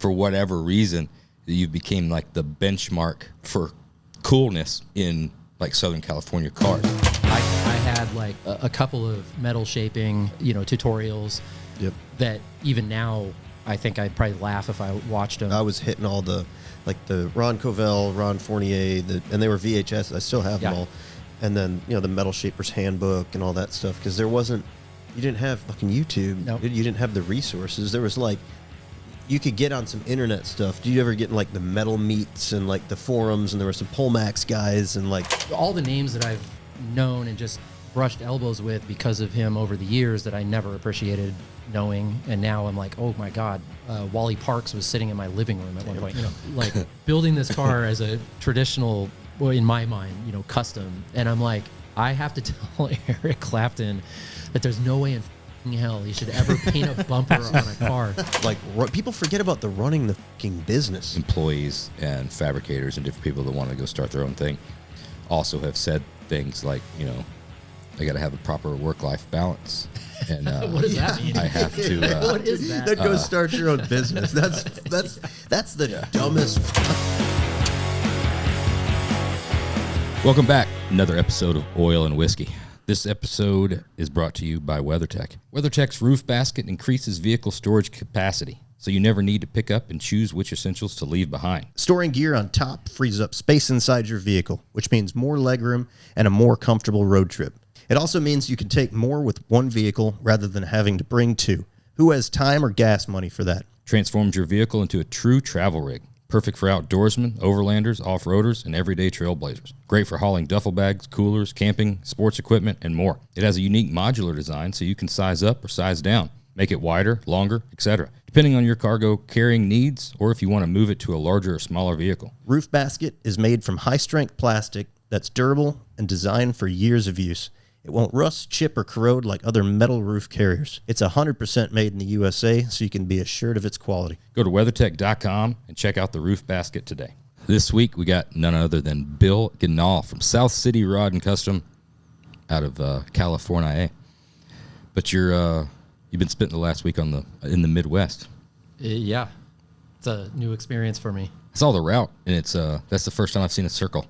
for whatever reason, you became like the benchmark for coolness in like Southern California cars. I had like a couple of metal shaping, tutorials. Yep. That even now, I think I'd probably laugh if I watched them. I was hitting all the Ron Covell, Ron Fournier, and they were VHS. I still have them all. And then, the Metal Shaper's Handbook and all that stuff, because you didn't have fucking YouTube. Nope. You didn't have the resources. There was you could get on some internet stuff. Do you ever get in the metal meets and the forums, and there were some Polmax guys and all the names that I've known and just brushed elbows with because of him over the years that I never appreciated knowing, and now I'm like, oh my God, Wally Parks was sitting in my living room at one point, building this car as a traditional, well, in my mind, custom, and I'm like, I have to tell Eric Clapton that there's no way in hell he should ever paint a bumper on a car. People forget about the running the fucking business. Employees and fabricators and different people that want to go start their own thing also have said things like, I got to have a proper work-life balance. And what does that mean? I have to. What is that? Then go start your own business. That's the dumbest. Welcome back. Another episode of Oil and Whiskey. This episode is brought to you by WeatherTech. WeatherTech's roof basket increases vehicle storage capacity, so you never need to pick up and choose which essentials to leave behind. Storing gear on top frees up space inside your vehicle, which means more legroom and a more comfortable road trip. It also means you can take more with one vehicle rather than having to bring two. Who has time or gas money for that? Transforms your vehicle into a true travel rig. Perfect for outdoorsmen, overlanders, off-roaders, and everyday trailblazers. Great for hauling duffel bags, coolers, camping, sports equipment, and more. It has a unique modular design so you can size up or size down, make it wider, longer, etc., depending on your cargo carrying needs or if you want to move it to a larger or smaller vehicle. Roof basket is made from high-strength plastic that's durable and designed for years of use. It won't rust, chip, or corrode like other metal roof carriers. It's 100% made in the USA, so you can be assured of its quality. Go to WeatherTech.com and check out the roof basket today. This week, we got none other than Bill Ganahl from South City Rod and Custom out of California. But you've been spending the last week in the Midwest. Yeah, it's a new experience for me. I saw the route, and that's the first time I've seen a circle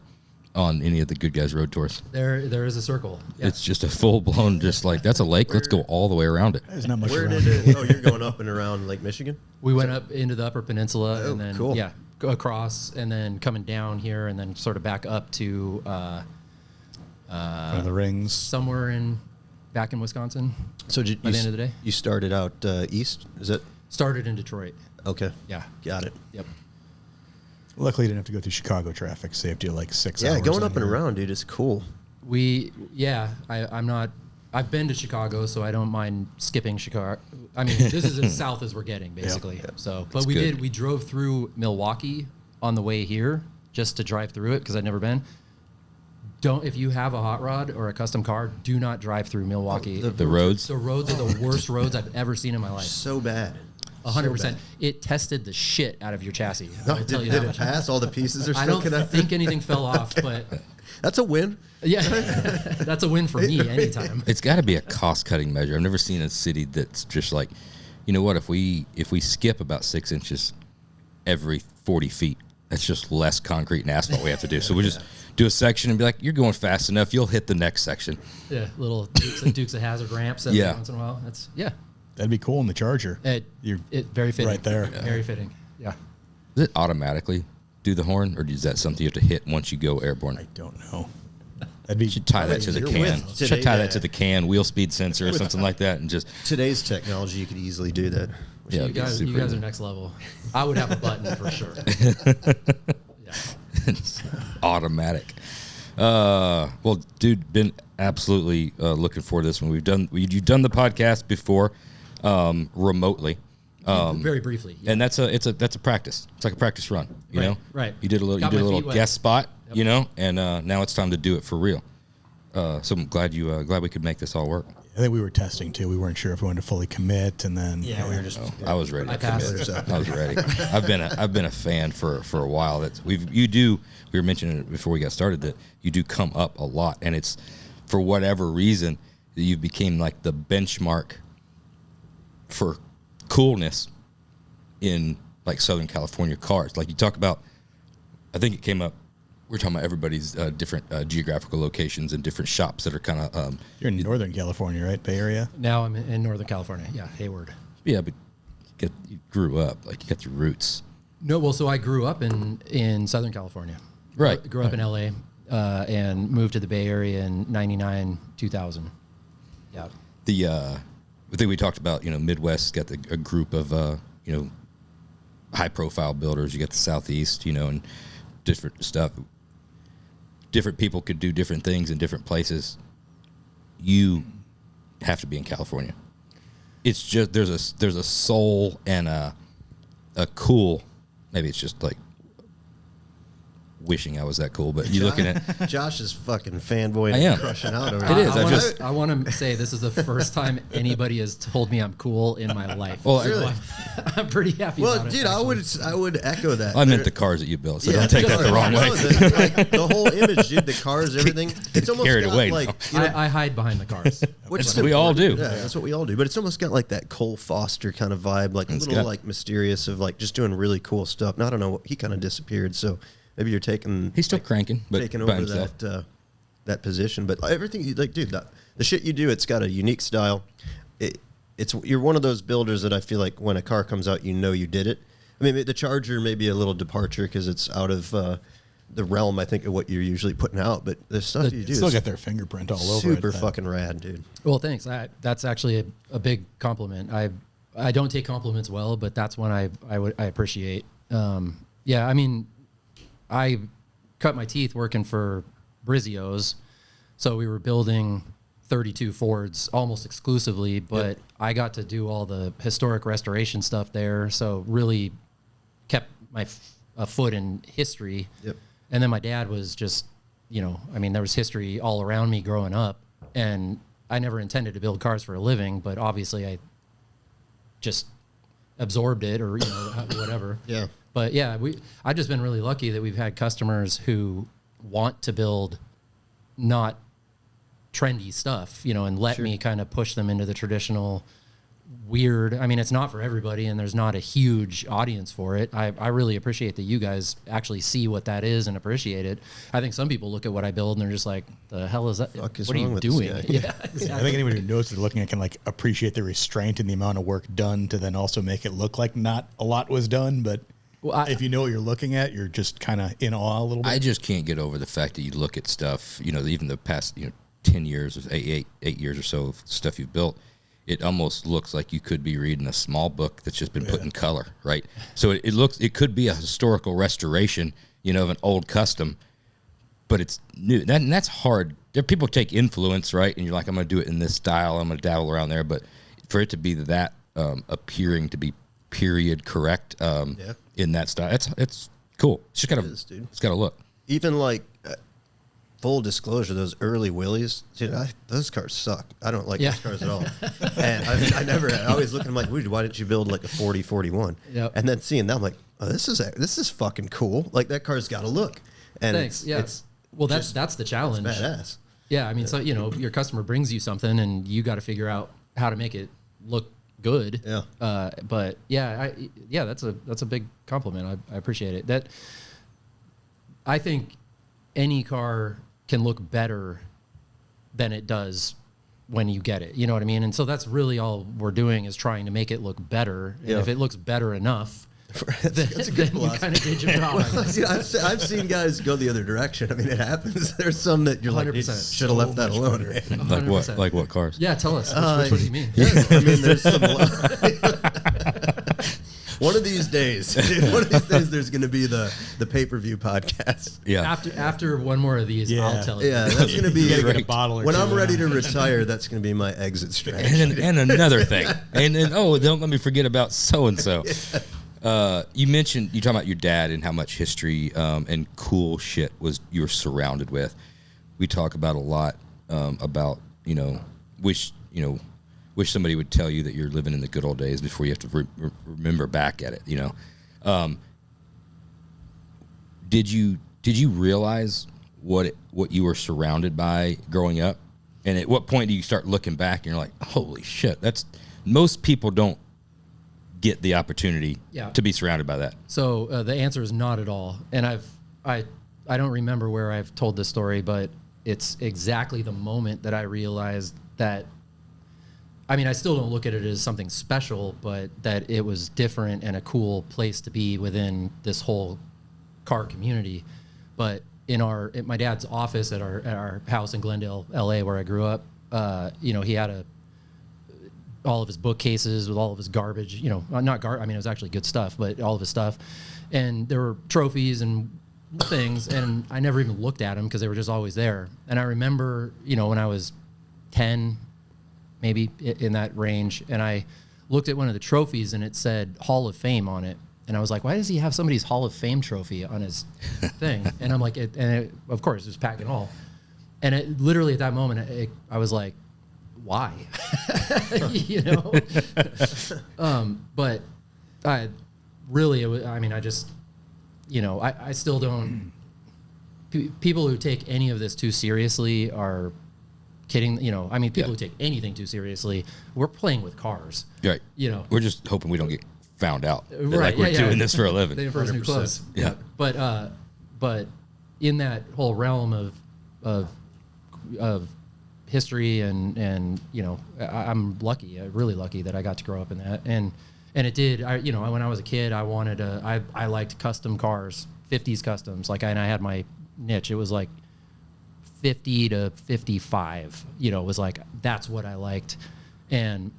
on any of the Good Guys Road Tours. There is a circle. Yeah. It's just a full-blown, just like, that's a lake, let's go all the way around it. There's not much Where around did here. you're going up and around Lake Michigan? We went up into the Upper Peninsula and then, cool. go across and then coming down here and then sort of back up to One of the rings. somewhere back in Wisconsin. So By the end of the day? You started out east, is it? Started in Detroit. Okay. Yeah. Got it. Yep. Luckily, you didn't have to go through Chicago traffic. Saved you like 6 hours. Yeah, going up on and here. around, dude, is cool. I'm not, I've been to Chicago, so I don't mind skipping Chicago. I mean, this is as south as we're getting, basically. Yeah. So, but That's we drove through Milwaukee on the way here just to drive through it because I'd never been. If you have a hot rod or a custom car, do not drive through Milwaukee. The roads? The roads are the worst roads I've ever seen in my life. So bad. 100%. It tested the shit out of your chassis. No, I'll tell you did that it much. pass? All the pieces are I still don't connected? think anything fell off, but That's a win. yeah, that's a win for me anytime. It's got to be a cost-cutting measure. I've never seen a city that's just like, you know what, if we skip about 6 inches every 40 feet, that's just less concrete and asphalt we have to do. So we just do a section and be like, you're going fast enough, you'll hit the next section. Yeah, little Dukes of Hazzard ramps every once in a while. That'd be cool in the Charger. It very fitting. right there. Yeah. Very fitting. Yeah. Does it automatically do the horn, or is that something you have to hit once you go airborne? I don't know. That'd be. You should tie that to the Your can. win. Should tie that to the can, wheel speed sensor or something like that, and just Today's technology, you could easily do that. yeah, You guys are next level. I would have a button for sure. Yeah. it's automatic. Well, dude, been absolutely looking forward to this one. You've done the podcast before, remotely. Very briefly. Yeah. And that's a practice. It's like a practice run, you know. Right. You did a Got my little feet wet. guest spot, Yep. you know, and now it's time to do it for real. So I'm glad we could make this all work. I think we were testing too. We weren't sure if we wanted to fully commit, and then Yeah, we were just. I was ready to I passed. commit. I was ready. I've been a fan for a while. We were mentioning it before we got started that you do come up a lot, and it's for whatever reason you became like the benchmark for coolness in like Southern California cars. Like you talk about, I think it came up. We're talking about everybody's different geographical locations and different shops that are kind of. You're in Northern California, right? Bay Area? Now I'm in Northern California. Yeah, Hayward. Yeah, but you grew up, like you got your roots. No, well, so I grew up in Southern California. Right. Grew up in LA and moved to the Bay Area in 99, 2000. Yeah. The thing we talked about, Midwest got a group of, high profile builders. You got the Southeast, and different stuff. Different people could do different things in different places. You have to be in California. It's just there's a soul and a cool. Maybe it's just like wishing I was that cool, but you're looking at Josh is fucking fanboy I am. crushing out over It here. is. I want to say this is the first time anybody has told me I'm cool in my life. Well, So really? I'm pretty happy Well, about it. dude, actually. I would echo that. I meant the cars that you built, so don't take that the wrong way. No, the whole image, dude, the cars, everything. It's almost Carried got away like now. I hide behind the cars. which is we all important. do. Yeah, that's what we all do. But it's almost got like that Cole Foster kind of vibe, like a It's little got- like mysterious of like just doing really cool stuff. Now, I don't know, he kind of disappeared, so maybe you're taking He's still cranking, but taking by over himself. that position. But everything you like, dude, the shit you do, it's got a unique style. You're one of those builders that I feel like when a car comes out, you did it. I mean, the Charger may be a little departure because it's out of the realm, I think, of what you're usually putting out. But the stuff you do Still is got their fingerprint all over it. super fucking rad, dude. Well, thanks. That's actually a big compliment. I don't take compliments well, but that's one I appreciate. Yeah, I mean, I cut my teeth working for Brizio's, so we were building 32 Fords almost exclusively, but I got to do all the historic restoration stuff there, so really kept my a foot in history. Yep. And then my dad was just, I mean, there was history all around me growing up, and I never intended to build cars for a living, but obviously I just absorbed it or, whatever. Yeah. But yeah, I've just been really lucky that we've had customers who want to build not trendy stuff, and let me kind of push them into the traditional weird. I mean, it's not for everybody, and there's not a huge audience for it. I really appreciate that you guys actually see what that is and appreciate it. I think some people look at what I build and they're just like, the hell is that? Fuck is What are wrong you with this doing? guy? Yeah, exactly. I think anybody who knows what they're looking at can like appreciate the restraint and the amount of work done to then also make it look like not a lot was done. But if you know what you're looking at, you're just kind of in awe a little bit. I just can't get over the fact that you look at stuff, even the past, 10 years or eight years or so of stuff you've built. It almost looks like you could be reading a small book that's just been put in color, right? So it could be a historical restoration, of an old custom, but it's new. And that's hard. People take influence, right? And you're like, I'm going to do it in this style. I'm going to dabble around there. But for it to be that appearing to be period correct in that style, it's cool. It's just it's got to look. Even like full disclosure, those early Willys, dude, those cars suck. I don't like those cars at all. And I always look at them like, why didn't you build like a 4041? Yep. And then seeing that, I'm like, oh, this is fucking cool. Like that car's got to look. And Thanks. It's that's the challenge. It's badass. Yeah, I mean, so your customer brings you something, and you got to figure out how to make it look good. Yeah. But yeah, that's a big compliment. I appreciate it. That I think any car can look better than it does when you get it. You know what I mean? And so that's really all we're doing is trying to make it look better. And if it looks better enough, That's a good then you kind of did your job. See, I've seen guys go the other direction. I mean, it happens. There's some that you're like, 100%. should have left that alone. Like what? 100%. Like what cars? Yeah, tell us. Which one do you mean? I mean, there's some. One of these days, there's going to be the pay-per-view podcast. Yeah. After one more of these, I'll tell you. Yeah, that's going to be You gotta get a bottle or when two I'm ready to around. retire. That's going to be my exit strategy. And another thing, and don't let me forget about so and so. You talking about your dad and how much history and cool shit you were surrounded with. We talk about a lot about wish somebody would tell you that you're living in the good old days before you have to remember back at it. Did you realize what you were surrounded by growing up? And at what point do you start looking back and you're like, holy shit, most people don't get the opportunity to be surrounded by that? So the answer is not at all. And I don't remember where I've told this story, but it's exactly the moment that I realized that, I mean, I still don't look at it as something special, but that it was different and a cool place to be within this whole car community. But at my dad's office at our house in Glendale, LA, where I grew up, he had all of his bookcases with all of his garbage, not I mean, it was actually good stuff, but all of his stuff. And there were trophies and things, and I never even looked at them because they were just always there. And I remember, when I was 10, maybe in that range, and I looked at one of the trophies and it said Hall of Fame on it. And I was like, why does he have somebody's Hall of Fame trophy on his thing? And I'm like, of course, it was Pat Ganahl. And it literally at that moment, I was like, why? But I really, I still don't, people who take any of this too seriously are kidding. People who take anything too seriously, we're playing with cars. Right. We're just hoping we don't get found out. Right. We're doing this for a living. The first new clothes. Yeah. But in that whole realm of history and I'm lucky, really lucky that I got to grow up in that. And it did, when I was a kid, I liked custom cars, 50s customs. And I had my niche. It was like 50 to 55, it was like, that's what I liked. And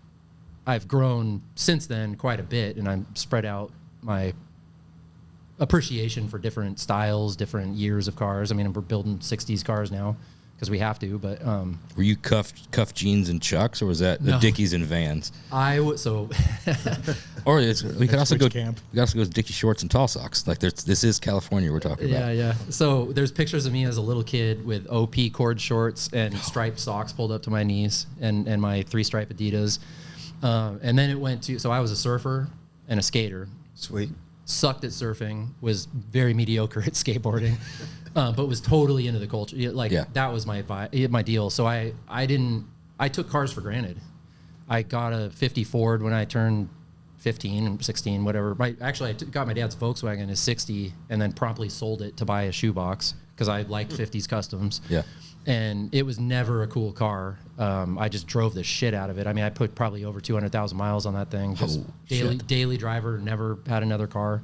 I've grown since then quite a bit, and I'm spread out my appreciation for different styles, different years of cars. I mean, we're building 60s cars now because we have to, but were you cuffed jeans and chucks, or was that the Dickies and Vans? Or we could also go Dickie shorts and tall socks. This is California we're talking about. Yeah. So there's pictures of me as a little kid with OP cord shorts and striped socks pulled up to my knees and my 3-stripe Adidas. And then it went to, so I was a surfer and a skater. Sweet. Sucked at surfing, was very mediocre at skateboarding, but was totally into the culture. That was my deal. So I took cars for granted. I got a 50 Ford when I turned 15 and 16, whatever. I got my dad's Volkswagen as 60 and then promptly sold it to buy a shoebox because I liked 50s customs. Yeah. And it was never a cool car. I just drove the shit out of it. I mean, I put probably over 200,000 miles on that thing. Just daily driver, never had another car.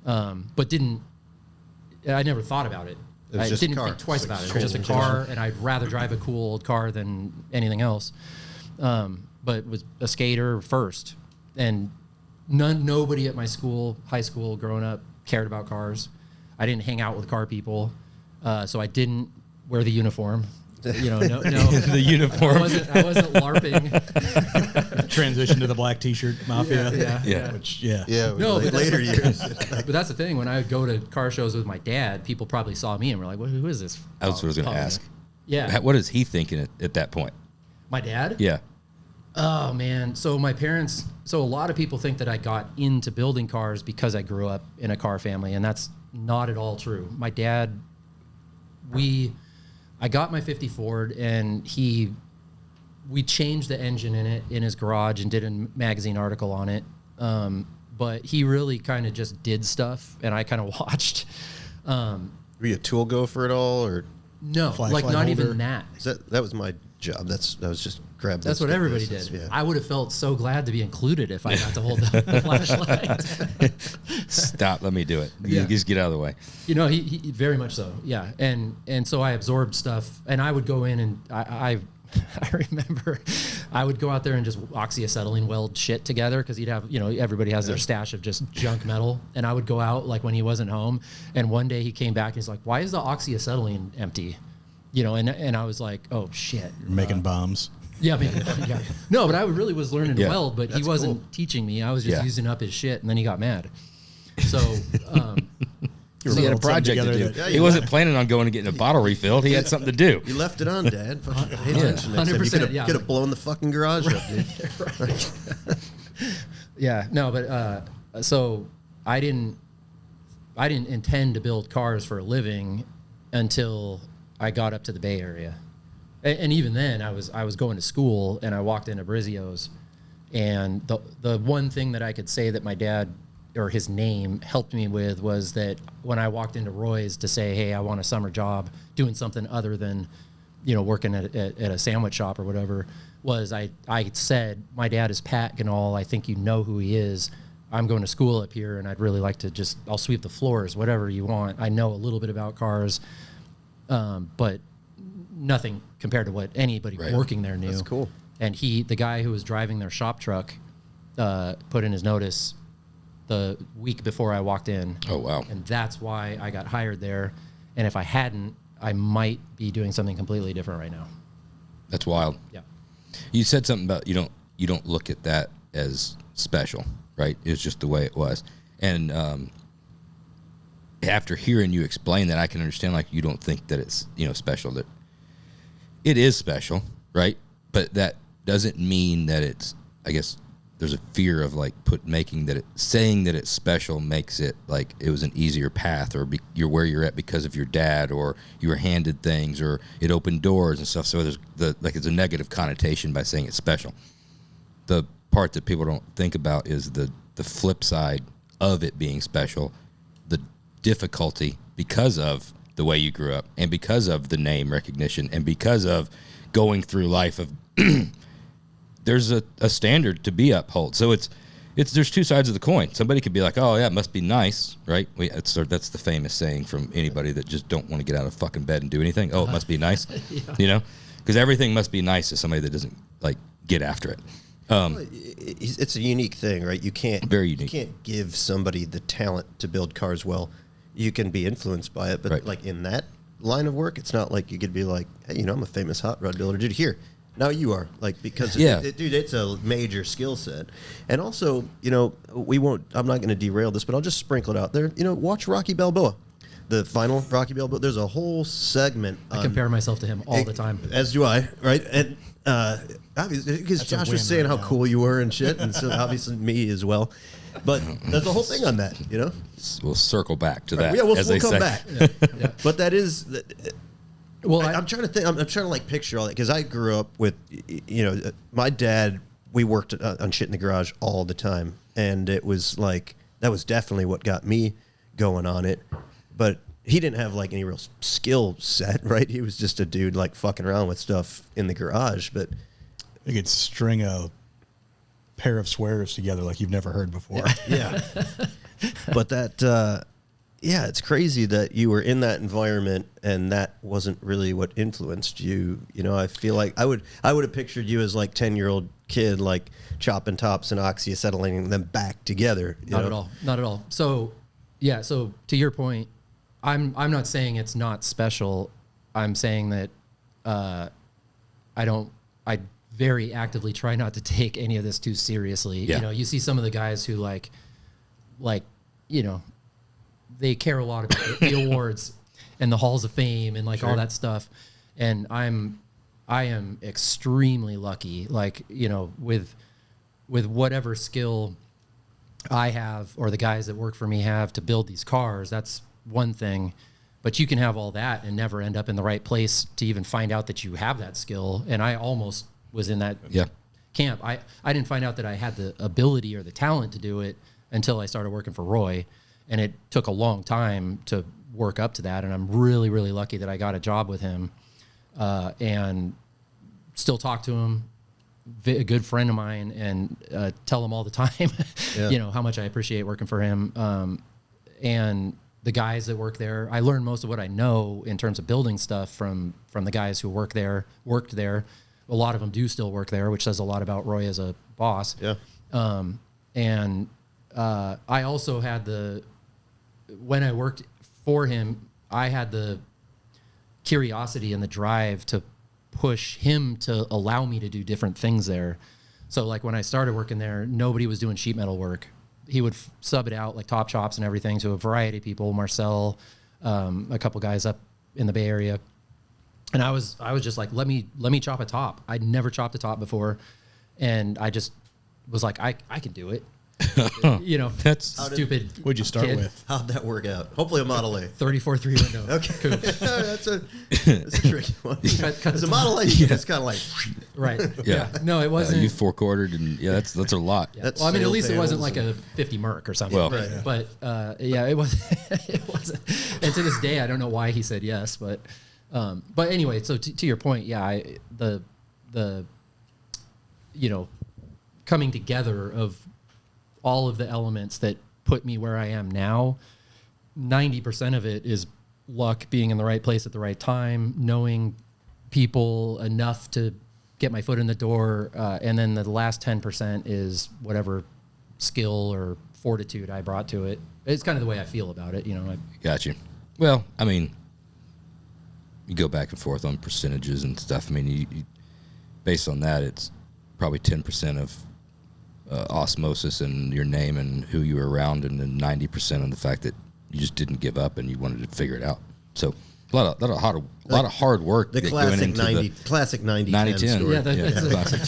But I never thought about it. I didn't think twice about it. It was just a car, and I'd rather drive a cool old car than anything else. But was a skater first. And nobody at my high school growing up cared about cars. I didn't hang out with car people. So I didn't wear the uniform. No. The uniform. I wasn't LARPing. Transition to the black T-shirt mafia. Yeah. Later years. But that's the thing. When I would go to car shows with my dad, people probably saw me and were like, well, who is this? That's what I was going to ask. Yeah. What is he thinking at that point? My dad? Yeah. Oh, man. So my parents, a lot of people think that I got into building cars because I grew up in a car family, and that's not at all true. My dad, I got my 50 Ford, and we changed the engine in it in his garage and did a magazine article on it. But he really kind of just did stuff, and I kind of watched. Were you a tool gopher at all, or no? Like not holder? Even that. That was my job. That was just grab. That's what everybody did. Yeah. I would have felt so glad to be included if I got to hold the flashlight. Stop. Let me do it. You just get out of the way. He very much so. Yeah. And so I absorbed stuff, and I would go in and I remember I would go out there and just oxyacetylene weld shit together because he'd have, everybody has their stash of just junk metal. And I would go out like when he wasn't home. And one day he came back and he's like, why is the oxyacetylene empty? And I was like, oh shit. Making bombs. Yeah, yeah. No, but I really was learning to weld, but he wasn't teaching me. I was just using up his shit, and then he got mad. So, he had a project to do. He wasn't planning on going and getting a bottle refilled. He had something to do. You left it on, Dad. Pay attention. 100%. You could have blown the fucking garage up, dude. Right. Yeah. No, but so I didn't intend to build cars for a living until I got up to the Bay Area. And even then, I was going to school, and I walked into Brizio's, And the one thing that I could say that my dad or his name helped me with was that when I walked into Roy's to say, hey, I want a summer job doing something other than, working at a sandwich shop or whatever, was I said, my dad is Pat Ganahl. I think you know who he is. I'm going to school up here, and I'd really like to I'll sweep the floors, whatever you want. I know a little bit about cars, but nothing compared to what anybody working there knew. That's cool. And the guy who was driving their shop truck, put in his notice the week before I walked in. Oh, wow. And that's why I got hired there. And if I hadn't, I might be doing something completely different right now. That's wild. Yeah. You said something about you don't look at that as special, right? It's just the way it was. And after hearing you explain that, I can understand, like, you don't think that it's, special. That it is special, right? But that doesn't mean that it's, I guess, there's a fear of, like, saying that it's special makes it like it was an easier path, or you're where you're at because of your dad, or you were handed things, or it opened doors and stuff. So there's it's a negative connotation by saying it's special. The part that people don't think about is the flip side of it being special, the difficulty because of the way you grew up, and because of the name recognition, and because of going through life of there's a standard to be upheld. So there's two sides of the coin. Somebody could be like, oh yeah, it must be nice, right? That's the famous saying from anybody that just don't want to get out of fucking bed and do anything. Oh, it must be nice, Yeah. because everything must be nice to somebody that doesn't, like, get after it. It's a unique thing, right? Very unique. You can't give somebody the talent to build cars well. You can be influenced by it, but Right. like in that line of work, it's not like you could be like, hey, I'm a famous hot rod builder, dude. Here, now you are, like, because dude, it's a major skill set. And also, I'm not going to derail this, but I'll just sprinkle it out there. Watch Rocky Balboa, the final Rocky Balboa. There's a whole segment. I compare myself to him all the time. As do I, right? And obviously, because Josh was saying how cool you were and shit, and so obviously me as well. But there's a whole thing on that, We'll circle back to that. Yeah, we'll as they come say. back. Yeah. But that is. Well, I'm trying to think. I'm trying to, like, picture all that, because I grew up with, my dad. We worked on shit in the garage all the time, and it was like that was definitely what got me going on it. But he didn't have, like, any real skill set, right? He was just a dude, like, fucking around with stuff in the garage. But You could string a pair of swears together like you've never heard before. yeah, but that. Yeah, it's crazy that you were in that environment and that wasn't really what influenced you. I feel like I would have pictured you as, like, 10-year-old kid, like, chopping tops and oxyacetylating them back together. Not at all. So, yeah. So to your point, I'm not saying it's not special. I'm saying that I very actively try not to take any of this too seriously. Yeah. You see some of the guys who like they care a lot about the awards and the halls of fame and, like, all that stuff. And I am extremely lucky, like, with whatever skill I have or the guys that work for me have to build these cars. That's one thing, but you can have all that and never end up in the right place to even find out that you have that skill. And I almost was in that camp. I didn't find out that I had the ability or the talent to do it until I started working for Roy. And it took a long time to work up to that. And I'm really, really lucky that I got a job with him and still talk to him, a good friend of mine, and tell him all the time, how much I appreciate working for him. And the guys that work there, I learned most of what I know in terms of building stuff from the guys who worked there. A lot of them do still work there, which says a lot about Roy as a boss. Yeah. I also had when I worked for him, I had the curiosity and the drive to push him to allow me to do different things there. So, like, when I started working there, nobody was doing sheet metal work. He would sub it out, like top chops and everything, to a variety of people, Marcel, a couple guys up in the Bay Area. And I was just like, let me chop a top. I'd never chopped a top before. And I just was like, I can do it. You know, That's stupid. What'd you start kid. with? How'd that work out? Hopefully a Model A. 34.3 window. Okay. Coupe. that's a tricky one. Cut As a the Model A, it's kind of like, Right. Yeah. No, it wasn't. you four-quartered, and that's a lot. Yeah. That's Well, I mean, at least it sales wasn't like tails a 50 Merc or something. Well, Right. But yeah, it was. It wasn't. And to this day, I don't know why he said yes, but anyway. So to your point, yeah, the coming together of all of the elements that put me where I am now. 90% of it is luck, being in the right place at the right time, knowing people enough to get my foot in the door, and then the last 10% is whatever skill or fortitude I brought to it. It's kind of the way I feel about it, Got you. Well, I mean, you go back and forth on percentages and stuff. I mean, you based on that, it's probably 10% of osmosis and your name and who you were around, and then 90% on the fact that you just didn't give up and you wanted to figure it out. So a lot of hard work. the that classic going into 90, classic 90-10 90-10. story. Yeah, classic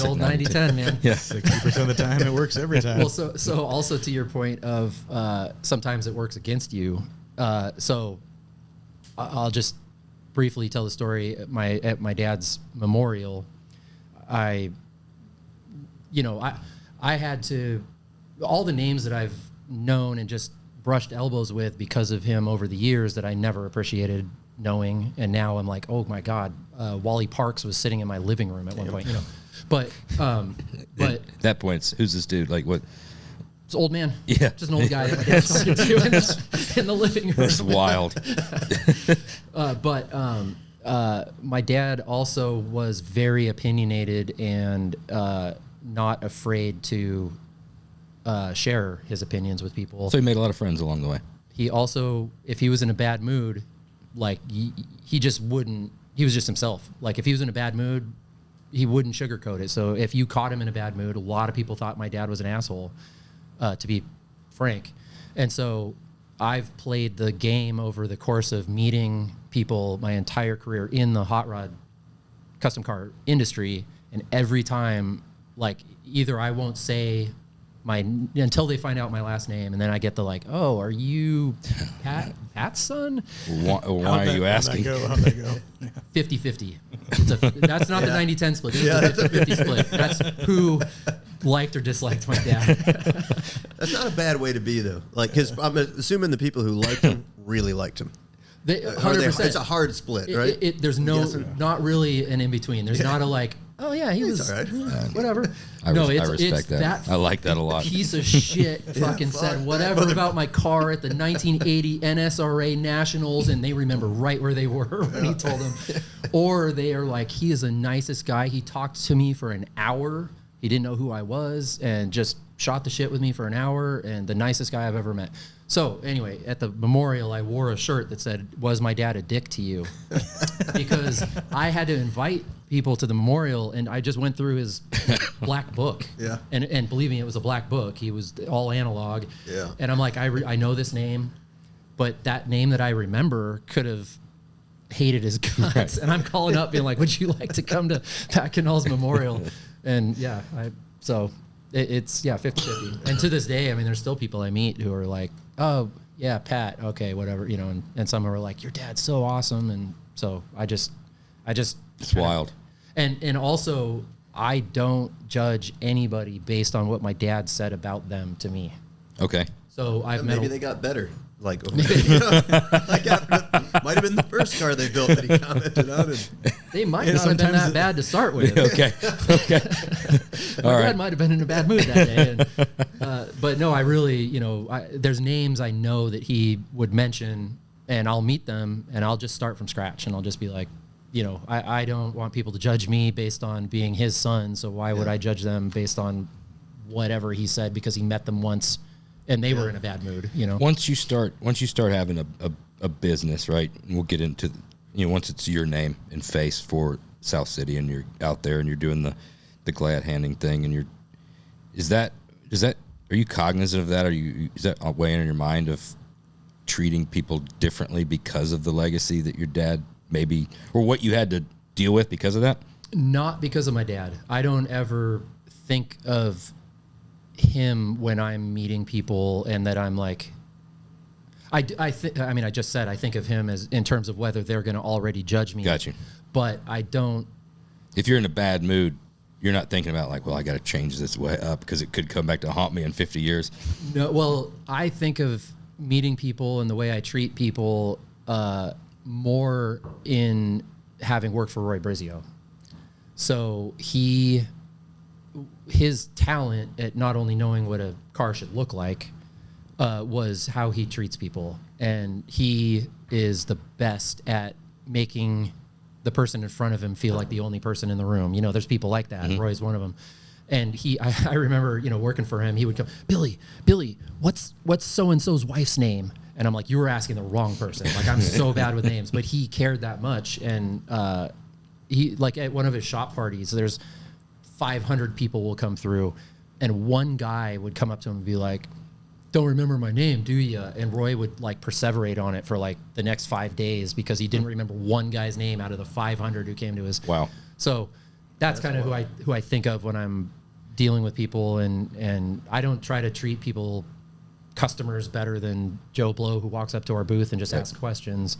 the old 90-10, man. Yeah. 60% of the time, it works every time. Well, so also to your point of sometimes it works against you. So I'll just briefly tell the story. At my dad's memorial, I had to, all the names that I've known and just brushed elbows with because of him over the years that I never appreciated knowing, and now I'm like, oh my God, Wally Parks was sitting in my living room at one point, But At that point, who's this dude? Like what? it's an old man. Yeah. Just an old guy that my dad's talking to in the living room. It's wild. My dad also was very opinionated and not afraid to share his opinions with people. So he made a lot of friends along the way. He also, if he was in a bad mood, like he just wouldn't, he was just himself. Like if he was in a bad mood, he wouldn't sugarcoat it. So if you caught him in a bad mood, a lot of people thought my dad was an asshole, to be frank. And so I've played the game over the course of meeting people my entire career in the hot rod custom car industry. And every time, like, either I won't say until they find out my last name, and then I get the like, oh, are you Pat's son? Why are you asking? How'd that go? 50-50. That's not the 90-10 split. This is the 50-50 split. That's who liked or disliked my dad. That's not a bad way to be, though. Like, because I'm assuming the people who liked him really liked him. 100%. It's a hard split, right? There's not really an in-between. There's not a like, oh yeah, he was all right. Whatever. I respect that. I like that a lot. Piece of shit fucking said whatever about my car at the 1980 NSRA Nationals, and they remember right where they were when he told them. Or they are like, he is the nicest guy. He talked to me for an hour. He didn't know who I was and just shot the shit with me for an hour, and the nicest guy I've ever met. So anyway, at the memorial, I wore a shirt that said, "Was my dad a dick to you?" Because I had to invite people to the memorial, and I just went through his black book. Yeah. And believe me, it was a black book. He was all analog. Yeah. And I'm like, I know this name, but that name that I remember could have hated his guts. Right. And I'm calling up being like, would you like to come to Pat Ganahl's memorial? And yeah, it's 50-50. And to this day, I mean, there's still people I meet who are like, oh yeah, Pat, okay, whatever, and some are like, your dad's so awesome. And so I just It's wild. And also, I don't judge anybody based on what my dad said about them to me. Okay. So Maybe they got better. Like after, might have been the first car they built that he commented on. And they might not have been that bad to start with. Okay. My dad might have been in a bad mood that day. And, but no, I really, there's names I know that he would mention, and I'll meet them, and I'll just start from scratch, and I'll just be like, I don't want people to judge me based on being his son, so why would I judge them based on whatever he said because he met them once and they were in a bad mood, Once you start having a business, right? And we'll get into once it's your name and face for South City, and you're out there and you're doing the glad handing thing, and are you cognizant of that? Is that weighing in your mind of treating people differently because of the legacy that your dad maybe, or what you had to deal with because of that? Not because of my dad. I don't ever think of him when I'm meeting people, and that I'm like, I just said I think of him as in terms of whether they're going to already judge me. Got you. But I don't. If you're in a bad mood, you're not thinking about like, well, I got to change this way up because it could come back to haunt me in 50 years. No, well, I think of meeting people and the way I treat people more in having worked for Roy Brizio. So his talent at not only knowing what a car should look like was how he treats people. And he is the best at making the person in front of him feel like the only person in the room. You know, there's people like that. Roy's one of them. And I remember, you know, working for him, he would come, Billy, what's so-and-so's wife's name? And I'm like, you were asking the wrong person. Like, I'm so bad with names, but he cared that much. And he, like, at one of his shop parties, there's 500 people will come through, and one guy would come up to him and be like, don't remember my name, do you? And Roy would like perseverate on it for like the next 5 days because he didn't remember one guy's name out of the 500 who came to his. Wow. So that's kind of who I think of when I'm dealing with people, and I don't try to treat customers better than Joe Blow who walks up to our booth and just asks questions.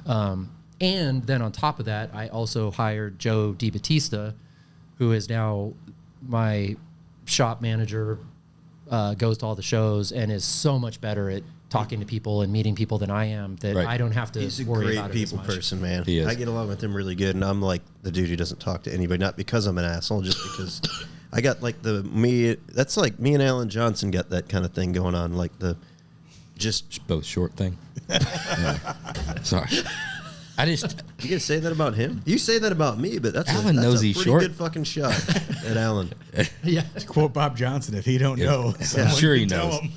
And then on top of that, I also hired Joe DiBattista, who is now my shop manager, goes to all the shows and is so much better at talking to people and meeting people than I am that I don't have to worry about it. He's a great people person, man. He is. I get along with him really good, and I'm like the dude who doesn't talk to anybody, not because I'm an asshole, just because I got like that's like me and Alan Johnson got that kind of thing going on, like just both short thing. Sorry. You gonna say that about him? You say that about me, but that's Alan knows he's pretty short. good fucking shot at Alan. Yeah. To quote Bob Johnson, if he don't know, I'm sure he tell knows. him.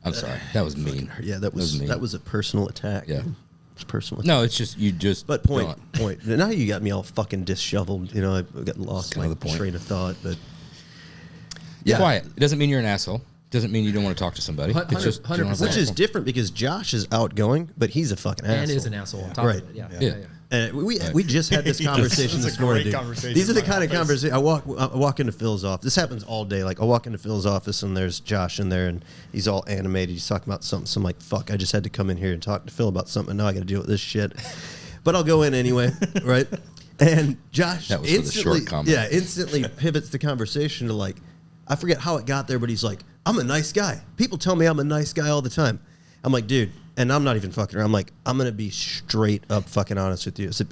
I'm sorry. That was mean. Yeah, that was mean. That was a personal attack. Yeah. It's personal attack. No, it's just you just. But point. Now you got me all fucking disheveled. You know, I got lost my train of thought. But Yeah. Quiet. It doesn't mean you're an asshole. Doesn't mean you don't want to talk to somebody. It's just 100%. which is different because Josh is outgoing, but he's a fucking asshole. And is an asshole on top of it. Yeah. And we just had this conversation This is this a morning. great Dude. conversation These are the in my kind of office. conversations I walk into Phil's office. This happens all day. Like I walk into Phil's office and there's Josh in there and he's all animated. He's talking about something. So I'm like, fuck, I just had to come in here and talk to Phil about something. Now I got to deal with this shit. But I'll go in anyway, right? And Josh That was for the short comment. instantly pivots the conversation to like, I forget how it got there, but he's like, I'm a nice guy. People tell me I'm a nice guy all the time. I'm like, dude, and I'm not even fucking around. I'm like, I'm going to be straight up fucking honest with you. So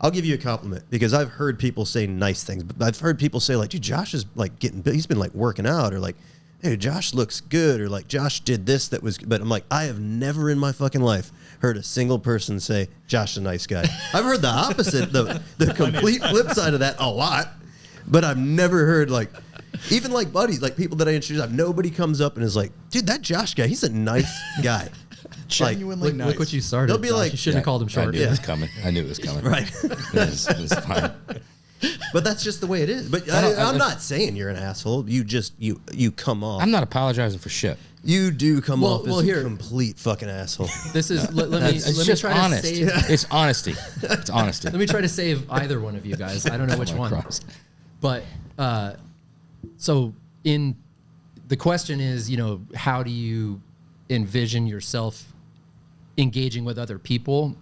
I'll give you a compliment because I've heard people say nice things, but I've heard people say like, dude, Josh is like he's been like working out, or like, hey, Josh looks good, or like Josh did this that was, but I'm like, I have never in my fucking life heard a single person say Josh is a nice guy. I've heard the opposite, the complete flip side of that a lot, but I've never heard like, even like buddies, like people that I introduce, nobody comes up and is like, dude, that Josh guy, he's a nice guy. Genuinely nice. Look what you started. They'll be Josh. like, you shouldn't have called him short. I knew it was coming. I knew it was coming. Right. It's fine. But that's just the way it is. But I'm not saying you're an asshole. You just you come off. I'm not apologizing for shit. You do come off as here. a complete fucking asshole. This is let me It's just try honest. to save. It's honesty. It's honesty. Let me try to save either one of you guys. I don't know which one. But so the question is, you know, how do you envision yourself engaging with other people?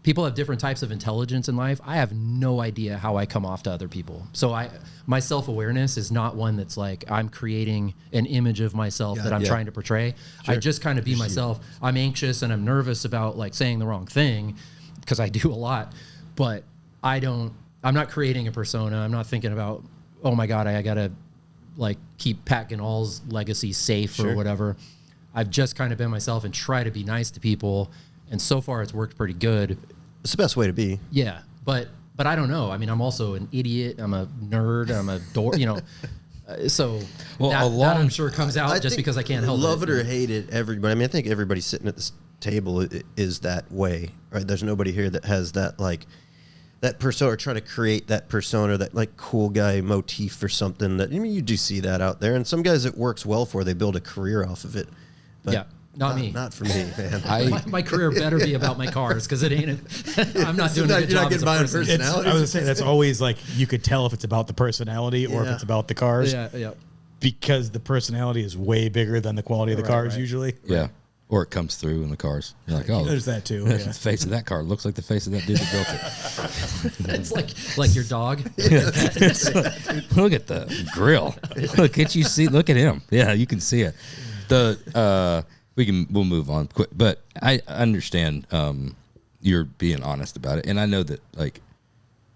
People have different types of intelligence in life. I have no idea how I come off to other people. So my self-awareness is not one that's like I'm creating an image of myself that I'm trying to portray. Sure. I just kind of be myself. I'm anxious and I'm nervous about like saying the wrong thing because I do a lot, but I'm not creating a persona. I'm not thinking about, oh my God, I gotta like keep Pat Ganahl's legacy safe or whatever. I've just kind of been myself and try to be nice to people. And so far it's worked pretty good. It's the best way to be. Yeah. But I don't know. I mean, I'm also an idiot. I'm a nerd. I'm a dork, you know. So that I'm sure comes out just because I can't help it. Love it or hate it, everybody. I mean, I think everybody sitting at this table is that way, right? There's nobody here that has that like that persona or try to create that persona, that like cool guy motif or something. That I mean, you do see that out there, and some guys it works well for. They build a career off of it. But Not me. Not for me, man. My career better be about my cars because it ain't. I'm not doing a good job as a person. I was gonna say that's always like you could tell if it's about the personality or if it's about the cars. Yeah. Because the personality is way bigger than the quality of the cars usually. Yeah. Or it comes through in the cars. You're like, oh, there's that too. The face of that car looks like the face of that dude that built it. It's like your dog. Look at the grill. Look at him. Yeah, you can see it. We'll move on quick, but I understand you're being honest about it, and I know that like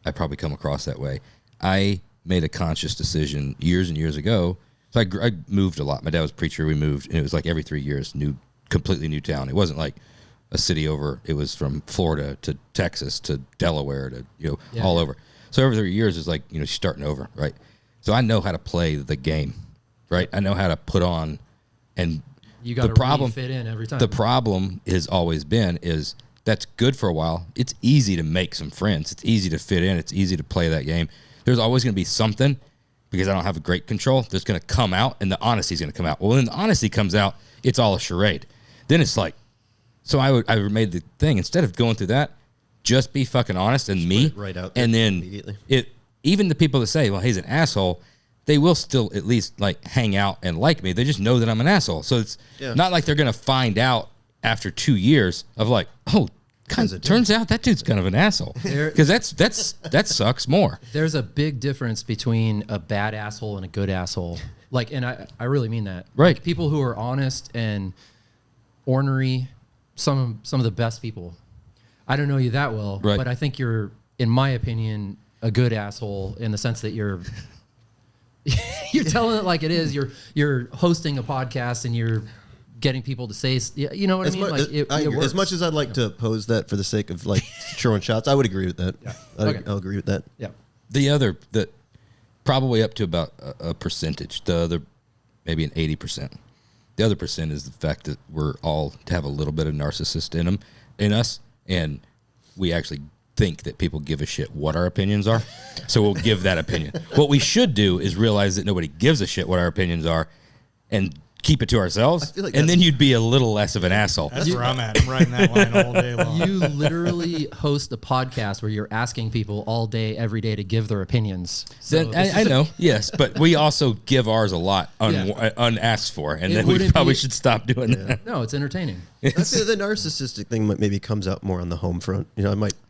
I probably come across that way. I made a conscious decision years and years ago. So I moved a lot. My dad was a preacher. We moved, and it was like every 3 years, completely new town. It wasn't like a city over. It was from Florida to Texas to Delaware to all over. So every 3 years is like starting over, right? So I know how to play the game, right? I know how to put on, and you got to really fit in every time. The problem has always been is that's good for a while. It's easy to make some friends. It's easy to fit in. It's easy to play that game. There's always going to be something because I don't have a great control. That's going to come out, and the honesty is going to come out. Well, when the honesty comes out, it's all a charade. Then it's like, so I made the thing instead of going through that, just be fucking honest and me, right out there and then immediately. Even the people that say, well, he's an asshole, they will still at least like hang out and like me. They just know that I'm an asshole. So it's not like they're going to find out after 2 years of like, oh, turns out that dude's kind of an asshole. Because that sucks more. There's a big difference between a bad asshole and a good asshole. Like, and I really mean that. Right. Like, people who are honest and ornery, some of the best people. I don't know you that well, but I think you're, in my opinion, a good asshole in the sense that you're telling it like it is. You're hosting a podcast and you're getting people to say, you know what I mean? As much as I'd like to oppose that for the sake of like throwing shots, I would agree with that. Yeah. I'll agree with that. Yeah. The other, probably up to about a percentage. The other, maybe an 80%. The other percent is the fact that we're all to have a little bit of narcissist in us, and we actually think that people give a shit what our opinions are. So we'll give that opinion. What we should do is realize that nobody gives a shit what our opinions are, and keep it to ourselves, like and then you'd be a little less of an asshole. That's where I'm at. I'm riding that line all day long. You literally host a podcast where you're asking people all day, every day to give their opinions. So I know, yes, but we also give ours a lot unasked for, and then we probably should stop doing that. No, it's entertaining. I feel the narcissistic thing maybe comes out more on the home front.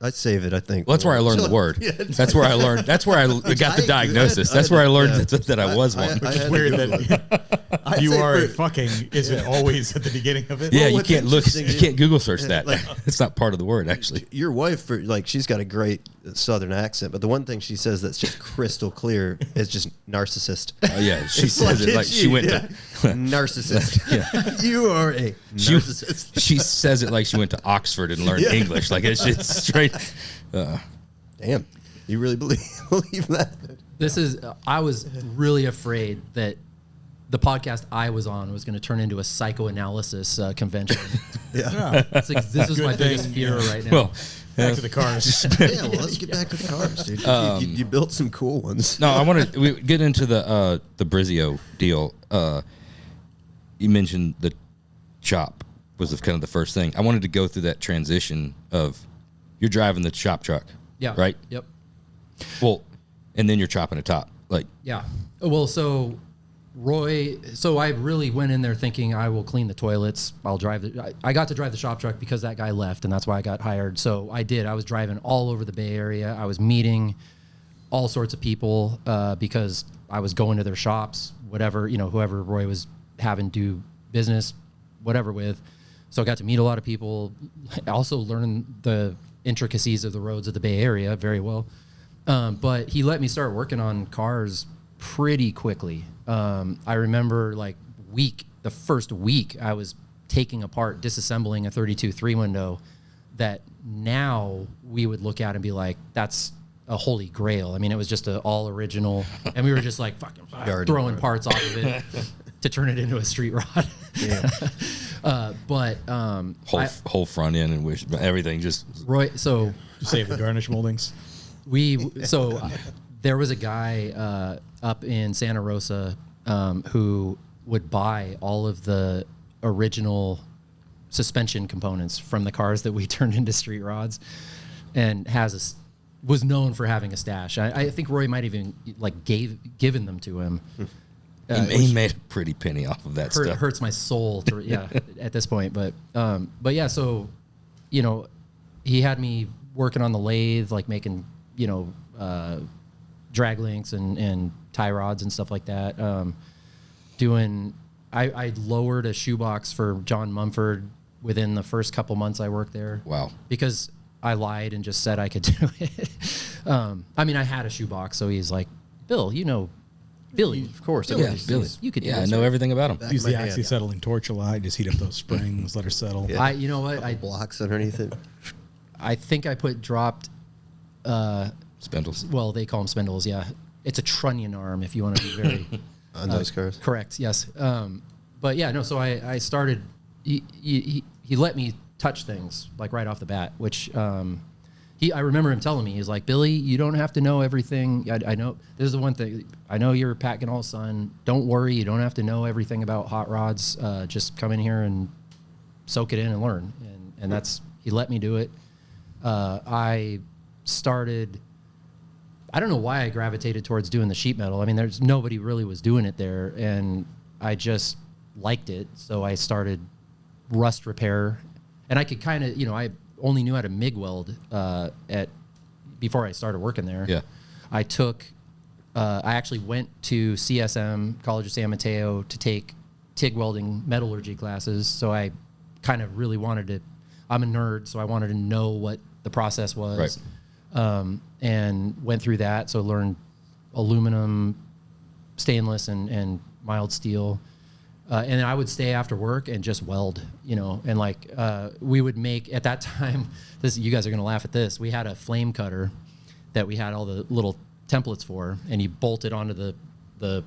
I'd save it, I think. Well, that's where I learned the word. That's where I learned. That's where I got the diagnosis. That's where I learned that I was one. Which is weird that you are fucking isn't always at the beginning of it. Yeah, you can't look. You can't Google search that. It's not part of the word, actually. Your wife, she's got a great Southern accent, but the one thing she says that's just crystal clear is just narcissist. Yeah, she says it like she went to narcissist. Yeah, you are a narcissist. She says it like she went to Oxford and learned English. Like it's just straight. Damn, you really believe that? I was really afraid that the podcast I was on was going to turn into a psychoanalysis convention. It's like, this is my biggest fear right now. Well, back to the cars. Let's get back to the cars, dude. You built some cool ones. No, I want to get into the Brizio deal. You mentioned the shop was kind of the first thing. I wanted to go through that transition of you're driving the shop truck, right? Yep. Well, and then you're chopping a top, like Well, so Roy, I really went in there thinking I will clean the toilets. I'll drive I got to drive the shop truck because that guy left, and that's why I got hired. So I did. I was driving all over the Bay Area. I was meeting all sorts of people because I was going to their shops, whatever, whoever Roy was having do business, whatever with. So I got to meet a lot of people. I also learned the intricacies of the roads of the Bay Area very well. But he let me start working on cars pretty quickly. I remember the first week I was taking apart, disassembling a 32 3-window that now we would look at and be like, that's a holy grail. I mean, it was just all original, and we were just like fucking throwing parts off of it to turn it into a street rod. Whole front end and everything just Roy. So save the garnish moldings. There was a guy up in Santa Rosa who would buy all of the original suspension components from the cars that we turned into street rods, and was known for having a stash. I think Roy might even like given them to him. He made a pretty penny off of that stuff. Hurts my soul at this point. But yeah, so, you know, he had me working on the lathe, like making, you know, drag links and tie rods and stuff like that. I lowered a shoebox for John Mumford within the first couple months I worked there. Wow. Because I lied and just said I could do it. I mean, I had a shoebox, so he's like, Bill, you know, Billy. Of course. Billy. You could do I this, know right? everything about him. Use the oxy-settling torch a lot. Just heat up those springs, let her settle. Yeah. You know what? Blocks underneath it. I think I dropped Spindles. well, they call them spindles, yeah. It's a trunnion arm, if you want to be very... On those cars? Correct, yes. But yeah, no, so I started... He let me touch things, like right off the bat, which... I remember him telling me, he's like, Billy, you don't have to know everything. I know... This is the one thing. I know you're Pat Ganahl's son. Don't worry, you don't have to know everything about hot rods. Just come in here and soak it in and learn. And that's... He let me do it. I started... I don't know why I gravitated towards doing the sheet metal. I mean, there's nobody really was doing it there, and I just liked it. So I started rust repair, and I could kind of, you know, I only knew how to MIG weld before I started working there. Yeah. I actually went to CSM, College of San Mateo, to take TIG welding metallurgy classes. So I kind of really wanted to. I'm a nerd, so I wanted to know what the process was. Right. And went through that. So learned aluminum, stainless, and mild steel. And I would stay after work and just weld, you know, and like we would make, at that time, you guys are going to laugh at this. We had a flame cutter that we had all the little templates for, and you bolt it onto the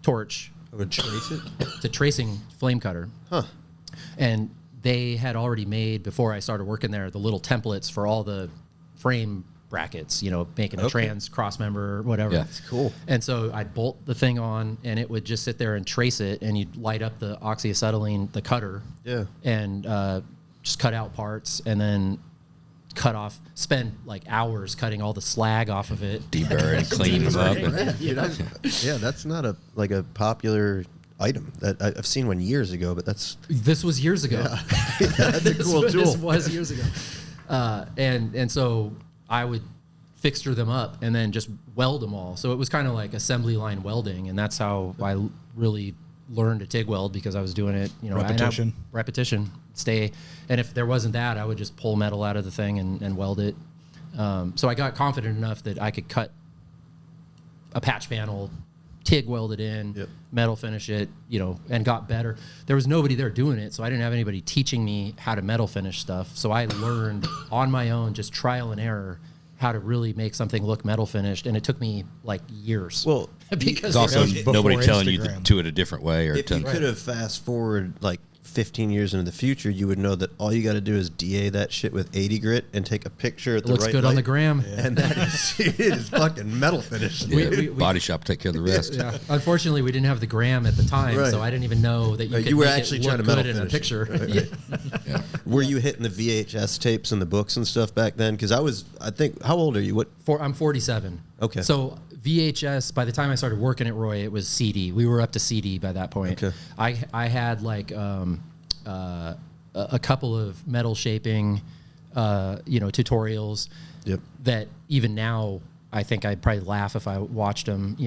torch. I would trace it? It's a tracing flame cutter. Huh. And they had already made, before I started working there, the little templates for all the frame brackets, you know, making a trans cross member, whatever. Yeah, that's cool. And so I'd bolt the thing on, and it would just sit there and trace it, and you'd light up the oxyacetylene, the cutter, and just cut out parts, and then spend like hours cutting all the slag off of it, Deburr and clean them up. Yeah, that's not a popular item that I've seen one years ago, but this was years ago. Yeah. That's a cool tool. This was years ago. And so I would fixture them up and then just weld them all. So it was kind of like assembly line welding, and that's how I really learned to TIG weld, because I was doing it, you know, repetition, stay. And if there wasn't that, I would just pull metal out of the thing and weld it. So I got confident enough that I could cut a patch panel, TIG weld it in, metal finish it, you know, and got better. There was nobody there doing it, so I didn't have anybody teaching me how to metal finish stuff. So I learned on my own, just trial and error, how to really make something look metal finished, and it took me like years. Well, because There's also nobody before telling you Instagram. to do it a different way. Or if you could have fast forward like 15 years into the future, you would know that all you got to do is DA that shit with 80 grit and take a picture at the looks right good light, on the gram. and that is it is fucking metal finish. we body shop take care of the rest. Yeah. Unfortunately, we didn't have the gram at the time, Right. so I didn't even know that you could you were make actually it trying look to good metal in a finish it. picture. Yeah. Were you hitting the VHS tapes and the books and stuff back then? Because I think, how old are you? What? I'm 47. Okay. So VHS, by the time I started working at Roy, it was CD. We were up to CD by that point. Okay. I had like a couple of metal shaping, tutorials. Yep. That even now, I think I'd probably laugh if I watched them.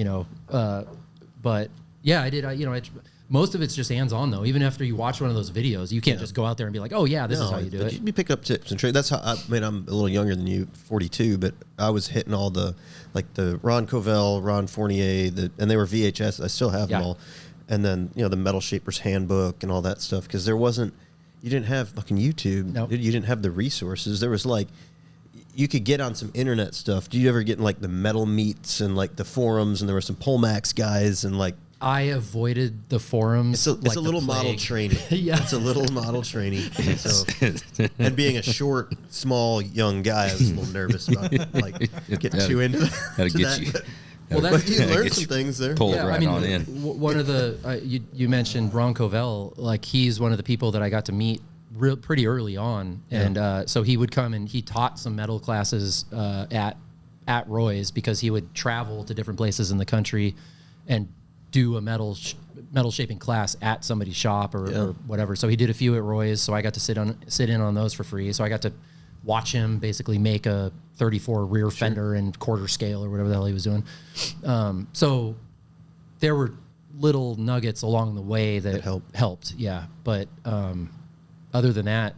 But yeah, I did. Most of it's just hands-on though. Even after you watch one of those videos, you can't just go out there and be like, "Oh yeah, this is how you do it." You pick up tips and tricks. That's how. I'm a little younger than you, 42, but I was hitting all the Ron Covell, Ron Fournier, and they were VHS. I still have them all. And then the Metal Shaper's Handbook and all that stuff, because you didn't have fucking YouTube. Nope. You didn't have the resources. There was you could get on some internet stuff. Do you ever get in the metal meets and the forums, and there were some Polmax guys and I avoided the forums. It's a little model training. Yeah. It's a little model training. So, and being a short, small, young guy, I was a little nervous about getting too into That'll get you. Well, but you learned some things there. Pulled right on in. One of the you mentioned Ron Covell. He's one of the people that I got to meet pretty early on. And so he would come and he taught some metal classes at Roy's because he would travel to different places in the country and do a metal shaping class at somebody's shop or whatever. So he did a few at Roy's. So I got to sit in on those for free. So I got to watch him basically make a 34 rear fender in quarter scale or whatever the hell he was doing. So there were little nuggets along the way that helped. Yeah. But other than that,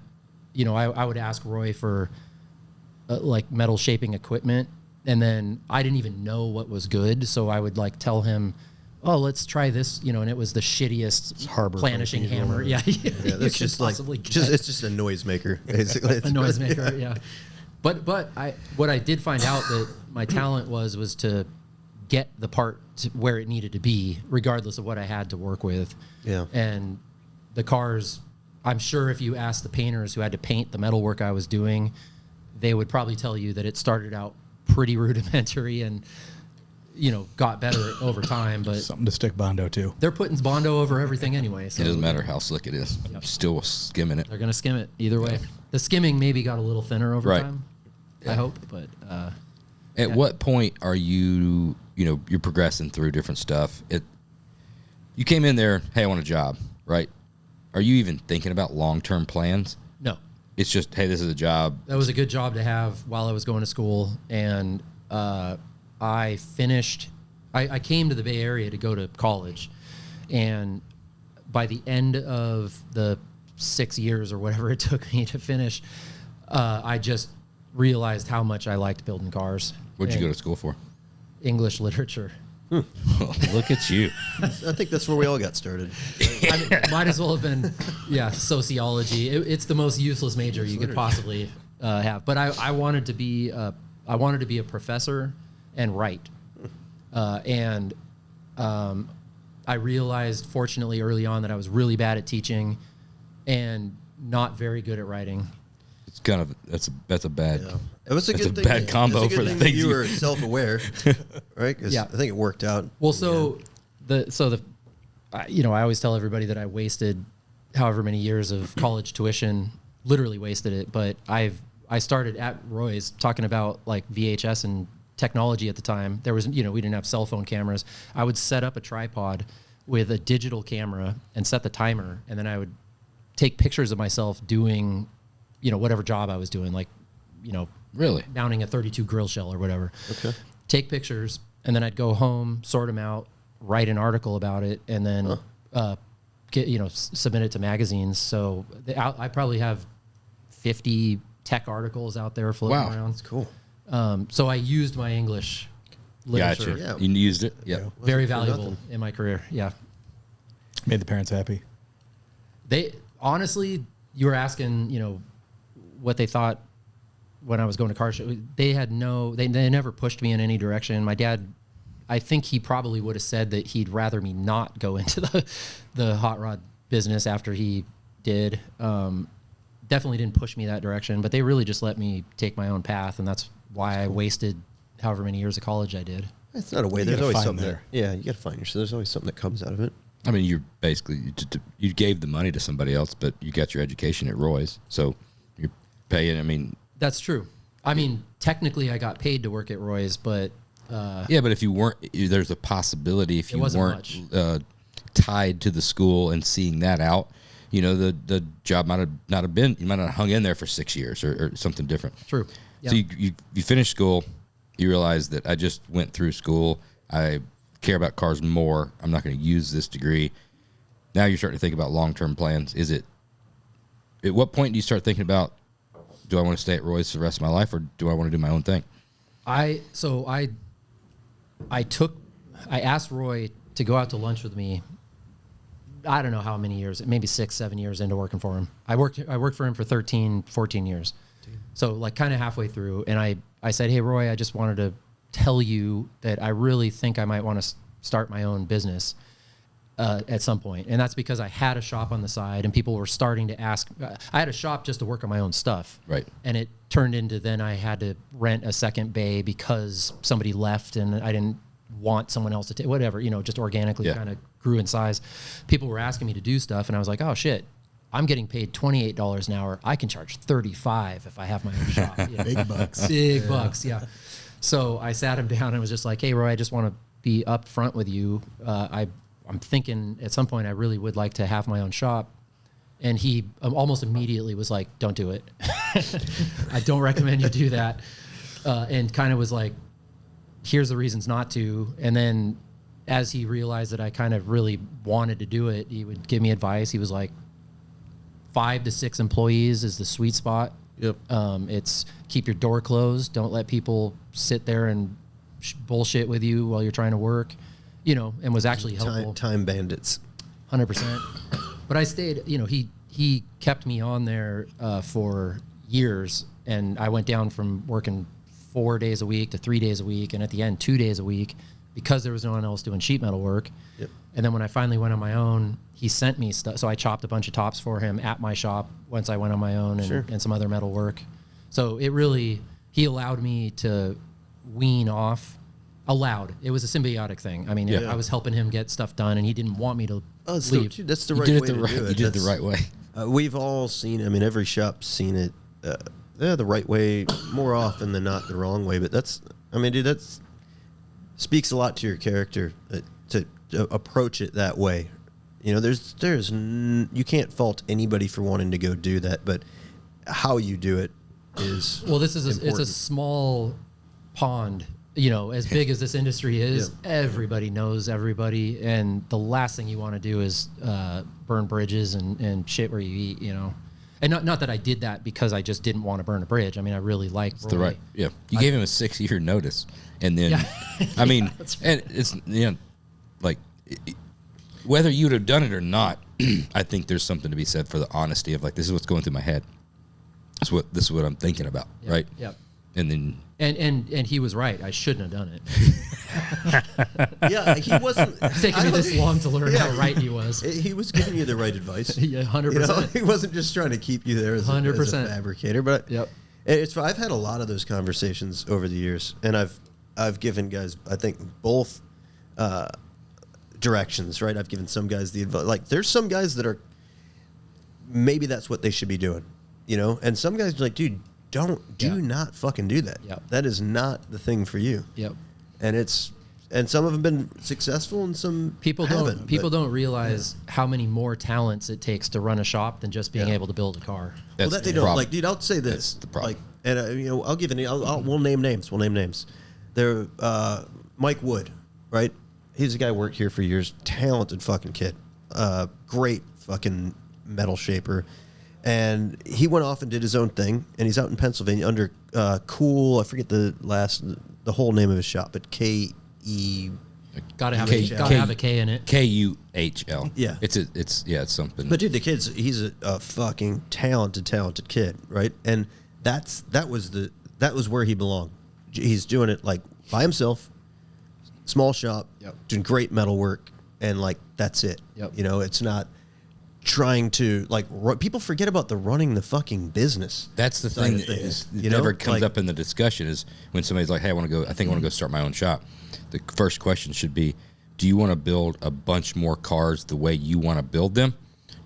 you know, I would ask Roy for like metal shaping equipment, and then I didn't even know what was good. So I would like tell him, oh, let's try this, you know, and it was the shittiest planishing hammer. Yeah. That's just like, it's just a noisemaker, basically. A noisemaker, yeah. But what I did find out that my talent was to get the part to where it needed to be, regardless of what I had to work with. Yeah. And the cars, I'm sure if you asked the painters who had to paint the metalwork I was doing, they would probably tell you that it started out pretty rudimentary and, you know, got better over time. But something to stick Bondo to. They're putting Bondo over everything anyway. So it doesn't matter how slick it is. Yep. Still skimming it. They're going to skim it either way. The skimming maybe got a little thinner over time, I hope. But at what point are you know, you're progressing through different stuff? You came in there, hey, I want a job, right? Are you even thinking about long-term plans? No. It's just, hey, this is a job. That was a good job to have while I was going to school. And I finished, I came to the Bay Area to go to college. And by the end of the 6 years or whatever it took me to finish, I just realized how much I liked building cars. What'd you go to school for? English literature. Look at you. I think that's where we all got started. I mean, might as well have been, sociology. It's the most useless major you could possibly have. But I wanted to be a professor and write. And I realized, fortunately, early on that I was really bad at teaching and not very good at writing. It's kind of that's a bad. Yeah. It was a good thing. Bad combo for the thing. You were self-aware, right? I think it worked out. Well, I always tell everybody that I wasted however many years of college tuition, literally wasted it. But I started at Roy's talking about like VHS and technology at the time. There was, we didn't have cell phone cameras. I would set up a tripod with a digital camera and set the timer, and then I would take pictures of myself doing, whatever job I was doing, like, really mounting a 32 grill shell or whatever. Okay. Take pictures, and then I'd go home, sort them out, write an article about it, and then submit it to magazines. So I probably have 50 tech articles out there floating around. That's cool. So I used my English literature. Gotcha. Yeah. You used it. Yeah. Very valuable in my career. Yeah. Made the parents happy. They honestly, you were asking, what they thought when I was going to car show. They had they never pushed me in any direction. My dad, I think he probably would have said that he'd rather me not go into the hot rod business after he did. Definitely didn't push me that direction, but they really just let me take my own path, and that's why I wasted however many years of college I did. It's not a way. There's always something there. Yeah, you got to find yourself. There's always something that comes out of it. I mean, you're basically, you gave the money to somebody else, but you got your education at Roy's, so you're paying. I mean, that's true. I mean, technically, I got paid to work at Roy's, but yeah, but if you weren't, there's a possibility if you weren't tied to the school and seeing that out, the job might not have been. You might not have hung in there for 6 years or something different. True. Yeah. So you finish school, you realize that I just went through school. I care about cars more. I'm not going to use this degree. Now you're starting to think about long-term plans. At what point do you start thinking about, do I want to stay at Roy's for the rest of my life, or do I want to do my own thing? I asked Roy to go out to lunch with me. I don't know how many years, maybe 6-7 years into working for him. I worked for him for 13, 14 years. So like kind of halfway through. And I said, hey, Roy, I just wanted to tell you that I really think I might want to start my own business at some point. And that's because I had a shop on the side and people were starting to ask. I had a shop just to work on my own stuff. Right. And it turned into then I had to rent a second bay because somebody left and I didn't want someone else to take, whatever, just organically kind of grew in size. People were asking me to do stuff and I was like, oh shit, I'm getting paid $28 an hour. I can charge $35 if I have my own shop. Big bucks. Big bucks, yeah. So I sat him down and was just like, hey, Roy, I just want to be upfront with you. I'm thinking at some point I really would like to have my own shop. And he almost immediately was like, don't do it. I don't recommend you do that. And kind of was like, here's the reasons not to. And then as he realized that I kind of really wanted to do it, he would give me advice. He was like, 5 to 6 employees is the sweet spot. Yep. It's keep your door closed. Don't let people sit there and bullshit with you while you're trying to work, and was actually helpful. Time bandits. 100%. But I stayed, he kept me on there for years, and I went down from working 4 days a week to 3 days a week, and at the end 2 days a week, because there was no one else doing sheet metal work. Yep. And then when I finally went on my own, he sent me stuff. So I chopped a bunch of tops for him at my shop once I went on my own, and some other metal work. So he allowed me to wean off. It was a symbiotic thing. I mean, I was helping him get stuff done, and he didn't want me to leave. That's the right way to do it. You did it the right way. We've all seen, every shop's seen it the right way more often than not the wrong way. But that's speaks a lot to your character to approach it that way. You can't fault anybody for wanting to go do that, but how you do it is it's a small pond. As big as this industry is, everybody knows everybody, and the last thing you want to do is burn bridges and shit where you eat. And not that I did that because I just didn't want to burn a bridge. I mean, I really like Roy. You gave him a 6-year notice, and then I mean, and it's whether you'd have done it or not, I think there's something to be said for the honesty of this is what's going through my head. This is what I'm thinking about, right? Yep. And then and he was right. I shouldn't have done it. Yeah, he wasn't. It's taken me this long to learn how right he was. He was giving you the right advice. Yeah, 100%. He wasn't just trying to keep you there as a 100% fabricator. But I've had a lot of those conversations over the years, and I've given guys, I think, both directions. Right, I've given some guys the advice. There's some guys that are maybe that's what they should be doing, and some guys are like, dude, do not fucking do that. Yep. That is not the thing for you. Yep. And some have been successful, and some people haven't. don't realize how many more talents it takes to run a shop than just being able to build a car. That's that they don't like, dude. I'll say this. That's the problem. I'll give it. We'll name names. There, Mike Wood, right? He's a guy who worked here for years. Talented fucking kid. Great fucking metal shaper. And he went off and did his own thing, and he's out in Pennsylvania under Cool. I forget the whole name of his shop, but K-E. Gotta have a K in it. K-U-H-L. Yeah, it's something. But dude, he's a fucking talented kid, right? And that was where he belonged. He's doing it by himself, small shop, doing great metal work, and that's it. Yep. It's not trying to people forget about the running the fucking business. That's the thing that never comes up in the discussion is when somebody's like, hey, I want to go start my own shop. The first question should be, do you want to build a bunch more cars the way you want to build them?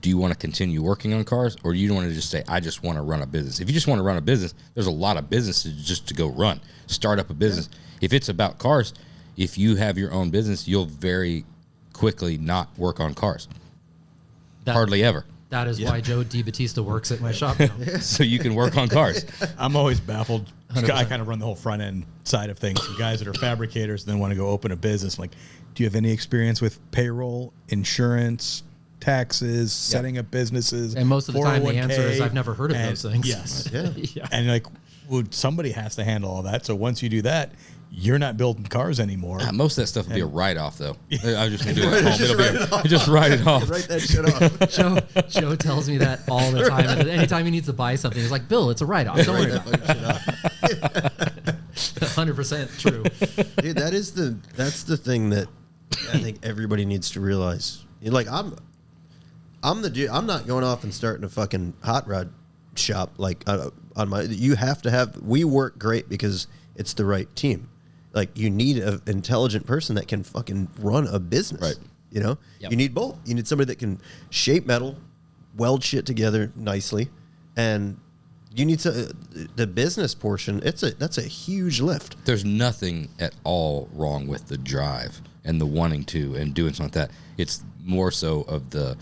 Do you want to continue working on cars, or do you want to just say, I just want to run a business? If you just want to run a business, there's a lot of businesses just to go run. Start up a business. Yeah. If it's about cars, if you have your own business, you'll very quickly not work on cars. Hardly ever. That is why Joe DiBattista works at my shop now. So you can work on cars. I'm always baffled. 100%. I kind of run the whole front end side of things. The guys that are fabricators then want to go open a business. I'm like, do you have any experience with payroll, insurance, taxes, setting up businesses? And most of the time the 401k? answer is I've never heard of those things. Yes. Yeah. And somebody has to handle all that. So once you do that, you're not building cars anymore. Most of that stuff will be a write-off, though. I'm just going to do it at home. Just write it off. Write that shit off. Joe tells me that all the time. And anytime he needs to buy something, he's like, Bill, it's a write-off. Don't worry about it. 100% true. Dude, that's the thing that I think everybody needs to realize. I'm the dude. I'm not going off and starting a fucking hot rod shop on my. You have to have. We work great because it's the right team. You need an intelligent person that can fucking run a business. Right. You need both. You need somebody that can shape metal, weld shit together nicely, and you need to the business portion. That's a huge lift. There's nothing at all wrong with the drive and the wanting to and doing something like that. It's more so of the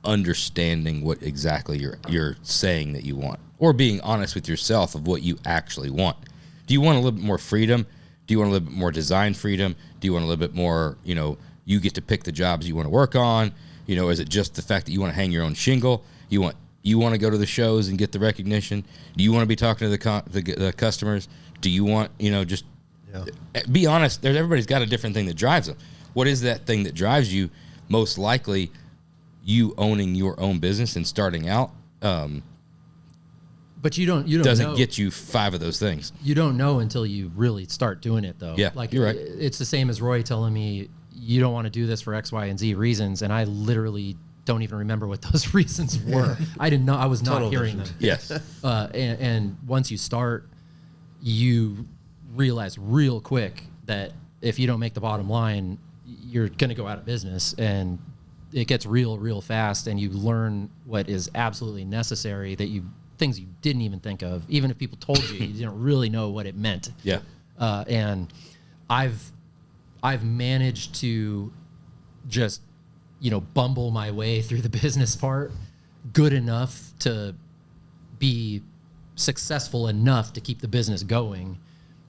understanding what exactly you're saying that you want, or being honest with yourself of what you actually want. Do you want a little bit more freedom? Do you want a little bit more design freedom? Do you want a little bit more, you get to pick the jobs you want to work on? Is it just the fact that you want to hang your own shingle? You want to go to the shows and get the recognition? Do you want to be talking to the customers? Do you want, just be honest. Everybody's got a different thing that drives them. What is that thing that drives you? Most likely you owning your own business and starting out. But you don't doesn't know. Get you 5 of those things. You don't know until you really start doing it, though. Yeah, like you're right. It's the same as Roy telling me you don't want to do this for X, Y, and Z reasons, and I literally don't even remember what those reasons were. I didn't know. I was not hearing them. Yes. And once you start, you realize real quick that if you don't make the bottom line, you're going to go out of business, and it gets real fast, and you learn what is absolutely necessary things you didn't even think of. Even if people told you, you didn't really know what it meant. Yeah. And I've managed to just, bumble my way through the business part good enough to be successful enough to keep the business going.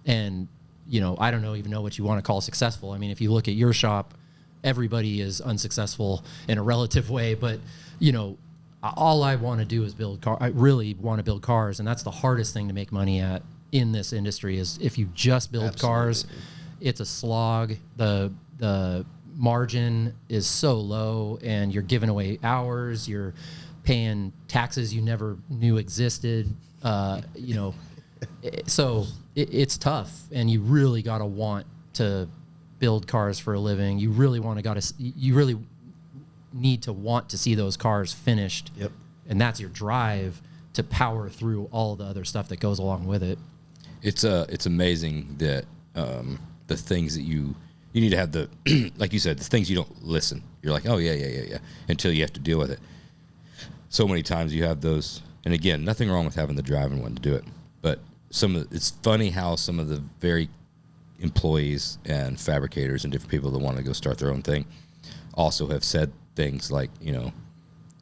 And, I don't even know what you want to call successful. I mean, if you look at your shop, everybody is unsuccessful in a relative way, but, all I want to do is build cars. I really want to build cars, and that's the hardest thing to make money at in this industry is if you just build cars, it's a slog. The margin is so low, and you're giving away hours. You're paying taxes you never knew existed. So it's tough, and you really got to want to build cars for a living. You really need to want to see those cars finished. Yep. And that's your drive to power through all the other stuff that goes along with it. It's amazing that the things that you need to have like you said, the things you don't listen. You're like, oh yeah, until you have to deal with it. So many times you have those, and again, nothing wrong with having the drive and wanting to do it, but it's funny how some of the very employees and fabricators and different people that want to go start their own thing also have said things like,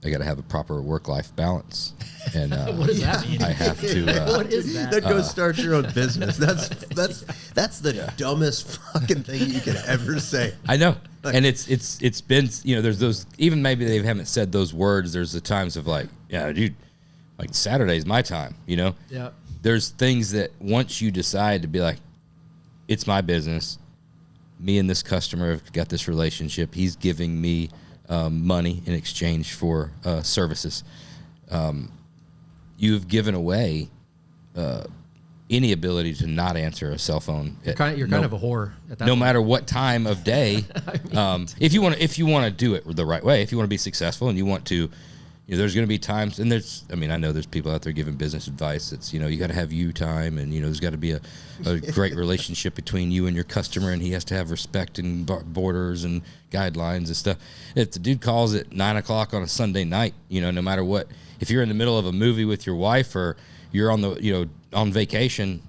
I got to have a proper work-life balance. And what does that mean? I have to. What is that? That goes start your own business. That's the dumbest fucking thing you could ever say. I know, and it's been there's those, even maybe they haven't said those words. There's the times of like, yeah, dude, like Saturday's my time. Yeah. There's things that once you decide to be like, it's my business. Me and this customer have got this relationship. He's giving me money in exchange for services. You've given away any ability to not answer a cell phone. You're kind of a whore at that no point. matter what time of day. If you want to do it the right way, if you want to be successful and you want to, there's going to be times, and I know there's people out there giving business advice. It's, you got to have you time, and, there's got to be a great relationship between you and your customer, and he has to have respect and borders and guidelines and stuff. If the dude calls at 9:00 on a Sunday night, no matter what, if you're in the middle of a movie with your wife or you're on on vacation,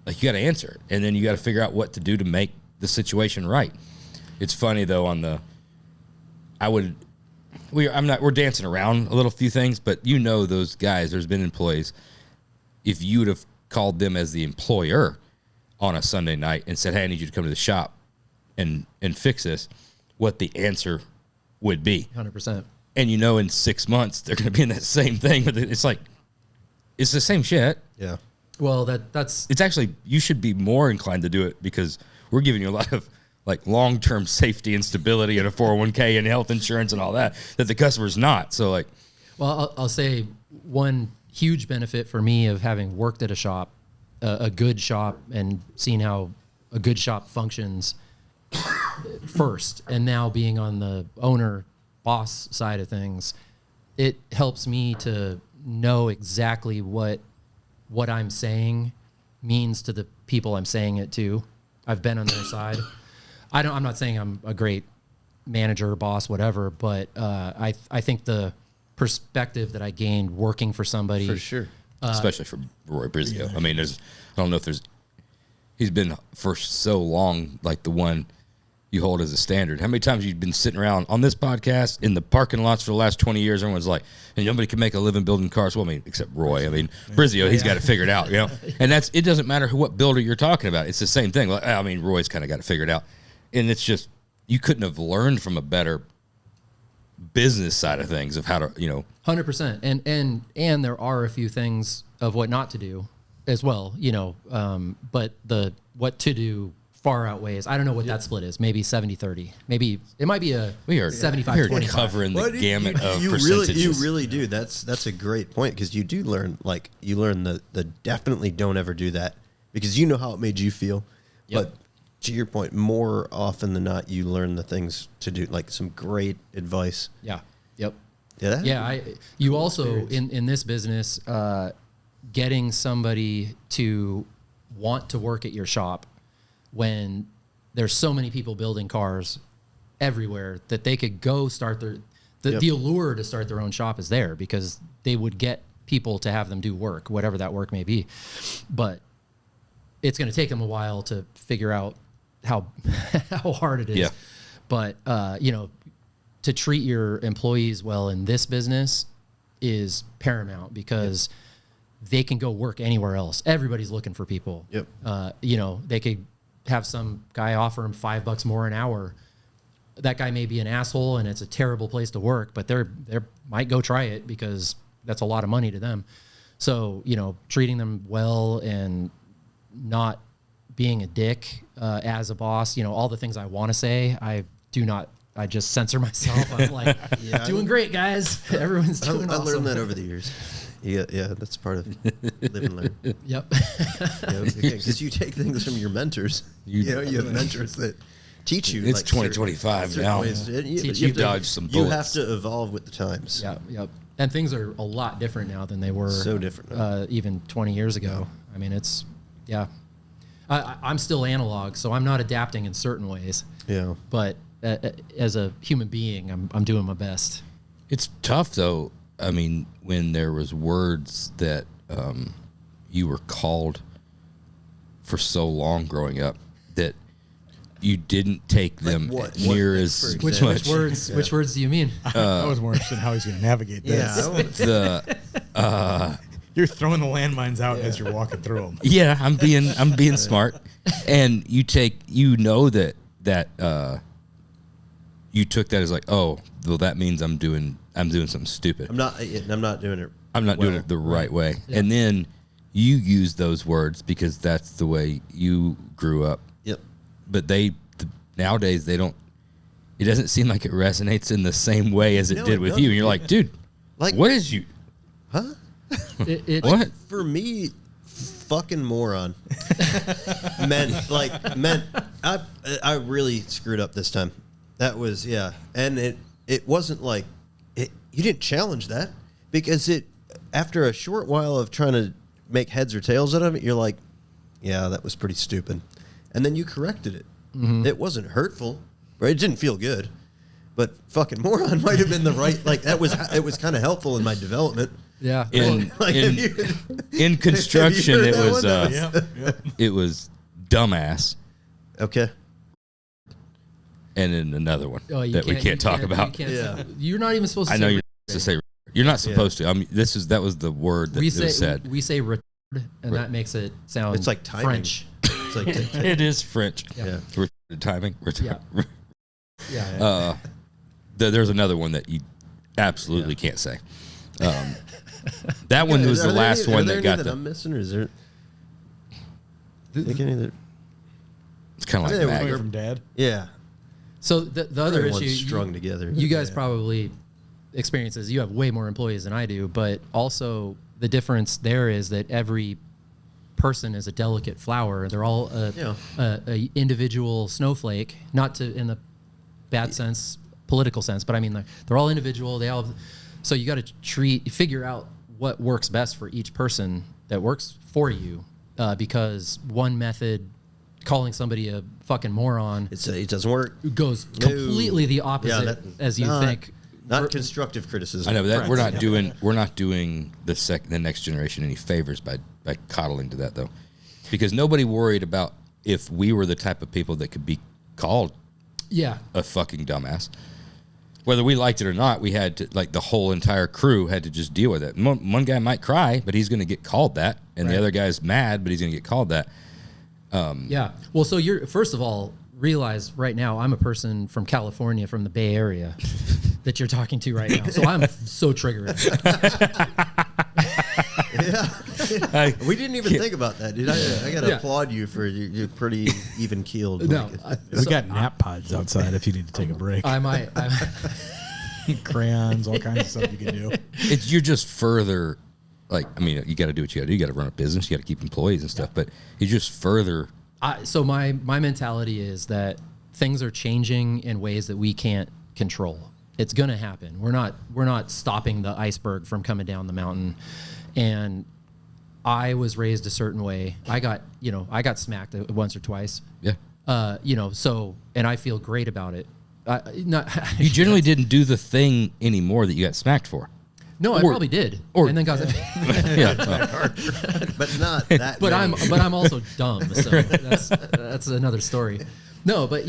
like, you got to answer it, and then you got to figure out what to do to make the situation right. It's funny though, we're dancing around a little few things, but those guys, there's been employees, if you'd have called them as the employer on a Sunday night and said, hey, I need you to come to the shop and fix this, what the answer would be. 100%. And in 6 months, they're going to be in that same thing. But it's like, it's the same shit. Yeah. Well, that's... It's actually, you should be more inclined to do it because we're giving you a lot of like long-term safety and stability and a 401k and health insurance and all that the customer's not. So like, well, I'll say one huge benefit for me of having worked at a shop, a good shop, and seeing how a good shop functions first, and now being on the owner boss side of things, it helps me to know exactly what I'm saying means to the people I'm saying it to. I've been on their side. I'm not saying I'm a great manager, boss, whatever, but I think the perspective that I gained working for somebody. For sure. Especially for Roy Brizio. I mean, I don't know if he's been for so long, like the one you hold as a standard. How many times you've been sitting around on this podcast in the parking lots for the last 20 years? Everyone's like, and nobody can make a living building cars. Well, I mean, except Roy. I mean, Brizio, he's got it figured out, you know? And it doesn't matter what builder you're talking about. It's the same thing. Like, I mean, Roy's kind of got it figured out. And it's just, you couldn't have learned from a better business side of things of how to, 100%. And there are a few things of what not to do as well, but the what to do far outweighs. I don't know what that split is. Maybe 70-30. Maybe it might be a 75-25. We're covering the gamut of you percentages. You really do. That's a great point, because you do learn, the definitely don't ever do that, because you know how it made you feel. Yep. But to your point, more often than not, you learn the things to do, like some great advice. Yeah. Yep. Yeah. You also in this business, getting somebody to want to work at your shop when there's so many people building cars everywhere that they could go start the allure to start their own shop is there, because they would get people to have them do work, whatever that work may be. But it's going to take them a while to figure out how hard it is. Yeah. But, to treat your employees well in this business is paramount, because they can go work anywhere else. Everybody's looking for people. Yep. They could have some guy offer them $5 more an hour. That guy may be an asshole and it's a terrible place to work, but they might go try it because that's a lot of money to them. So, treating them well and not being a dick as a boss, all the things I want to say, I do not. I just censor myself. I'm like, doing great, guys. Everyone's doing awesome. I learned that over the years. Yeah, that's part of live and learn. Yep. Because you take things from your mentors. You have mentors that teach you. It's 2025 now. You dodge some bullets. You have to evolve with the times. Yep. And things are a lot different now than they were. So different now. Even 20 years ago. I mean, it's, I'm still analog, so I'm not adapting in certain ways. Yeah. But as a human being, I'm doing my best. It's tough, though. I mean, when there was words that you were called for so long growing up that you didn't take them near as Which words do you mean? I was more interested in how he's going to navigate this. You're throwing the landmines out as you're walking through them. Yeah, I'm being smart, and you that you took that as like, oh, well, that means I'm doing something stupid. I'm not doing it. I'm not doing it the right way. Yeah. And then you use those words because that's the way you grew up. Yep. But nowadays they don't. It doesn't seem like it resonates in the same way as it did with you. And you're like, dude, what is you? Huh? What? For me, fucking moron. meant. I really screwed up this time. That was and it wasn't like you didn't challenge that, because after a short while of trying to make heads or tails out of it, you're like, yeah, that was pretty stupid, and then you corrected it. Mm-hmm. It wasn't hurtful, right? It didn't feel good, but fucking moron might have been the right. Like it was kind of helpful in my development. Yeah. In construction, it was it was dumbass. Okay. And then another one that we can't talk about. You're not even supposed to. I know you're supposed to say. You're not supposed to. I mean, that was the word that was said. We say retard, and that makes it sound. It's like timing. French. It's like it is French. Yeah. Retarded timing. Yeah. There's another one that you absolutely can't say. That one was the last one that got I'm missing, or is there? Think any that? It's kind of like Coming from Dad. Yeah. So the other issue, strung together. You guys probably experience this. You have way more employees than I do, but also the difference there is that every person is a delicate flower. They're all a individual snowflake, not to in the bad sense, political sense, but I mean they're all individual. They all. So you got to figure out what works best for each person that works for you, because one method, calling somebody a fucking moron, it doesn't work. Goes completely the opposite as you think Not constructive criticism. I know that we're not doing the next generation any favors by coddling to that though, because nobody worried about if we were the type of people that could be called a fucking dumbass. Whether we liked it or not, we had to, like, the whole entire crew had to just deal with it. One guy might cry, but he's going to get called that, and the other guy's mad, but he's going to get called that. Yeah. Well, so you're, first of all, realize right now I'm a person from California, from the Bay Area, that you're talking to right now. So I'm so triggered. We didn't even think about that, dude. I got to applaud you for you're pretty even keeled. No, We got nap pods outside if you need to take a break. I might. Crayons, all kinds of stuff you can do. You're just further, like, I mean, you got to do what you got to do. You got to run a business. You got to keep employees and stuff. But you just further. So my mentality is that things are changing in ways that we can't control. It's going to happen. We're not stopping the iceberg from coming down the mountain. And I was raised a certain way. I got smacked once or twice. Yeah. So, and I feel great about it. You generally didn't do the thing anymore that you got smacked for. No, I probably did. And then got but not that. But I'm also dumb, so that's another story. No, but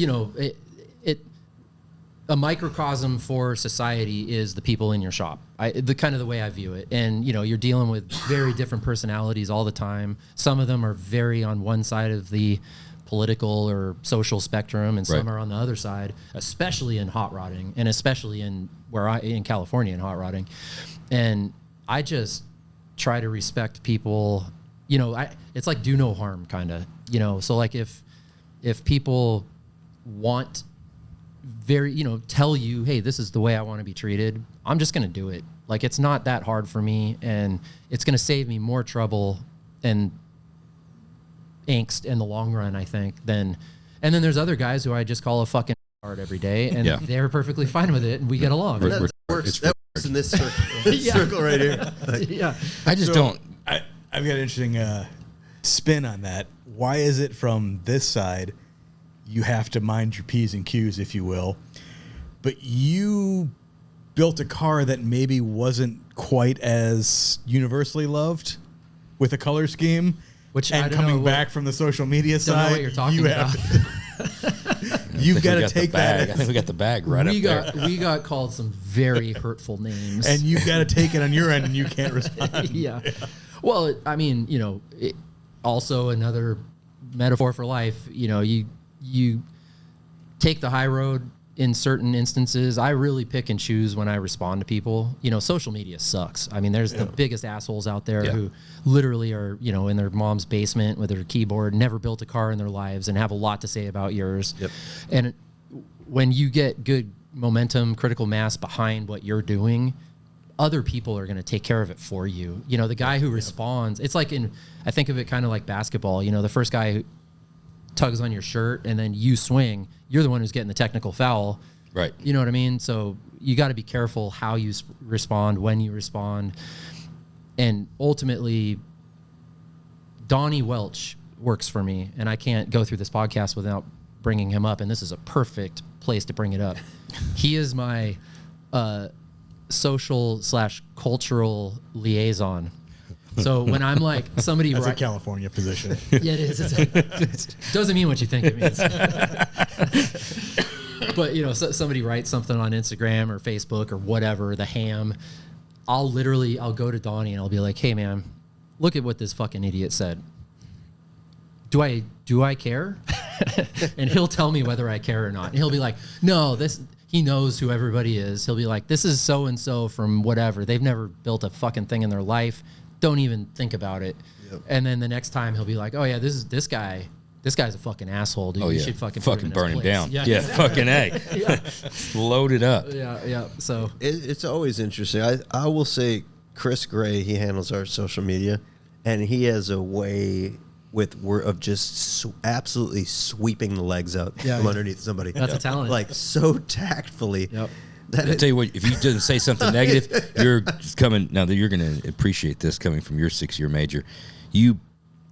a microcosm for society is the people in your shop. The way I view it. And you're dealing with very different personalities all the time. Some of them are very on one side of the political or social spectrum, and some are on the other side, especially in hot rodding, and especially in California in hot rodding. And I just try to respect people. It's like do no harm, kind of. So like if people want tell you, hey, this is the way I want to be treated, I'm just going to do it. Like, it's not that hard for me, and it's going to save me more trouble and angst in the long run, I think, and then there's other guys who I just call a fucking hard every day, and they're perfectly fine with it, and we get along. That works in this circle right here. I just don't. I've got an interesting spin on that. Why is it from this side you have to mind your P's and Q's, if you will, but you built a car that maybe wasn't quite as universally loved with a color scheme, and coming back from the social media side, know what you're talking about. You've got to take that. I think we got the bag right up there. We got called some very hurtful names, and you've got to take it on your end, and you can't respond. Yeah. Well, I mean, also another metaphor for life. You take the high road in certain instances. I really pick and choose when I respond to people. Social media sucks. I mean, there's the biggest assholes out there who literally are, in their mom's basement with their keyboard, never built a car in their lives, and have a lot to say about yours. Yep. And when you get good momentum, critical mass behind what you're doing, other people are going to take care of it for you. The guy who responds, it's like I think of it kind of like basketball. The first guy who tugs on your shirt and then you swing, you're the one who's getting the technical foul. Right. You know what I mean? So you got to be careful how you respond, when you respond. And ultimately, Donnie Welch works for me, and I can't go through this podcast without bringing him up, and this is a perfect place to bring it up. He is my social/cultural liaison. So when I'm like somebody, that's a California position. Yeah, it is. It doesn't mean what you think it means. But somebody writes something on Instagram or Facebook or whatever, the ham. I'll go to Donnie and I'll be like, "Hey, man, look at what this fucking idiot said. Do I care?" And he'll tell me whether I care or not. And he'll be like, "No, this." He knows who everybody is. He'll be like, "This is so and so from whatever. They've never built a fucking thing in their life. Don't even think about it." Yep. And then the next time he'll be like, "Oh yeah, this guy's a fucking asshole, dude. You should fucking burn him down." Yeah, exactly. Fucking A. Load it up. Yeah. So it's always interesting. I will say Chris Gray, he handles our social media, and he has a way of just absolutely sweeping the legs out from underneath somebody. That's a talent. Like so tactfully. Yep. I'll tell you what, if you didn't say something negative, you're coming, now that you're going to appreciate this coming from your 6-year major, you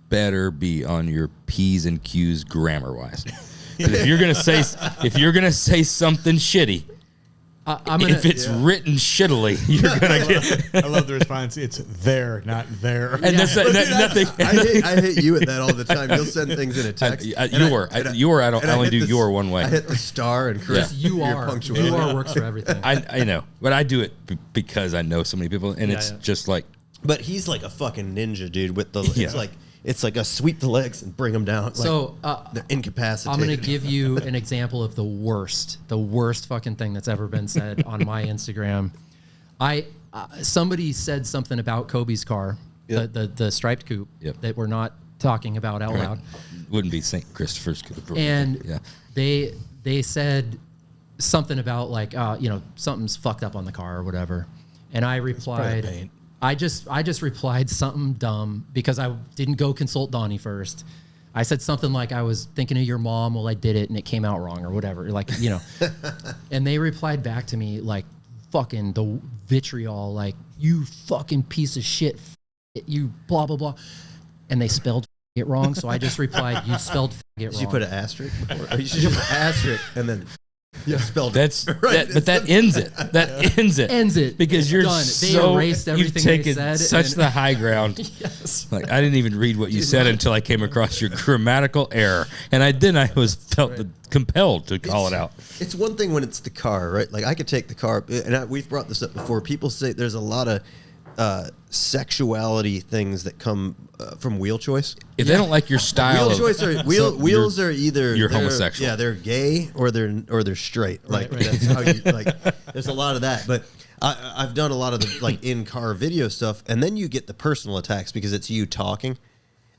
better be on your P's and Q's grammar-wise. If you're going to say something shitty, if it's written shittily, you're gonna get. I love the response. It's there, not there. And that's nothing. I hit you at that all the time. You'll send things in a text. Your. I only do your one way. I hit the star and correct You are works for everything. I know, but I do it because I know so many people, and it's just like. But he's like a fucking ninja, dude. With the it's like a sweep the legs and bring them down. So they're incapacitated. I'm gonna give you an example of the worst fucking thing that's ever been said on my Instagram. Somebody said something about Kobe's car, the striped coupe, that we're not talking about out loud. Wouldn't be St. Christopher's coupe. And they said something about like something's fucked up on the car or whatever, and I replied. I just replied something dumb because I didn't go consult Donnie first. I said something like I was thinking of your mom while I did it and it came out wrong or whatever. Like, and they replied back to me like fucking the vitriol, like, you fucking piece of shit, you blah, blah, blah. And they spelled it wrong. So I just replied, you spelled it wrong. Did you put an asterisk before? You should put an asterisk and then... spelled that's right. But that ends it. That ends it because you're done. So they erased everything you've taken they said such the high ground. Yes. Like I didn't even read what you said until I came across your grammatical error, and I felt compelled to call it out. It's one thing when it's the car, right? Like I could take the car, and we've brought this up before. People say there's a lot of sexuality things that come from wheel choice. If they don't like your style, wheels are either you're homosexual. Yeah, they're gay or they're straight. Like that's how you like. There's a lot of that, but I've done a lot of the like in car video stuff, and then you get the personal attacks because it's you talking,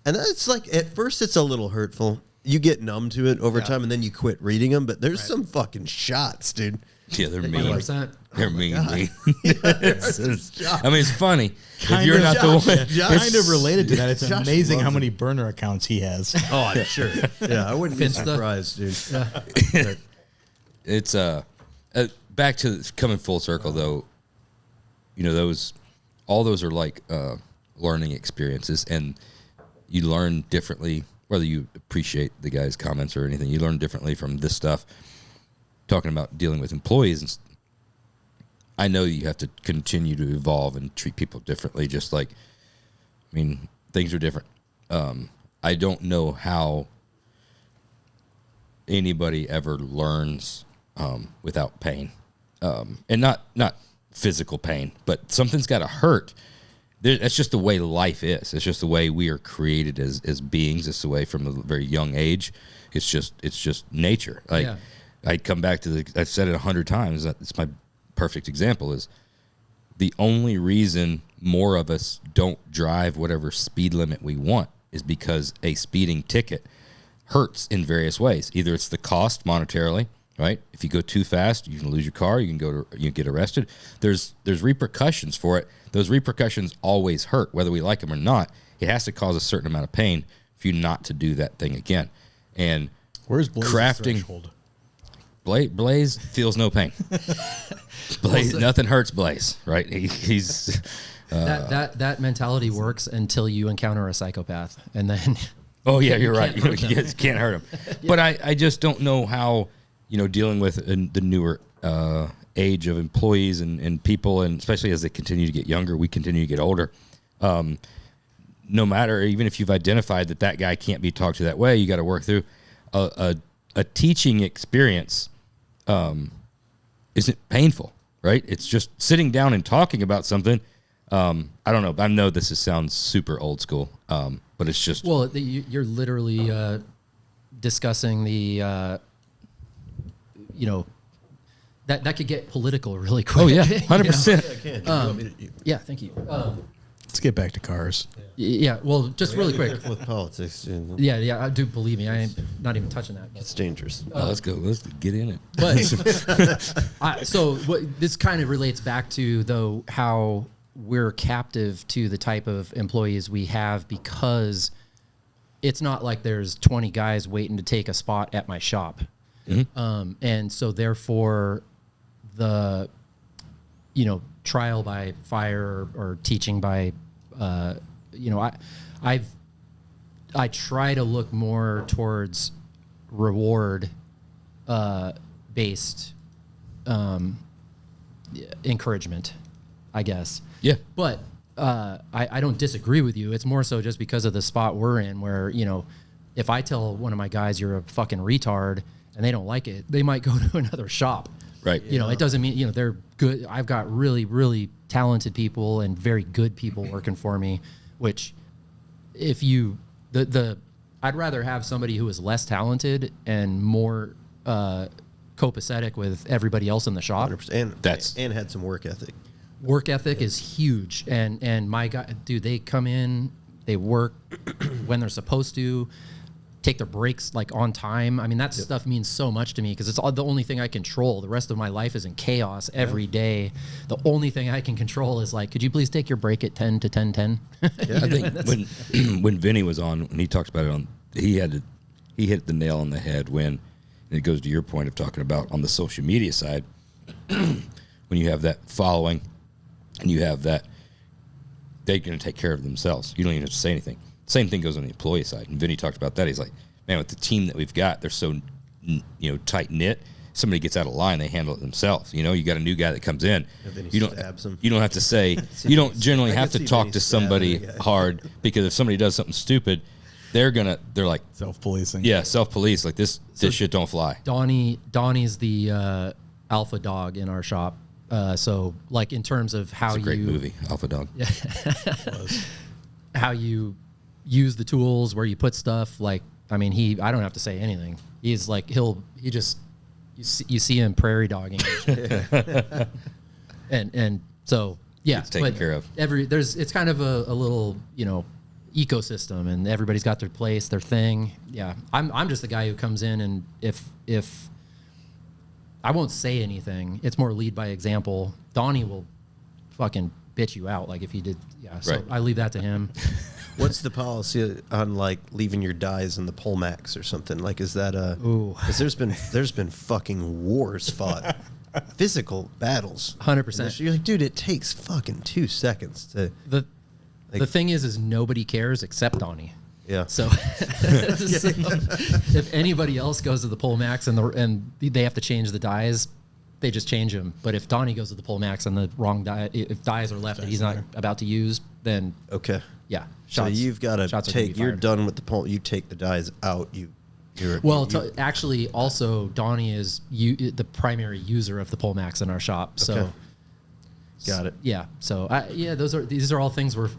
and that's like at first it's a little hurtful. You get numb to it over time, and then you quit reading them. But there's some fucking shots, dude. Yeah, they're mean. 100%. They're mean. I mean, it's funny. If you're not the one, kind of related to that. It's amazing how many burner accounts he has. Oh, I'm sure. Yeah, I wouldn't be surprised, dude. Yeah. It's back to coming full circle though. All those are like learning experiences, and you learn differently. Whether you appreciate the guy's comments or anything, you learn differently from this stuff. Talking about dealing with employees, and I know you have to continue to evolve and treat people differently. Just like, things are different. I don't know how anybody ever learns without pain, and not physical pain, but something's got to hurt. That's just the way life is. It's just the way we are created as beings. It's the way from a very young age. It's just nature. Like. Yeah. I come back to I've said it 100 times. It's my perfect example is the only reason more of us don't drive whatever speed limit we want is because a speeding ticket hurts in various ways. Either it's the cost monetarily, right? If you go too fast, you can lose your car. You can get arrested. There's repercussions for it. Those repercussions always hurt, whether we like them or not. It has to cause a certain amount of pain for you not to do that thing again. And where's Blaze's threshold? Blaze feels no pain. Blaze, nothing hurts Blaze, right? He's that mentality works until you encounter a psychopath, and then. Oh yeah, you're right. You can't hurt him. Yeah. But I just don't know how dealing with the newer age of employees and people, and especially as they continue to get younger, we continue to get older. No matter, even if you've identified that guy can't be talked to that way, you got to work through a teaching experience. Isn't painful, right? It's just sitting down and talking about something. I don't know. I know this sounds super old school, but it's just... Well, you're literally discussing the, that could get political really quick. Oh, yeah, 100%. Yeah, thank you. Let's get back to cars. Yeah, well, just really quick. With politics. Yeah, I do believe me. I am not even touching that. It's dangerous. Let's go. Let's get in it. But so this kind of relates back to, though, how we're captive to the type of employees we have, because it's not like there's 20 guys waiting to take a spot at my shop. Mm-hmm. And so therefore the, trial by fire or teaching by, I try to look more towards reward based encouragement, I guess. Yeah. But I don't disagree with you. It's more so just because of the spot we're in where, you know, if I tell one of my guys you're a fucking retard and they don't like it, they might go to another shop. Right. You know, it doesn't mean, you know, they're good. I've got really, really talented people and very good people working for me, which if you, I'd rather have somebody who is less talented and more copacetic with everybody else in the shop. 100%. And had some work ethic. Work ethic is huge. And my guy, dude, they come in, they work when they're supposed to, take their breaks like on time. I mean, that stuff means so much to me because it's the only thing I control. The rest of my life is in chaos every day. The only thing I can control is like, could you please take your break at 10 to 10:10? I think when Vinny was on, when he talked about it he hit the nail on the head when, and it goes to your point of talking about on the social media side, when you have that following and you have that, they're going to take care of themselves. You don't even have to say anything. Same thing goes on the employee side. And Vinny talked about that. He's like, man, with the team that we've got, they're so, tight knit. Somebody gets out of line, they handle it themselves. You know, you got a new guy that comes in. You don't have to say, you don't generally have to talk to somebody hard because if somebody does something stupid, they're like self-policing. Yeah, self-police. Like this shit don't fly. Donnie's the alpha dog in our shop. So like in terms of how it's a great movie, Alpha Dog. Yeah. How you use the tools, where you put stuff. Like, I mean, I don't have to say anything. He's like, you see him prairie dogging. and so, yeah. It's taken care of. It's kind of a little, ecosystem, and everybody's got their place, their thing. Yeah. I'm just the guy who comes in, and if I won't say anything, it's more lead by example. Donnie will fucking bitch you out. Like if he did. Yeah. So right. I leave that to him. What's the policy on like leaving your dies in the Polmax or something? Like, is that because there's been fucking wars fought, physical battles, 100%. You're like, dude, it takes fucking 2 seconds to. The thing is nobody cares except Donnie. Yeah. So if anybody else goes to the Polmax and they have to change the dies, they just change them. But if Donnie goes to the Polmax and the wrong die, if dies are left that he's not about to use, then okay. Yeah. So you've got to take. You're done with the pole. You take the dies out. Actually, also Donnie is the primary user of the Polmax in our shop. So. Okay. Got it. Yeah. So these are all things we're.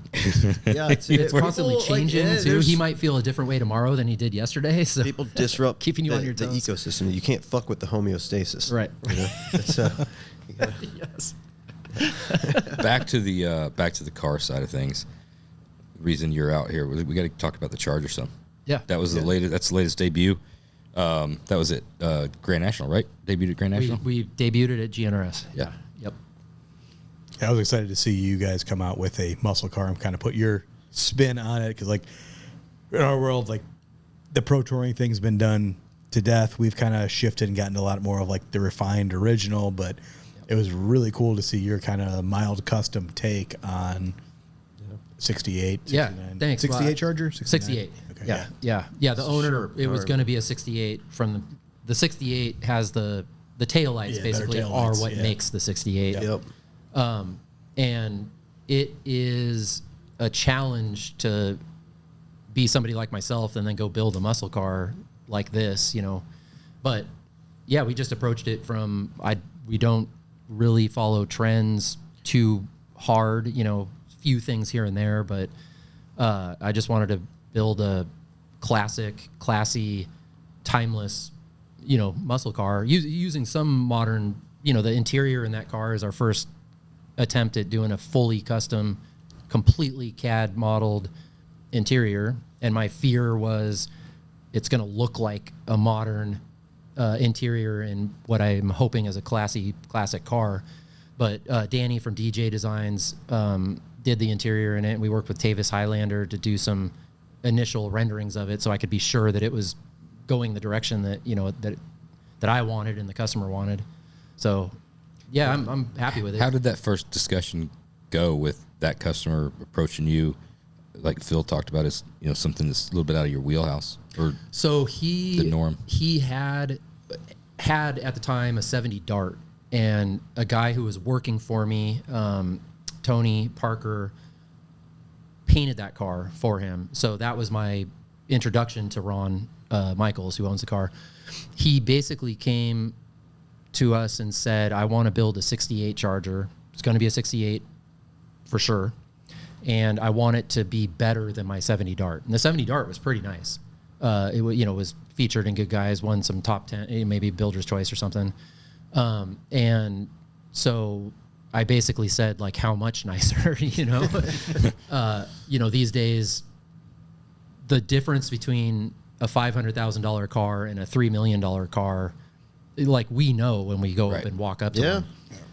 Yeah, it's constantly changing too. He might feel a different way tomorrow than he did yesterday. So people disrupt keeping you on your toes. The ecosystem. You can't fuck with the homeostasis. Right. Yes. Back to the car side of things. The reason you're out here, we got to talk about the Charger some. Yeah. That was the latest. That's the latest debut. That was it. Grand National, right? Debuted at Grand National. We debuted it at GNRS. Yeah. Yep. I was excited to see you guys come out with a muscle car and kind of put your spin on it because, like, in our world, like, the pro touring thing's been done to death. We've kind of shifted and gotten a lot more of, like, the refined original, but it was really cool to see your kind of mild custom take on 68, 69. Yeah, thanks. 68 Charger? 68. Okay. Yeah. The owner, it was going to be a 68 from the 68 has the taillights basically are what makes the 68. Yep. And it is a challenge to be somebody like myself and then go build a muscle car like this, But yeah, we just approached it from we don't really follow trends too hard, few things here and there, but I just wanted to build a classic, classy, timeless, muscle car using some modern, the interior in that car is our first attempt at doing a fully custom, completely CAD modeled interior. And my fear was it's going to look like a modern interior in what I'm hoping is a classic car. But Danny from DJ Designs did the interior in it. And we worked with Tavis Highlander to do some initial renderings of it so I could be sure that it was going the direction that, that I wanted and the customer wanted. So yeah, I'm happy with it. How did that first discussion go with that customer approaching you? Like Phil talked about, is something that's a little bit out of your wheelhouse, or so the norm. He had at the time a 70 Dart, and a guy who was working for me, Tony Parker, painted that car for him. So that was my introduction to Ron Michaels, who owns the car. He basically came to us and said, I want to build a 68 Charger. It's going to be a 68 for sure. And I want it to be better than my 70 Dart. And the 70 Dart was pretty nice. It was featured in Good Guys, won some top 10, maybe Builder's Choice or something. And so I basically said, like, how much nicer, these days, the difference between a $500,000 car and a $3 million car, like, we know when we go up and walk up to him.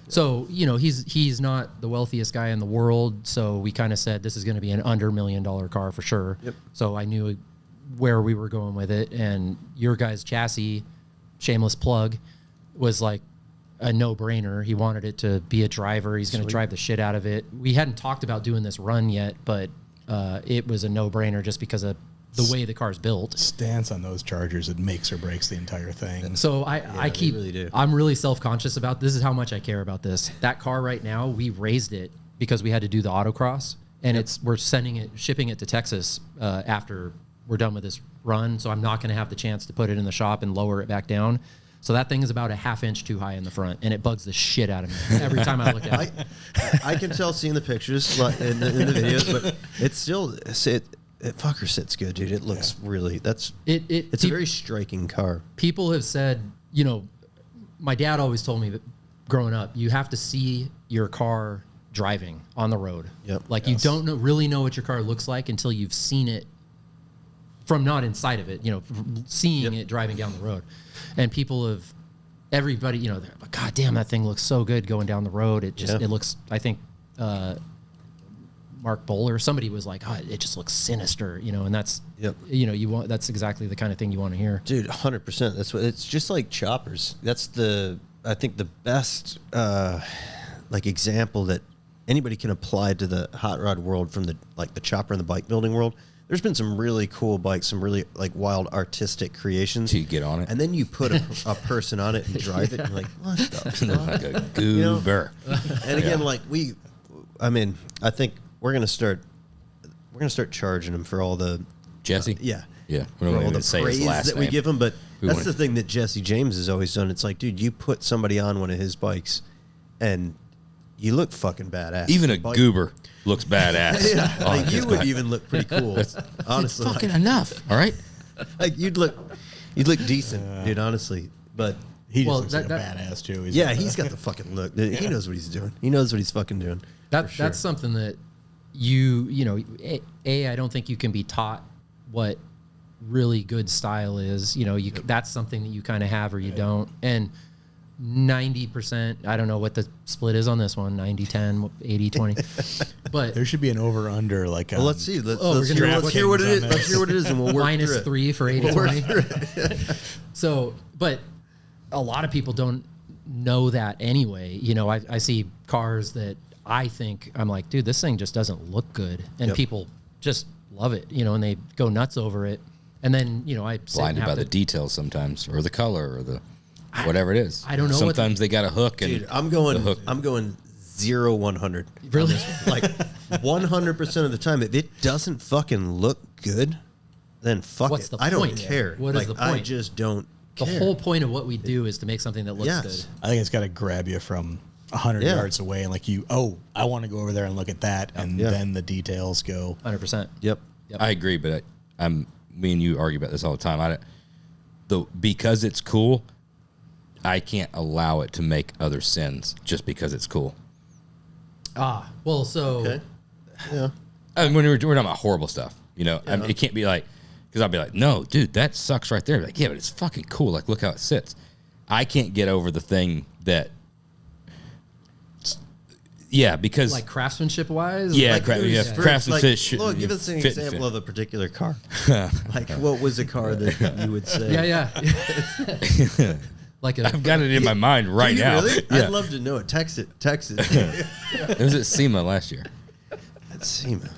So, he's not the wealthiest guy in the world. So we kind of said, this is going to be an under $1 million car for sure. Yep. So I knew where we were going with it. And your guy's chassis, shameless plug, was like a no-brainer. He wanted it to be a driver. He's going to drive the shit out of it. We hadn't talked about doing this run yet, but it was a no-brainer just because of the way the car's built. Stance on those Chargers, it makes or breaks the entire thing. So I'm really self-conscious about this. Is how much I care about this. That car right now, we raised it because we had to do the autocross, and we're shipping it to Texas after we're done with this run. So I'm not going to have the chance to put it in the shop and lower it back down. So that thing is about a half inch too high in the front, and it bugs the shit out of me every time I look at it. I can tell seeing the pictures in the videos, but it's still it fucker sits good, dude. It looks really it's a very striking car. People have said, my dad always told me that growing up, you have to see your car driving on the road. Yep. Like you don't really know what your car looks like until you've seen it from not inside of it, seeing it driving down the road. And everybody, they're like, God damn, that thing looks so good going down the road. It looks, I think, Mark Bowler, somebody was like, it just looks sinister, and that's, that's exactly the kind of thing you want to hear. Dude, 100%. That's what it's just like choppers. That's I think the best, example that anybody can apply to the hot rod world from the chopper and the bike building world. There's been some really cool bikes, some really wild artistic creations. So you get on it. And then you put a person on it and drive it and you're like, what the fuck? Like a goober. And again, I think we're gonna start charging him for all the Jesse. Yeah. We for all the praise that we give him, but that's the thing that Jesse James has always done. It's like, dude, you put somebody on one of his bikes, and you look fucking badass. Even a goober looks badass. You would even look pretty cool. Honestly, it's fucking enough. All right. You'd look decent, dude. Honestly, but he just looks like a badass too. He's got the fucking look. He knows what he's doing. He knows what he's fucking doing. That's something that I don't think you can be taught what really good style is. That's something that you kind of have or you don't. And 90%, I don't know what the split is on this one, 90-10, 80-20. But there should be an over-under. Let's see. Let's hear what it is. Let's hear what it is, and we'll work minus 3 for 80-20. So, but a lot of people don't know that anyway. I see cars that I'm like, dude, this thing just doesn't look good. And people just love it, and they go nuts over it. And then, I blinded by the details sometimes, or the color, or the whatever it is. I don't know. Sometimes they got a hook. And dude, I'm going 0-100. Really? 100% of the time, if it doesn't fucking look good, then What's it. The I don't point? care. What is the point? I just don't care. The whole point of what we do is to make something that looks good. I think it's got to grab you from 100 yards away, and I want to go over there and look at that, and then the details go 100%. Yep. I agree, but me and you argue about this all the time. Because it's cool, I can't allow it to make other sins just because it's cool. Well, so okay. Yeah. I mean, we're talking about horrible stuff, I mean, it can't be like, because I'll be like, no, dude, that sucks right there. Like, yeah, but it's fucking cool. Like, look how it sits. I can't get over the thing that. Yeah, because craftsmanship wise, craftsmanship. Look, give us an example of a particular car. What was a car that you would say? Yeah. I've got it in my mind right now. Really? Yeah. I'd love to know it. Text it. It was at SEMA last year. At SEMA.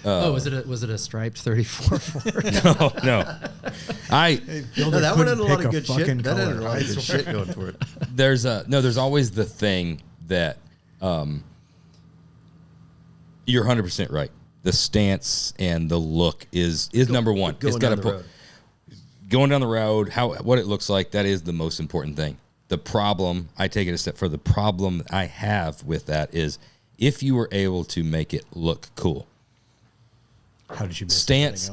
was it a striped 34 Ford? No, no. No, that one had a lot of good shit. That had a lot of good shit going for it. There's always the thing that you're 100% right. The stance and the look is number one. It's got to going down the road, what it looks like, that is the most important thing. The problem, I take it a step further, the problem I have with that is if you were able to make it look cool. How did you miss stance,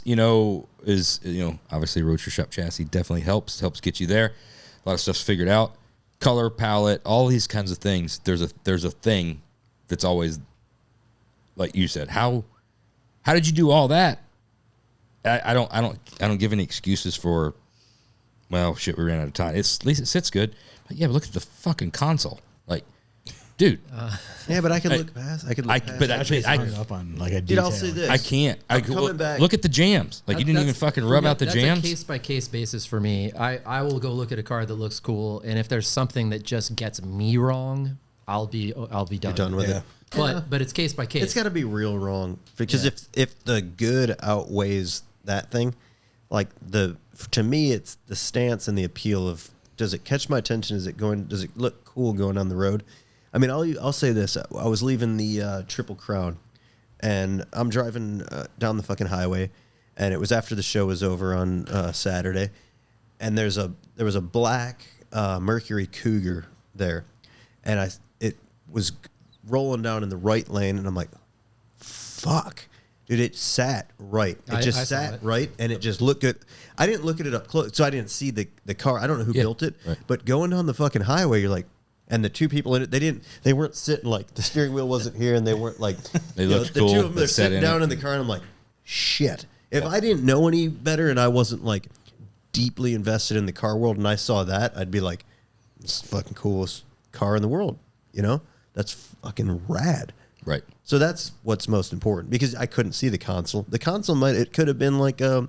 is, obviously Roadster Shop chassis definitely helps get you there. A lot of stuff's figured out. Color palette, all these kinds of things. There's a thing that's always, like you said, how did you do all that? I don't give any excuses for, well, shit, we ran out of time. At least it sits good. But yeah, but look at the fucking console. Like, dude. Yeah, but I can look past. I can look past. I up on like a detail. Dude, I'll say this. I can't. Coming back. Look at the jams. Like, you didn't even fucking rub out the jams. That's a case-by-case basis for me. I will go look at a car that looks cool, and if there's something that just gets me wrong, I'll be done. You're done with it. But it's case by case. It's got to be real wrong because if the good outweighs that thing, like to me it's the stance and the appeal of, does it catch my attention? Does it look cool going down the road? I mean, I'll say this. I was leaving the Triple Crown, and I'm driving down the fucking highway, and it was after the show was over on Saturday, and there was a black Mercury Cougar there, and it was rolling down in the right lane, and I'm like, fuck. Dude, it sat right. It just sat right, and it just looked good. I didn't look at it up close, so I didn't see the car. I don't know who built it, but going down the fucking highway, you're like, and the two people in it, they weren't sitting like, the steering wheel wasn't here, and they weren't like, they looked cool. The two of them, they're sitting down in the car, and I'm like, shit. If I didn't know any better and I wasn't like deeply invested in the car world, and I saw that, I'd be like, this is the fucking coolest car in the world, That's fucking rad. Right. So that's what's most important, because I couldn't see the console. The console it could have been like a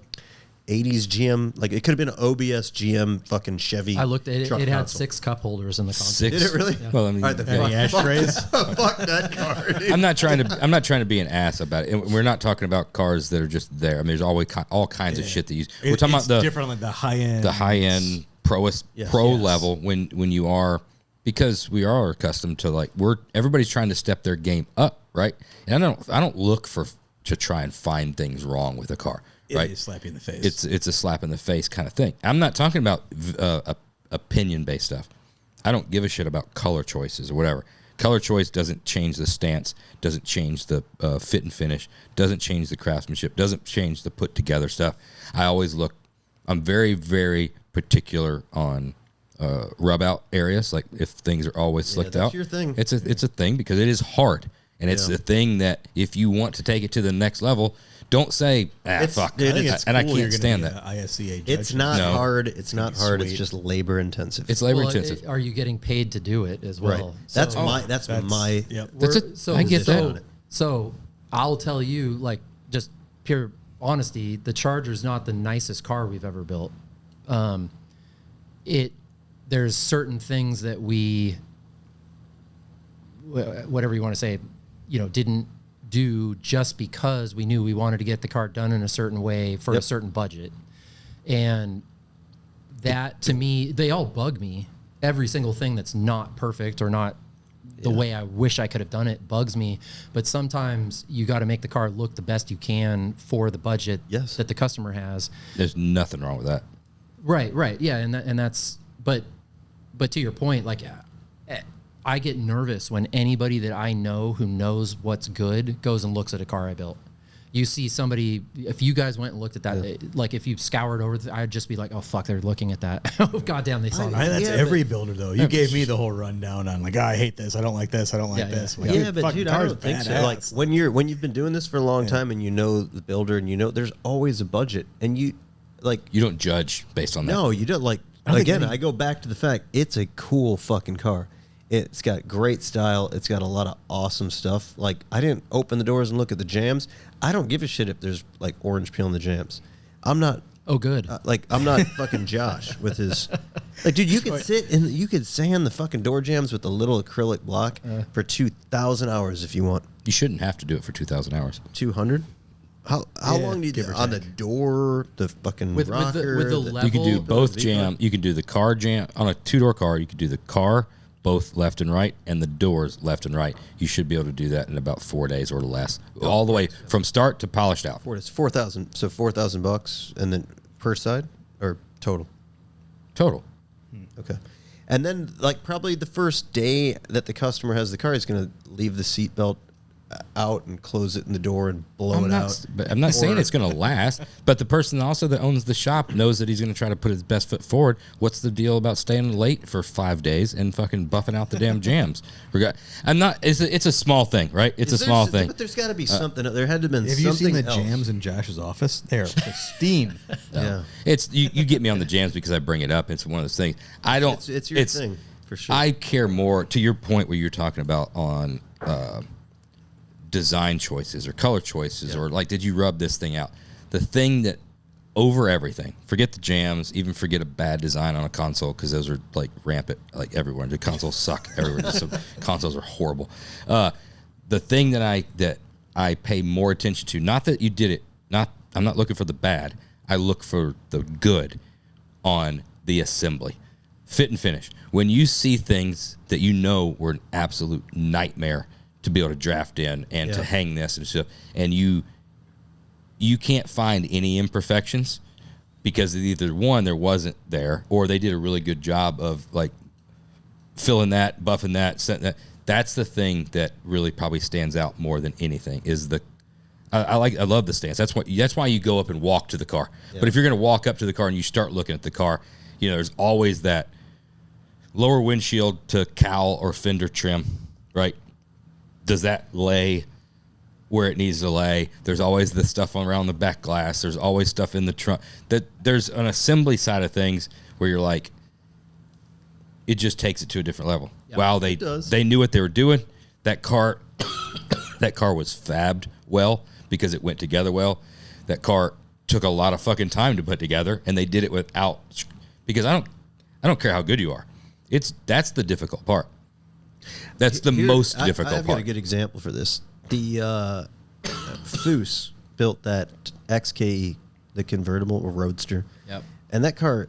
80s GM, like it could have been an OBS GM fucking Chevy. I looked at it. It had console. 6 cup holders in the console. Did it really? Yeah. Well, I mean, all right, ashtrays. Fuck that car. Dude. I'm not trying to be an ass about it. And we're not talking about cars that are just there. I mean, there's always all kinds of shit that you. We're talking about the high end pro level when you are. Because we are accustomed to everybody's trying to step their game up, right? And I don't look to try and find things wrong with a car, right? It is slap you in the face. It's a slap in the face kind of thing. I'm not talking about opinion based stuff. I don't give a shit about color choices or whatever. Color choice doesn't change the stance, doesn't change the fit and finish, doesn't change the craftsmanship, doesn't change the put together stuff. I'm very, very particular on rub out areas, like if things are always slicked that's out. your thing. It's a thing because it is hard, and it's a thing that if you want to take it to the next level, don't say fuck. Dude, I can't stand that. ISCA judge. It's not hard. It's not hard. It's just labor intensive. It's labor intensive. Are you getting paid to do it as well? Right. That's my. Yep. I get that. So I'll tell you, just pure honesty, the Charger's not the nicest car we've ever built. There's certain things that we, whatever you want to say, didn't do just because we knew we wanted to get the car done in a certain way for a certain budget. And that, to me, they all bug me. Every single thing that's not perfect or not the way I wish I could have done it bugs me. But sometimes you got to make the car look the best you can for the budget that the customer has. There's nothing wrong with that. Right. Yeah, and that's but to your point, I get nervous when anybody that I know who knows what's good goes and looks at a car I built. You see somebody, if you guys went and looked at that, if you scoured over, I'd just be like, oh, fuck, they're looking at that. Oh, goddamn, they saw that. That's every builder, though. You gave me the whole rundown on, I hate this. I don't like this. I don't like this. But dude, I don't think so. When you've been doing this for a long time and you know the builder and there's always a budget. And you don't judge based on that. No, you don't. I go back to the fact it's a cool fucking car. It's got great style. It's got a lot of awesome stuff. I didn't open the doors and look at the jams. I don't give a shit if there's orange peel in the jams. I'm not Oh, good. Like, I'm not fucking Josh with his. Like, dude, you could sit and you could sand the fucking door jambs with a little acrylic block for 2,000 hours if you want. You shouldn't have to do it for 2,000 hours. 200. How long do you do on the door, the fucking rocker? With the level, You can do both jam. You can do the car jam on a 2-door car. You can do the car both left and right, and the doors left and right. You should be able to do that in about 4 days or less, all the way from start to polished out. 4,000. So $4,000, and then per side or total. Total. Okay. And then, like, probably the first day that the customer has the car, he's going to leave the seatbelt out and close it in the door and blow it out. But I'm not saying it's going to last, but the person also that owns the shop knows that he's going to try to put his best foot forward. What's the deal about staying late for 5 days and fucking buffing out the damn jams? I'm not. It's a small thing, right? It's a small thing. But there's got to be something. There had to have been Have something you seen the else. jams in Josh's office? They're pristine. Yeah. It's you get me on the jams because I bring it up. It's one of those things. I don't. It's your thing for sure. I care more to your point where you're talking about on design choices or color choices or like, did you rub this thing out? The thing that over everything, forget the jams, even forget a bad design on a console because those are like rampant like everywhere. The consoles suck everywhere. Consoles are horrible. The thing that I pay more attention to, not that you did it, I'm not looking for the bad. I look for the good on the assembly. Fit and finish. When you see things that you know were an absolute nightmare to be able to draft in and to hang this and stuff, and you can't find any imperfections because either one, there wasn't there, or they did a really good job of like filling that, buffing that, setting that. That's the thing that really probably stands out more than anything is I love the stance. That's why you go up and walk to the car. Yeah. But if you're going to walk up to the car and you start looking at the car, there's always that lower windshield to cowl or fender trim, right? Does that lay where it needs to lay? There's always the stuff around the back glass. There's always stuff in the trunk. There's an assembly side of things where you're like, it just takes it to a different level. Yep. Wow, they knew what they were doing. That car was fabbed well because it went together well. That car took a lot of fucking time to put together, and they did it without. Because I don't care how good you are. That's the difficult part. That's the most difficult I've part. got a good example for this. The Foose built that XKE, the convertible or roadster. Yep. And that car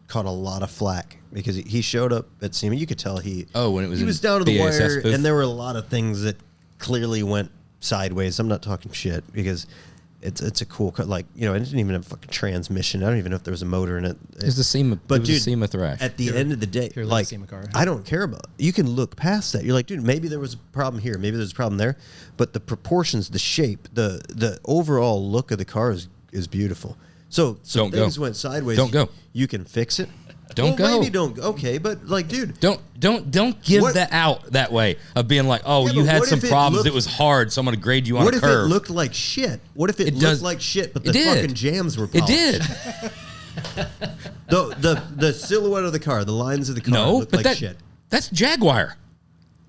caught a lot of flack because he showed up at SEMA. You could tell when he was down to the wire, booth. and there were a lot of things that clearly went sideways. I'm not talking shit because it's a cool car. Like, it didn't even have a fucking transmission. I don't even know if there was a motor in it. It's the SEMA, SEMA Thrash. At the end of the day, like, SEMA car. I don't care about it. You can look past that. You're like, dude, maybe there was a problem here. Maybe there's a problem there. But the proportions, the shape, the overall look of the car is beautiful. So things went sideways. Don't go. You can fix it. Don't go. Maybe don't. Okay, but like, dude, don't give that out that way of being like, oh, you had some problems. It was hard, so I'm going to grade you on a curve. What if it looked like shit? What if it looked like shit, but the fucking jams were polished? It did. the silhouette of the car, the lines of the car looked like shit. That's Jaguar.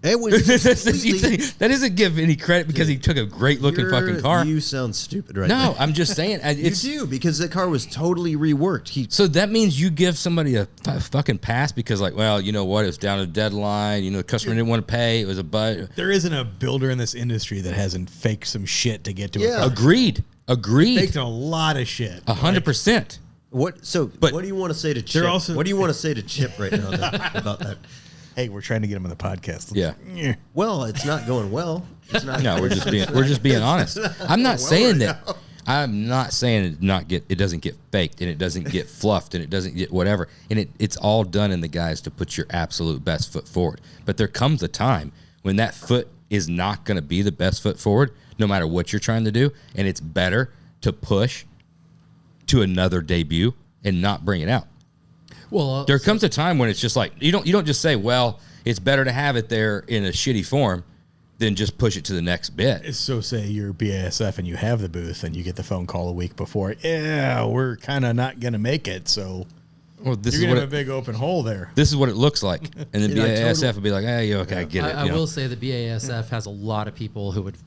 It was that doesn't give any credit because he took a great looking fucking car. You sound stupid right now. No, I'm just saying. You do, because the car was totally reworked. So that means you give somebody a fucking pass because, like, well, you know what? It was down to the deadline. The customer didn't want to pay. It was a budget. There isn't a builder in this industry that hasn't faked some shit to get to a car. Agreed. Faked a lot of shit. 100%. What do you want to say to Chip? What do you want to say to Chip right now about that? Hey, we're trying to get him on the podcast. Yeah. Well, it's not going well. It's not. No, we're just being honest. I'm not saying that. Now. I'm not saying it doesn't get faked and it doesn't get fluffed and it doesn't get whatever. And it's all done in the guise to put your absolute best foot forward. But there comes a time when that foot is not going to be the best foot forward, no matter what you're trying to do, and it's better to push to another debut and not bring it out. Well, there comes a time when it's just like you don't just say, well, it's better to have it there in a shitty form than just push it to the next bit. So say you're BASF and you have the booth and you get the phone call a week before, yeah, we're kind of not going to make it, so you're going to have a big open hole there. This is what it looks like. And then BASF would be like, hey, okay, I get it. I will say that BASF has a lot of people who would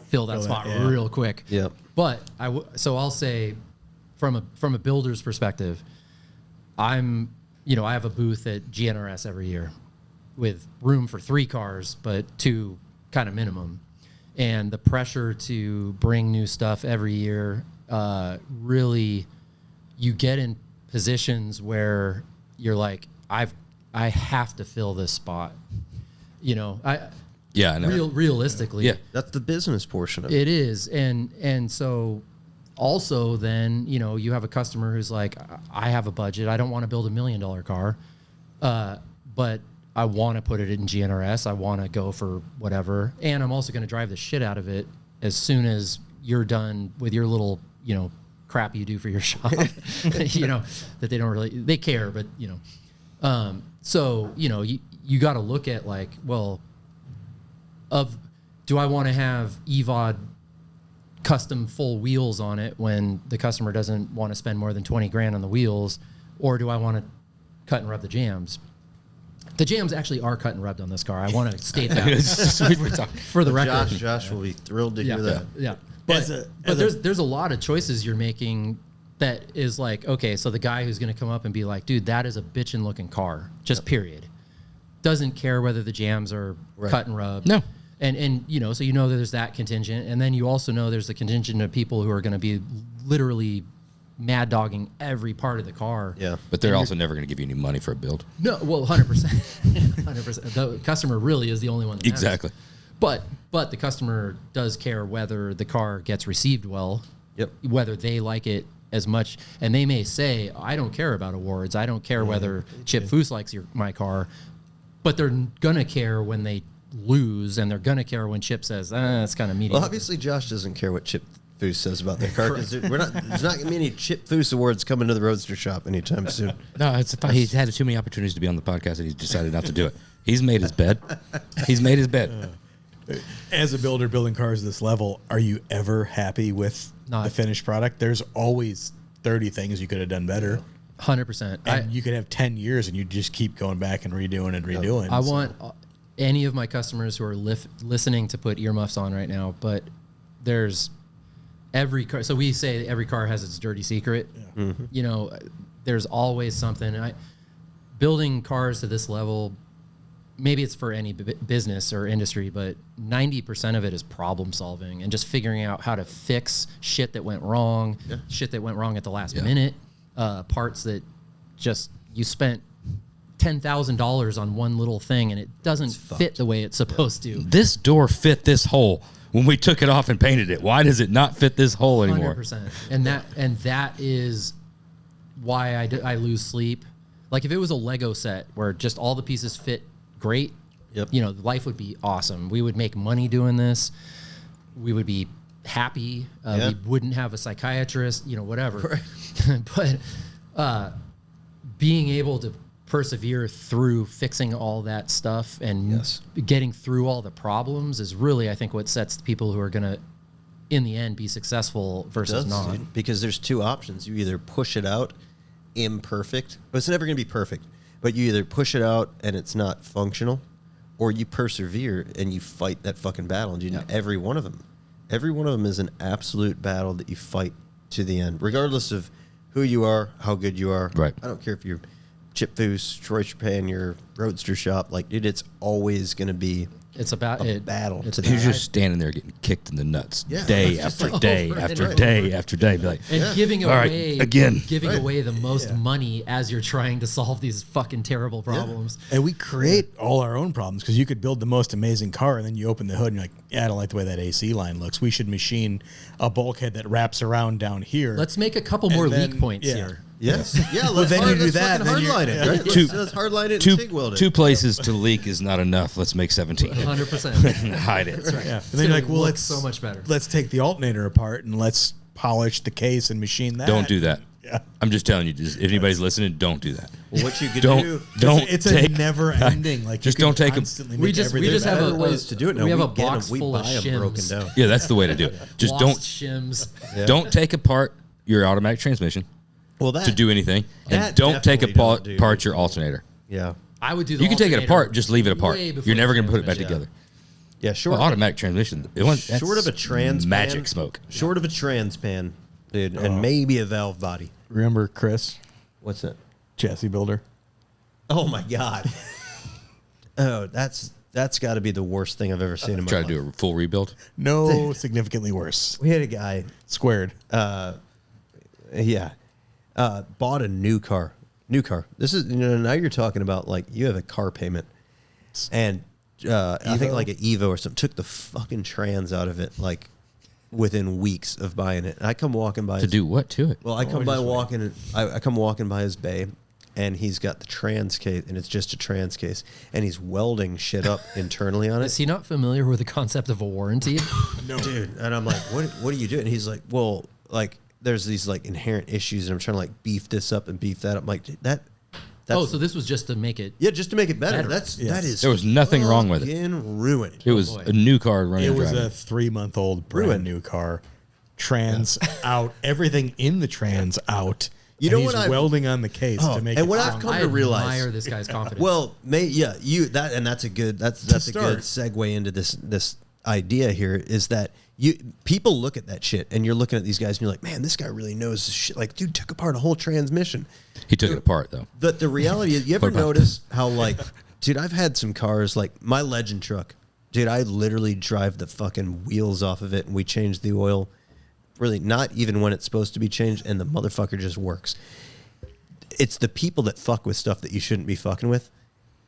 fill that spot real quick. Yep. But so I'll say from a builder's perspective, I have a booth at GNRS every year with room for 3 cars, but 2 kind of minimum. And the pressure to bring new stuff every year, really, you get in positions where you're like, I have to fill this spot. You know, I know. Realistically, Yeah. That's the business portion of it. it is. And so also then, you know, you have a customer who's like, I have a budget. I don't want to build $1 million car, but I want to put it in GNRS. I want to go for whatever. And I'm also going to drive the shit out of it as soon as you're done with your little, you know, crap you do for your shop, you know, that they don't really, they care, but, you know. So, you know, you got to look at like, well, do I want to have EVOD custom full wheels on it when the customer doesn't want to spend more than 20 grand on the wheels, or do I want to cut and rub the jams? The jams actually are cut and rubbed on this car. I want to state that for the record. Josh will be thrilled to hear that. Yeah. But there's a lot of choices you're making that is like, okay, so the guy who's going to come up and be like, dude, that is a bitchin' looking car, just period. Doesn't care whether the jams are cut and rubbed. No. And you know, so you know that there's that contingent, and then you also know there's the contingent of people who are going to be literally mad dogging every part of the car. Yeah. But they're also never going to give you any money for a build. No, well, 100%. 100%. The customer really is the only one that matters. Exactly. But the customer does care whether the car gets received well. Yep. Whether they like it as much, and they may say, I don't care about awards. I don't care whether Chip Foose likes my car, but they're going to care when they lose, and they're going to care when Chip says, it's kind of mediocre. Well, obviously Josh doesn't care what Chip Foose says about their car, because there's not going to be any Chip Foose awards coming to the Roadster shop anytime soon. No, he's had too many opportunities to be on the podcast, and he's decided not to do it. He's made his bed. He's made his bed. As a builder building cars this level, are you ever happy with the finished product? There's always 30 things you could have done better. 100%. And you could have 10 years and you just keep going back and redoing and redoing. I want any of my customers who are listening to put earmuffs on right now, but there's every car. So we say every car has its dirty secret. Yeah. Mm-hmm. You know, there's always something. Building cars to this level, maybe it's for any business or industry, but 90% of it is problem solving and just figuring out how to fix shit that went wrong, shit that went wrong at the last minute, parts that just you spent $10,000 on one little thing and it doesn't fit the way it's supposed to. This door fit this hole when we took it off and painted it. Why does it not fit this hole anymore? 100%. And that is why I lose sleep. Like if it was a Lego set where just all the pieces fit great, you know, life would be awesome. We would make money doing this. We would be happy. We wouldn't have a psychiatrist, you know, whatever. Right. But being able to persevere through fixing all that stuff and getting through all the problems is really, I think, what sets the people who are going to, in the end, be successful versus not. Dude, because there's 2 options. You either push it out imperfect, but it's never going to be perfect. But you either push it out and it's not functional, or you persevere and you fight that fucking battle. And every one of them is an absolute battle that you fight to the end, regardless of who you are, how good you are. Right. I don't care if you're Chip Foose, Troy Chapin, your Roadster shop. Like, dude, it's always going to be a battle. You're just standing there getting kicked in the nuts day after day after day after day. Be like, and giving away away the most money as you're trying to solve these fucking terrible problems. And we create all our own problems, because you could build the most amazing car and then you open the hood and you're like, I don't like the way that AC line looks. We should machine a bulkhead that wraps around down here. Let's make a couple more leak points here. Yes. Yeah. Well, then you do that. Then hardline it, right? Let's hardline it and TIG weld it. 2 places to leak is not enough. Let's make 17. 100%. Hide it. That's right. Yeah. And then you're like, well, it's so much better. Let's take the alternator apart and let's polish the case and machine that. Don't do that. Yeah. I'm just telling you, if anybody's listening, don't do that. Well, what you could don't it's a never ending. Like, just don't take them. We just have ways to do it now. We have a box full of shims. Broken down. Yeah, that's the way to do it. Just Lost don't shims. Yeah. Don't take apart your automatic transmission to do anything, and don't take apart your alternator. Yeah, I would do. You can take it apart, just leave it apart. You're never going to put it back together. Yeah, automatic transmission. Short of a trans magic smoke. Short of a trans pan, dude, and maybe a valve body. Remember Chris, What's that? chassis builder? Oh my god. Oh, that's got to be the worst thing I've ever seen in my Try life. to do a full rebuild. No, significantly worse. We had a guy, Squared. bought a new car. This is now you're talking about like you have a car payment, and I think like an Evo or something. Took the fucking trans out of it like within weeks of buying it. And I come walking by To do what to it? Well, I come walking by his bay, and he's got the trans case, and it's just a trans case, and he's welding shit up internally on it. Is he not familiar with the concept of a warranty? No, Dude, and I'm like, what are you doing? And he's like, well, like there's these like inherent issues, and I'm trying to like beef this up and beef that up. I'm like, that's So this was just to make it. yeah, just to make it better. Better. That is There was nothing wrong with it. fucking ruined. It was boy. a new car running. it was driving. a 3-month-old brand Ruined. new car. Trans out, everything in the trans out. You and know he's what I've- welding on the case Oh, to make and it what I've strong. come I to realize. admire this guy's confidence. Well, that's a good segue into this idea here is that people look at that shit and you're looking at these guys and you're like, man, this guy really knows this shit. Like, dude took apart a whole transmission. He took it apart though. But the reality is, you ever What about notice how like, dude, I've had some cars like my Legend truck. Dude, I literally drive the fucking wheels off of it and we change the oil. Really, not even when it's supposed to be changed, and the motherfucker just works. It's the people that fuck with stuff that you shouldn't be fucking with,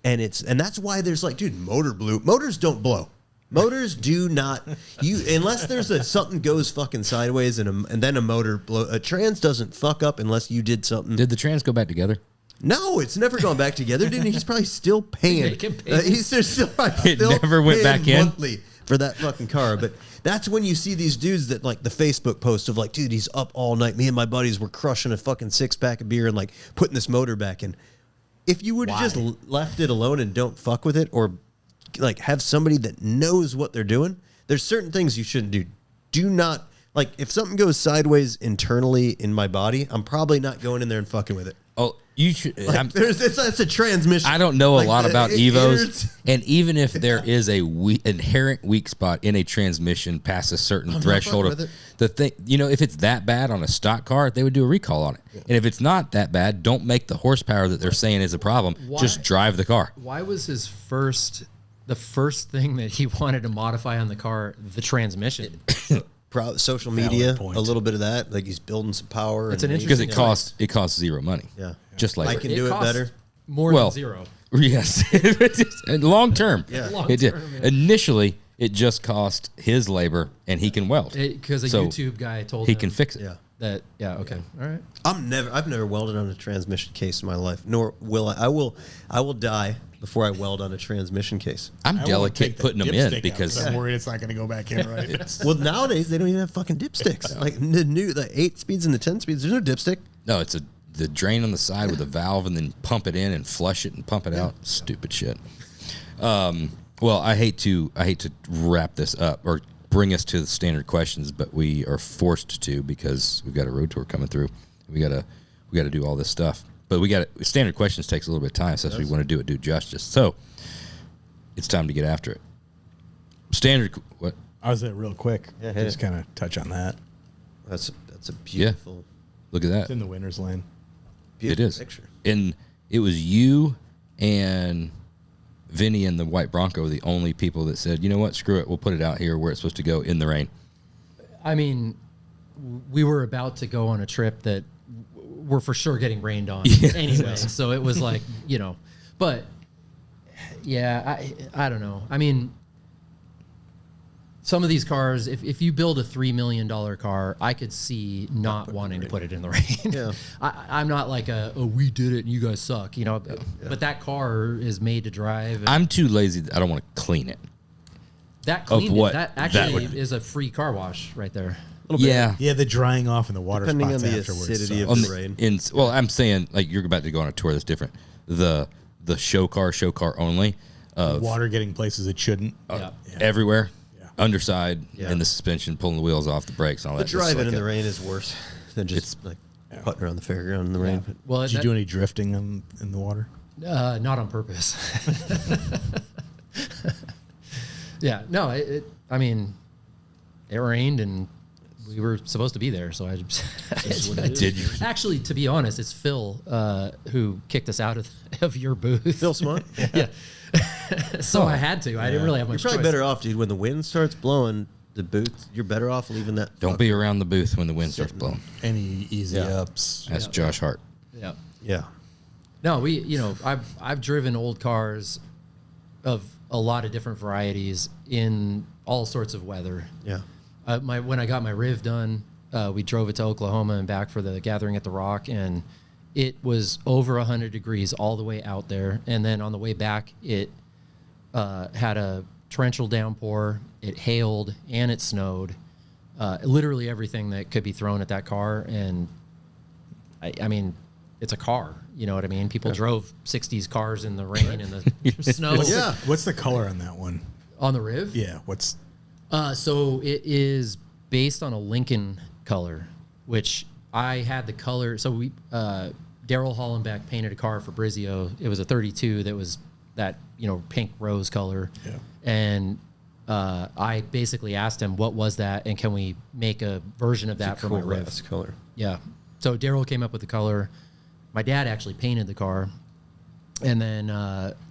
and that's why there's like, dude, motors don't blow. Motors do not unless there's something goes fucking sideways and then a motor blow. A trans doesn't fuck up unless you did something. Did the trans go back together? No, it's never gone back together. Dude, he's probably still paying. Making payments. He's still probably It never went paying back in? monthly for that fucking car. But that's when you see these dudes that like the Facebook post of like, dude, he's up all night. Me and my buddies were crushing a fucking 6-pack of beer and like putting this motor back in. If you would have just left it alone and don't fuck with it, or like have somebody that knows what they're doing, there's certain things you shouldn't do. Do not, like, if something goes sideways internally in my body, I'm probably not going in there and fucking with it. Oh, you should. Like, it's a transmission. I don't know a Like, lot about it Evos, is- and even if there is a inherent weak spot in a transmission past a certain not threshold fucking of with the thing, if it's that bad on a stock car, they would do a recall on it. And if it's not that bad, don't make the horsepower that they're saying is a problem. Why? Just drive the car. Why was the first thing that he wanted to modify on the car the transmission? social media, point. a little bit of that. Like he's building some power. It's and an maybe- Because interesting it costs zero money. Yeah. Just like I can do it costs better. More Well, than zero. Yes, long term. Yeah. Long It did. term, yeah. Initially, it just cost his labor, and he can weld. Because a So YouTube guy told he him can fix it. Yeah. Okay. All right. I've never welded on a transmission case in my life, nor will I. I will die before I weld on a transmission case. I'm I won't delicate take the putting them dipstick in out because I'm worried it's not going to go back in right. Well, nowadays they don't even have fucking dipsticks. Like the 8 speeds and the 10 speeds, there's no dipstick. no, it's the drain on the side with a valve, and then pump it in and flush it and pump it out. Stupid shit. Well, I hate to wrap this up or bring us to the standard questions, but we are forced to because we've got a road tour coming through. We gotta do all this stuff. But standard questions takes a little bit of time, so we want to do justice. So it's time to get after it. Standard what? I was real quick. Yeah, hit Just it. kind of touch on that. That's a beautiful, Look at It's that. in the winner's lane. beautiful It is. picture. And it was you and Vinny and the white Bronco, the only people that said, you know what, screw it, we'll put it out here where it's supposed to go in the rain. I mean, we were about to go on a trip that we're for sure getting rained on anyway. So it was like, but yeah, I don't know. I mean, some of these cars, if you build a $3 million car, I could see not wanting to put it in the rain. Yeah. I'm not like we did it and you guys suck, but that car is made to drive. And I'm too lazy. I don't want to clean it. that cleaned what that that actually would- is a free car wash right there. Yeah. Yeah, the drying off and the water Depending spots on the afterwards. acidity of On the the- rain. I'm saying, like, you're about to go on a tour that's different. The show car only, water getting places it shouldn't. Yeah. everywhere, Yeah. underside, Yeah. in the suspension, pulling the wheels off, the brakes, and all But that. Just driving like in a- the rain is worse than just like putting around the fairground in the rain. But Well, Did you do any drifting in the water? not on purpose. Yeah, no, I mean, it rained and we were supposed to be there, so I Did you? Actually, to be honest, it's Phil who kicked us out of your booth. Phil Smart? Yeah. So I had to. I didn't really have You're much probably choice. better off, dude. When the wind starts blowing, the booth, you're better off leaving that. Don't be around the booth when the wind starts blowing. Any easy Yeah. ups. That's Josh Hart. Yeah. Yeah. No, I've driven old cars of a lot of different varieties in all sorts of weather. Yeah. When I got my Riv done, we drove it to Oklahoma and back for the gathering at the Rock, and it was over 100 degrees all the way out there. And then on the way back, it had a torrential downpour. It hailed and it snowed. Literally everything that could be thrown at that car. And I mean, it's a car. You know what I mean? People drove 60s cars in the rain and the snow. Yeah. What's the color on that one? On the Riv? Yeah. What's So it is based on a Lincoln color, which I had the color. So Daryl Hollenbeck painted a car for Brizio. It was a 32 that was that, pink rose color. Yeah. And I basically asked him, what was that? And can we make a version of that for my Riv? Ass color. Yeah. So Daryl came up with the color. My dad actually painted the car. And then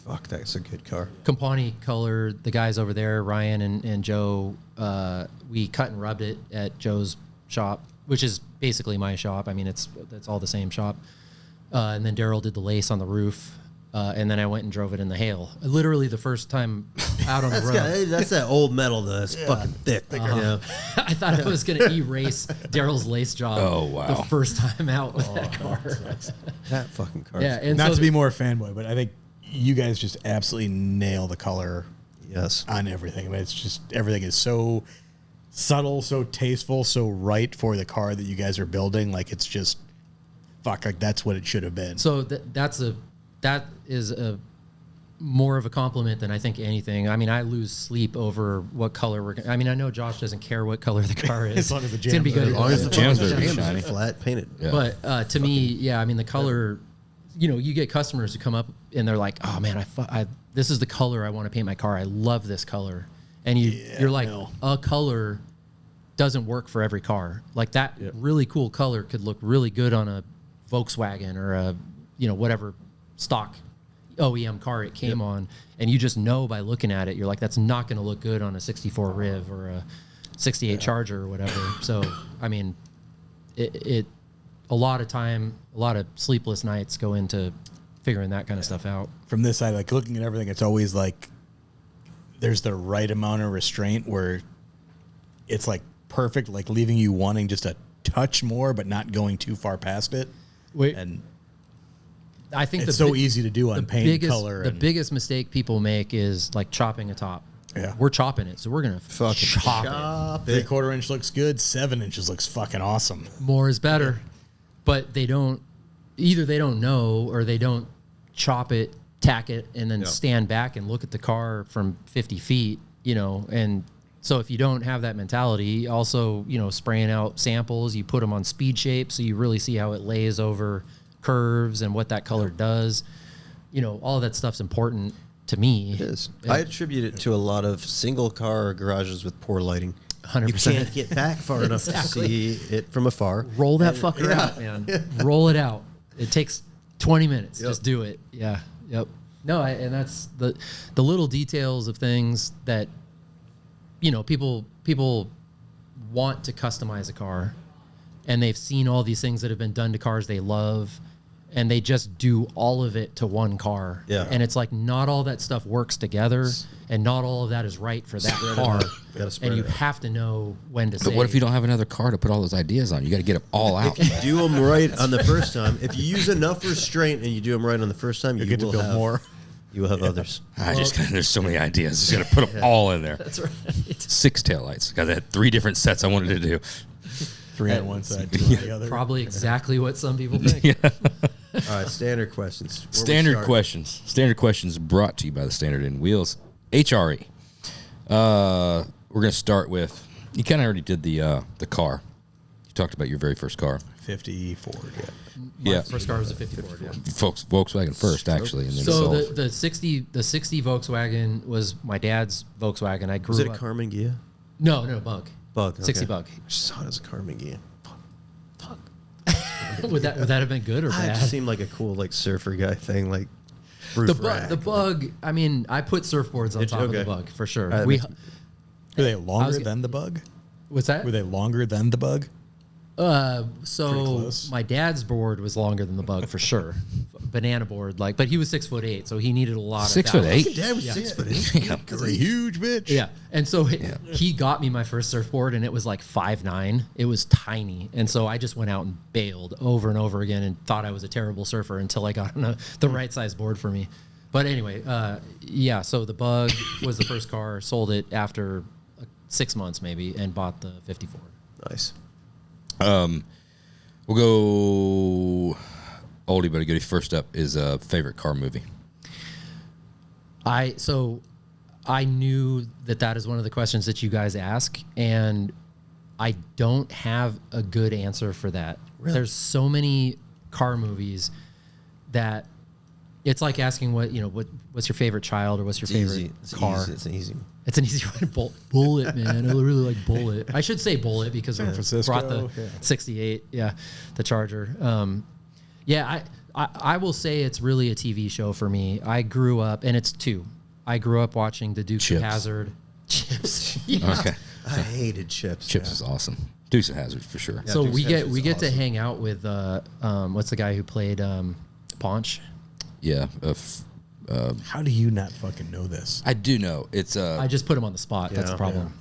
Fuck, that's a good car. Campani color, the guys over there, Ryan and Joe, we cut and rubbed it at Joe's shop, which is basically my shop. I mean, it's all the same shop. And then Daryl did the lace on the roof. And then I went and drove it in the hail. Literally the first time out on the road. That's that old metal, though. It's fucking thick. Yeah. I thought I was going to erase Daryl's lace job the first time out with that car. That fucking car. Yeah, and not so to be more fanboy, but I think you guys just absolutely nail the color. Yes. On everything. I mean, it's just everything is so subtle, so tasteful, so right for the car that you guys are building. Like it's just like that's what it should have been. So that is a more of a compliment than I think anything. I mean, I lose sleep over what color we're going to. I mean, I know Josh doesn't care what color the car is. As long as the it's going to be good. As long as the jams jams are are shiny. flat painted. Yeah. But to me, yeah, I mean, the color, you get customers who come up and they're like, oh man, this is the color I want to paint my car. I love this color. And you're like, a color doesn't work for every car. Like that really cool color could look really good on a Volkswagen or a, whatever stock OEM car it came on, and you just know by looking at it, you're like, that's not going to look good on a 64 Riv or a 68 Charger or whatever. So, I mean, it a lot of time, a lot of sleepless nights go into figuring that kind of stuff out. From this side, like looking at everything, it's always like there's the right amount of restraint where it's like perfect, like leaving you wanting just a touch more, but not going too far past it. And I think it's so easy to do on paint color. The biggest mistake people make is like chopping a top. Yeah. We're chopping it, so we're going to fucking chop it. 3/4 inch looks good. 7 inches looks fucking awesome. More is better. But they don't know, or they don't chop it, tack it, and then stand back and look at the car from 50 feet, and so if you don't have that mentality, also, spraying out samples, you put them on speed shape so you really see how it lays over curves and what that color does. All of that stuff's important to me. It is. I attribute it to a lot of single car garages with poor lighting. 100%. You can't get back far enough to see it from afar. Roll that fucker out, man. Roll it out. It takes 20 minutes. Just do it. Yeah. Yep. No, and that's the little details of things that, people want to customize a car, and they've seen all these things that have been done to cars they love, and they just do all of it to one car. Yeah. And it's like not all that stuff works together, and not all of that is right for that car. And you have to know when to say. But what if you don't have another car to put all those ideas on? You got to get them all out. If you do them right on the first time, if you use enough restraint and you do them right on the first time, you get to build more. You will have others. There's so many ideas. Just got to put them all in there. That's right. 6 taillights. Got that 3 different sets I wanted to do. 3 on one side, 2 on the other. Probably exactly what some people think. All right, standard questions. Standard questions brought to you by the Standard in Wheels HRE. We're going to start with, you kind of already did the car. You talked about your very first car. 50 Ford, My first car was a 54. Yeah. Volkswagen first, actually. And then So the 60 Volkswagen was my dad's Volkswagen. I grew Was it up. a Carmen Ghia? No, Bug. Bug. 60 okay. Bug. I just saw it as a car again. Fuck. would that have been good or It bad? just seemed like a cool like surfer guy thing, like The roof bug, rack. the Bug. I mean, I put surfboards on top of the okay. Bug for sure. That We makes- Were they longer g- than the Bug? what's that? Were they longer than the Bug? Pretty So close. my dad's board was longer than the Bug for sure. Banana board, like, but he was 6'8", so he needed a lot. 6'8"? of Dad was Yeah. 6 foot 8. It's a huge bitch. Yeah, and so he got me my first surfboard, and it was like 5'9". It was tiny, and so I just went out and bailed over and over again, and thought I was a terrible surfer until I got on the right size board for me. But anyway, yeah. So the Bug was the first car. Sold it after 6 months maybe, and bought the 54. Nice. We'll go oldie but a goodie. First up is a favorite car movie. I knew that is one of the questions that you guys ask, and I don't have a good answer for that. Really? There's so many car movies that it's like asking what's your favorite child or what's your favorite Easy. It's car. Easy. It's an easy one. It's an easy one. Bullet, man. I really like Bullet. I should say Bullet because I Francisco, brought the yeah. 68, the Charger. I will say it's really a TV show for me. I grew up, and it's two. I grew up watching the Dukes Chips. of Hazzard. Chips. Yeah. Okay. I hated Chips. Chips is awesome. Dukes of Hazzard for sure. Yeah, So Dukes we of get Hazzard's we get to awesome. hang out with what's the guy who played Paunch? Yeah. How do you not fucking know this? I do know. It's I just put him on the spot. That's the Yeah. problem.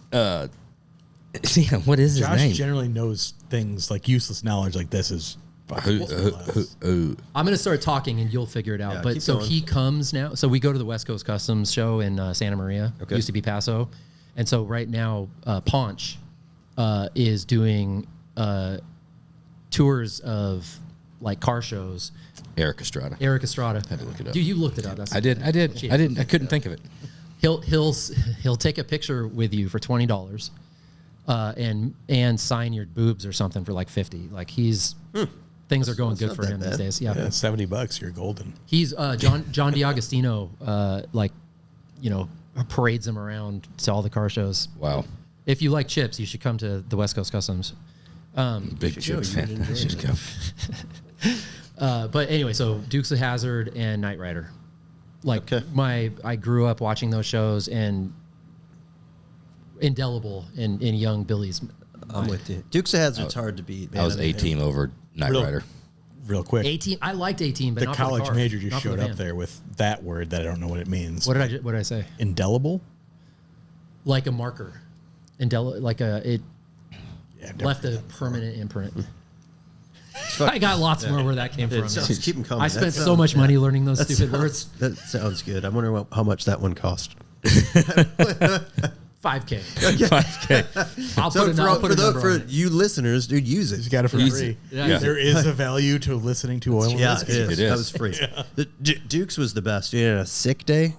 yeah, what is his Josh name? generally knows things like useless knowledge like this is Who, fucking who, class. who, I'm going to start talking and you'll figure it out. Yeah, But keep so going. he comes now. So we go to the West Coast Customs show in Santa Maria. Okay. Used to be Paso. And so right now, Paunch is doing tours of like car shows. Eric Estrada. Eric Estrada. Had to look it up. Dude, you looked it up. That's I did. I couldn't think of it. He'll take a picture with you for $20, and sign your boobs or something for like $50. Like things are going good not for that him these bad. days. Yeah, Yeah, $70, you're golden. he's John DiAgostino. Parades him around to all the car shows. Wow. If you like chips, you should come to the West Coast Customs. Big should Chips go. You fan. would enjoy Should go. But anyway, so Dukes of Hazzard and Knight Rider. Like Okay. I grew up watching those shows and indelible in young Billy's. I'm with you. Dukes of Hazzard's hard to beat. Man. I was A-Team over Knight Real- Rider. Real quick, 18. I liked 18, but the not for the college car, major just not for the showed up van. there with that word that I don't know what it means. What did I say? Indelible? Like a marker, it Yeah, left a permanent imprint. fuck- I got lots more where that came from. Just keep them coming. I That spent so sounds- much money learning those that stupid sounds- words. That sounds good. I wonder how much that one cost. 5K. 5K. I'll put a number for on it. you listeners, dude, use You it. got it for Use free. it. Yeah. There is a value to listening to oil and Yeah, whiskey. it is. It is. That was free. The Dukes was the best. You had a sick day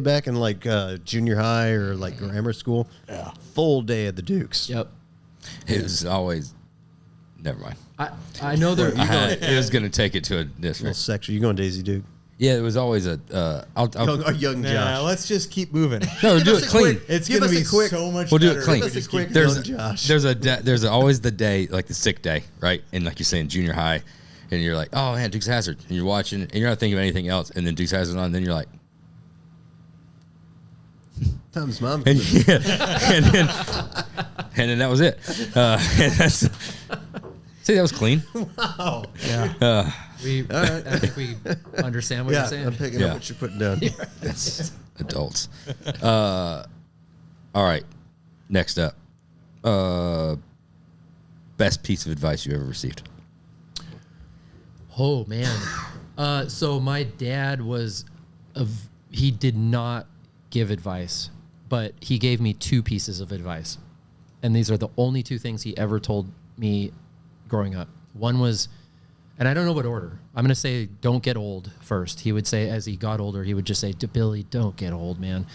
back in like junior high or like grammar school. Yeah. Full day at the Dukes. Yep. It was always. Never mind. I know there. It was going to take it to a Little different. section. You going Daisy Duke? Yeah, it was always a. Young Nah, Josh. let's just keep moving. No, do us it a clean. quick- It's Give going to us a be quick- so much We'll do it better. clean. Give us a Just quick keep There's young Josh. there's always the day, like the sick day, right? And like you're saying, junior high, and you're like, oh man, Dukes of Hazzard, and you're watching, and you're not thinking of anything else, and then Dukes of Hazzard on, and then you're like, Tom's mom. and then that was it. And that's, see, that was clean. Wow. Yeah. I think we understand what Yeah, you're saying. I'm picking Yeah. up what you're putting down. That's adults. All right, next up, best piece of advice you ever received. Oh man. So my dad he did not give advice, but he gave me 2 pieces of advice. And these are the only 2 things he ever told me growing up. One was, and I don't know what order. I'm going to say don't get old first. He would say as he got older, he would just say, Billy, don't get old, man.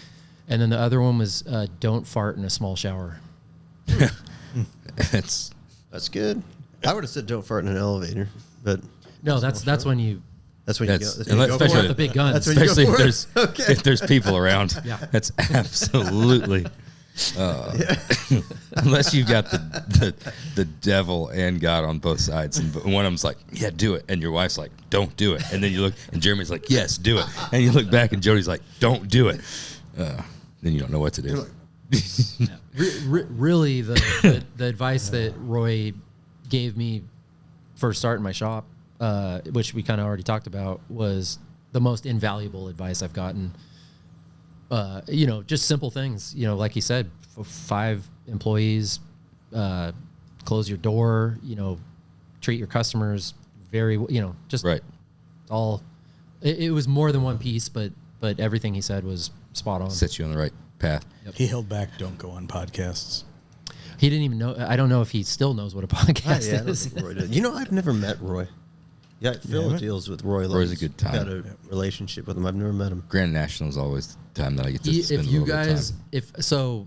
And then the other one was don't fart in a small shower. It's That's good. I would have said don't fart in an elevator, but No, that's when you that's when you go. That's- That's when you unless- go for especially- it. the big guns. That's when you go especially for if it. there's if there's people around. Yeah. That's absolutely. Unless you've got the devil and God on both sides, and one of them's like, yeah, do it, and your wife's like, don't do it, and then you look, and Jeremy's like, yes, do it, and you look back, and Jody's like, don't do it. Then you don't know what to do. Really, the advice that Roy gave me first starting my shop, which we kind of already talked about, was the most invaluable advice I've gotten. Just simple things, like he said, 5 employees, close your door, treat your customers very, just right. All, it was more than one piece, but everything he said was spot on. Sets you on the right path. Yep. He held back, don't go on podcasts. He didn't even know. I don't know if he still knows what a podcast is. Roy does. I've never met Roy. Yeah, Phil deals with Roy. Roy's a good time. Got a relationship with him. I've never met him. Grand National is always the time that I get to spend a little bit of time.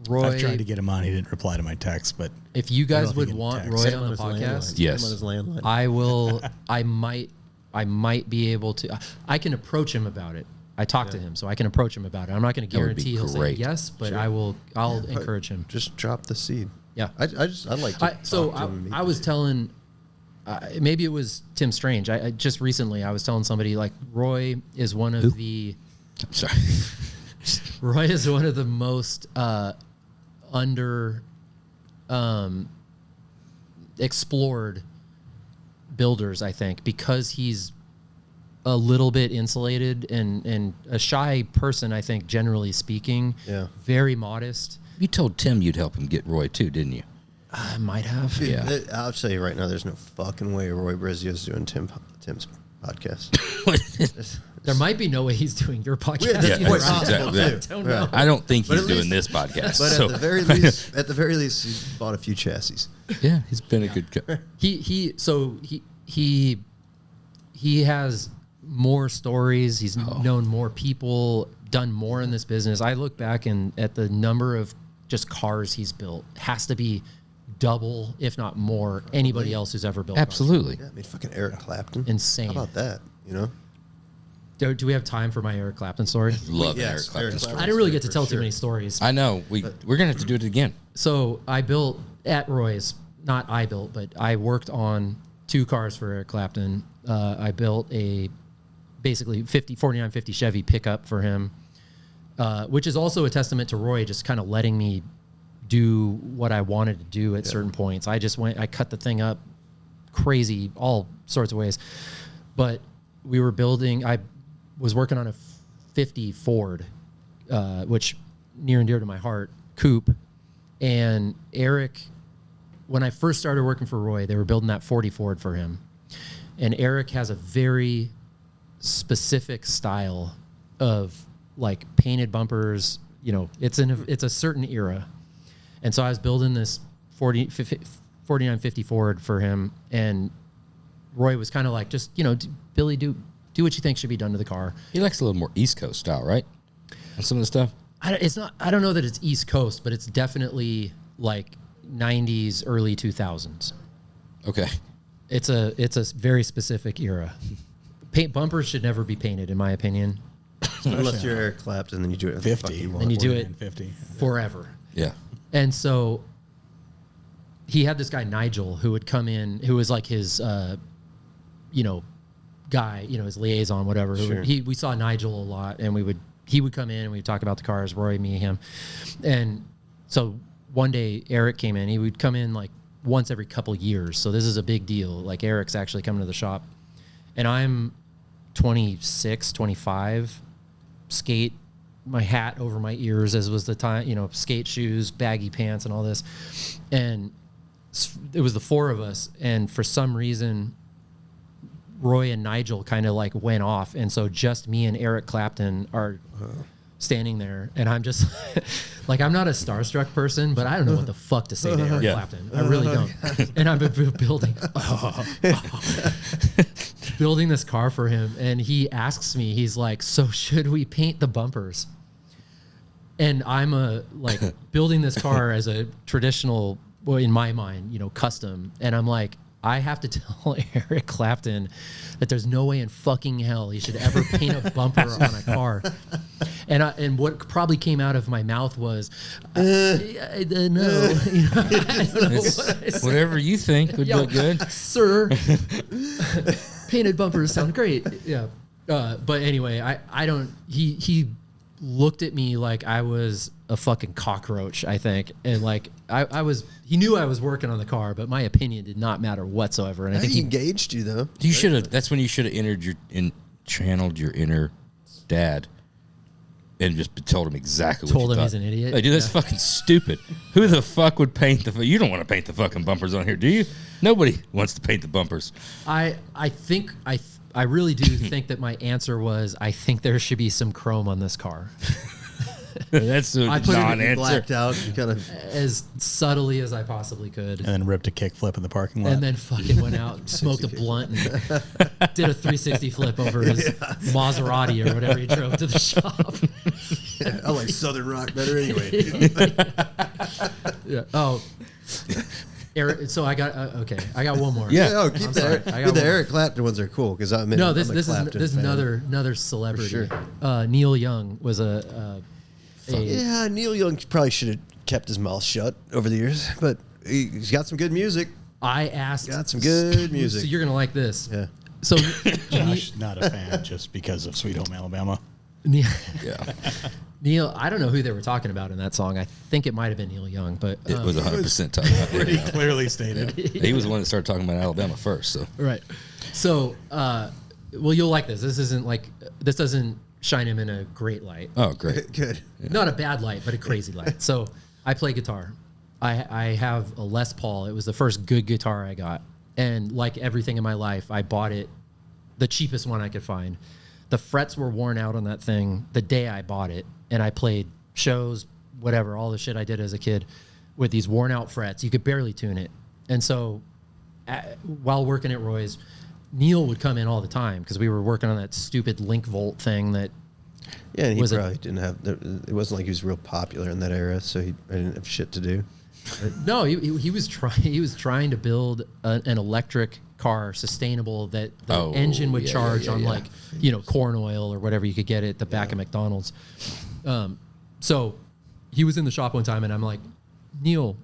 Roy, I've tried to get him on. He didn't reply to my text, but if you guys would want Roy on the podcast, yes, on his landline. I will. I might be able to. I can approach him about it. I talked to him, so I can approach him about it. I'm not going to guarantee he'll say yes, but I will. I'll encourage him. Just drop the seed. Yeah, I like to. I was telling. Maybe it was Tim Strange. I just recently I was telling somebody like Roy is one of the. I'm sorry. Roy is one of the most explored builders, I think, because he's a little bit insulated and a shy person, I think, generally speaking. Yeah. Very modest. You told Tim you'd help him get Roy too, didn't you? I might have. Dude, Yeah. I'll tell you right now, there's no fucking way Roy Brizio's doing Tim's podcast. There might be no way he's doing your podcast. Yeah, that's either. quite possible, exactly. too. I don't know. I don't think But he's at doing least- this podcast. But so. at the very least, he's bought a few chassis. Yeah, he's been a good guy. He has more stories. He's known more people, done more in this business. I look back at the number of just cars he's built. Has to be double, if not more, anybody else who's ever built cars. Absolutely. Yeah, I mean, fucking Eric Clapton. Insane. How about that? Do we have time for my Eric Clapton story? Love Yes, Eric Clapton. Eric Clapton. I didn't really get to For tell too sure. many stories. I know. We're gonna have to do it again. So I built at Roy's, not I built, but I worked on 2 cars for Eric Clapton. I built a basically 4950 Chevy pickup for him, which is also a testament to Roy just kind of letting me do what I wanted to do at certain points. I cut the thing up crazy, all sorts of ways. But we were building, I was working on a 50 Ford, which near and dear to my heart, coupe. And Eric, when I first started working for Roy, they were building that 40 Ford for him. And Eric has a very specific style of like painted bumpers. It's a certain era. And so I was building this 4950 Ford for him, and Roy was kind of like, just, Billy, do what you think should be done to the car. He likes a little more East Coast style, right? On some of the stuff. I don't know that it's East Coast, but it's definitely like 90s, early 2000s. Okay. It's a very specific era. Bumpers should never be painted, in my opinion. Unless you're Eric Clapton, then you do it 50. And you do it 50. forever. Yeah. And so he had this guy, Nigel, who would come in, who was like his, guy, his liaison, whatever. Sure. We saw Nigel a lot, and he would come in and we'd talk about the cars, Roy, me, him. And so one day Eric came in. He would come in like once every couple years. So this is a big deal. Like Eric's actually coming to the shop. And I'm 26, 25, skate, my hat over my ears, as was the time, skate shoes, baggy pants, and all this. And it was the 4 of us. And for some reason, Roy and Nigel kind of like went off. And so just me and Eric Clapton are standing there. And I'm just like, I'm not a starstruck person, but I don't know what the fuck to say to Eric Clapton. I really don't. And I'm building this car for him. And he asks me, he's like, so should we paint the bumpers? And I'm building this car as a traditional, well, in my mind, custom. And I'm like, I have to tell Eric Clapton that there's no way in fucking hell he should ever paint a bumper on a car. And what probably came out of my mouth was, no. I don't know Whatever you think would look good. Sir, painted bumpers sound great. Yeah. But anyway, I don't, he looked at me like I was a fucking cockroach, I think. And like, he knew I was working on the car, but my opinion did not matter whatsoever. And I think he engaged you though. You should have, that's when you should have channeled your inner dad and just told him exactly what you told him thought. he's an idiot. Like, dude, that's fucking stupid. Who the fuck would paint you don't want to paint the fucking bumpers on here, do you? Nobody wants to paint the bumpers. I really do think that my answer was, I think there should be some chrome on this car. That's a I put it in non-answer. Blacked out. You kind of As subtly as I possibly could. And then ripped a kickflip in the parking lot. And then fucking went out, smoked a blunt, and did a 360 flip over his Maserati or whatever he drove to the shop. I like Southern rock better anyway. Yeah. Oh, Eric. So I got I got one more. Yeah. Keep I'm the sorry. Eric, I got the one. Eric Clapton ones are cool because I'm No, I'm this a is Clapton fan. another celebrity. For Neil Young was a Yeah, Neil Young probably should have kept his mouth shut over the years, but he's got some good music. I asked. Got some good music. So you're gonna like this. Yeah. So Josh, not a fan just because of Sweet Home Alabama. Neil, Yeah. Neil, I don't know who they were talking about in that song. I think it might have been Neil Young, but It was 100% talking about Pretty that. clearly stated. He was the one that started talking about Alabama first. So right. So, well, you'll like this. This doesn't shine him in a great light. oh, great. Good. Not a bad light, but a crazy light. So I play guitar. I have a Les Paul. It was the first good guitar I got. And like everything in my life, I bought it, the cheapest one I could find. The frets were worn out on that thing the day I bought it. And I played shows, whatever, all the shit I did as a kid with these worn out frets. You could barely tune it. And so while working at Roy's, Neil would come in all the time because we were working on that stupid link volt thing that Yeah, and he Was it- probably didn't have. It wasn't like he was real popular in that era, so he didn't have shit to do. No, he was trying to build an electric car, sustainable, that the engine would charge on like corn oil or whatever you could get at the back of McDonald's. So he was in the shop one time, and I'm like, Neil,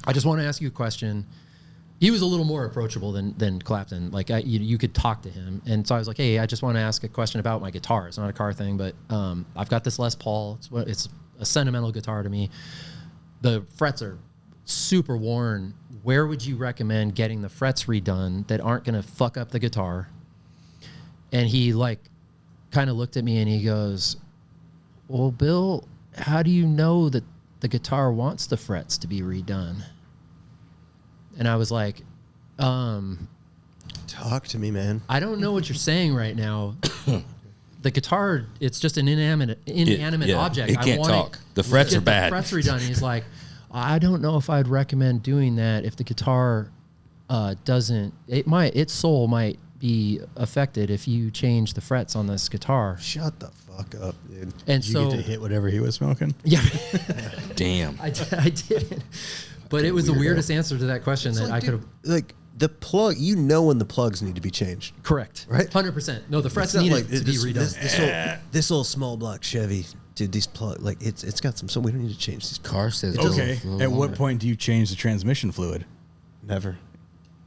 I just want to ask you a question. He was a little more approachable than Clapton. Like you could talk to him, and so I was like, hey, I just want to ask a question about my guitar. It's not a car thing, but I've got this Les Paul. It's a sentimental guitar to me. The frets are super worn. Where would you recommend getting the frets redone that aren't going to fuck up the guitar? And he like kind of looked at me and he goes, well, Bill, how do you know that the guitar wants the frets to be redone? And I was like, Talk to me, man. I don't know what you're saying right now. The guitar, it's just an inanimate object. It can't talk. The frets are bad. The frets redone. And he's like, I don't know if I'd recommend doing that if the guitar doesn't. Its soul might be affected if you change the frets on this guitar. Shut the fuck up, dude. And Did you so, get to hit whatever he was smoking? yeah, Damn. I didn't. But it was the weirdest answer to that question that I could have. Like the plug, when the plugs need to be changed. Correct. Right? 100%. No, the frets It's not needed to be redone. This old small block Chevy, dude. These plug it's got some. So we don't need to change these. Car says Okay. At what point do you change the transmission fluid? Never,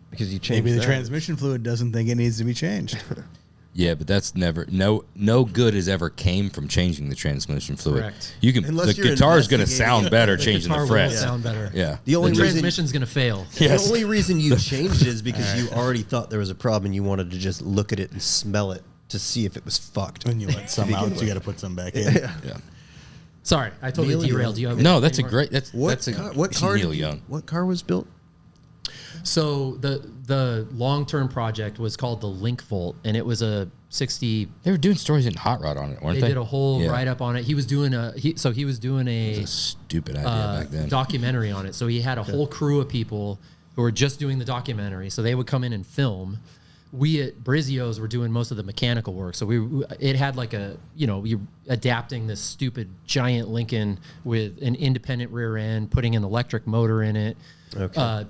because you change. Maybe the that. transmission fluid doesn't think it needs to be changed. Yeah, but that's never no good has ever came from changing the transmission fluid. Correct. You can Unless the you're guitar is going to investigating sound better changing guitar the frets. will sound better. Yeah. The only The reason transmission's going to fail. Yes. The only reason you changed it is because you already thought there was a problem and you wanted to just look at it and smell it to see if it was fucked. When you let some out, you got to put some back in. Yeah. Sorry, I totally Neil derailed you. No, that's a any more? great. That's What car? Neil Young. What car was built? So the long-term project was called the Link Volt, and it was a 60. They were doing stories in Hot Rod on it, weren't They they? did a whole write-up on it. He was doing a Stupid idea back then. documentary on it. So he had a whole crew of people who were just doing the documentary. So they would come in and film we at Brizio's were doing most of the mechanical work. So it had like you're adapting this stupid giant Lincoln with an independent rear end, putting an electric motor in it,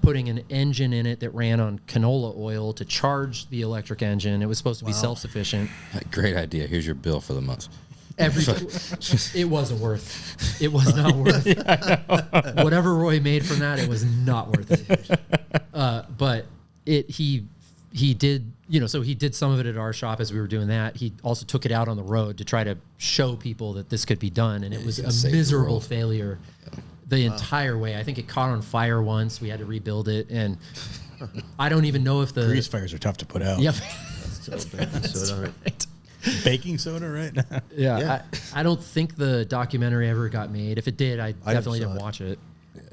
putting an engine in it that ran on canola oil to charge the electric engine. It was supposed to be self-sufficient. Great idea. Here's your bill for the month. It wasn't worth. It was not worth. Whatever Roy made from that, it was not worth it. But he did, so he did some of it at our shop as we were doing that. He also took it out on the road to try to show people that this could be done, and it was a miserable failure the entire way. I think it caught on fire once. We had to rebuild it, and I don't even know if the grease fires are tough to put out. Yep. That's right. Baking soda right now. Yeah. I don't think the documentary ever got made. If it did, I definitely didn't watch it.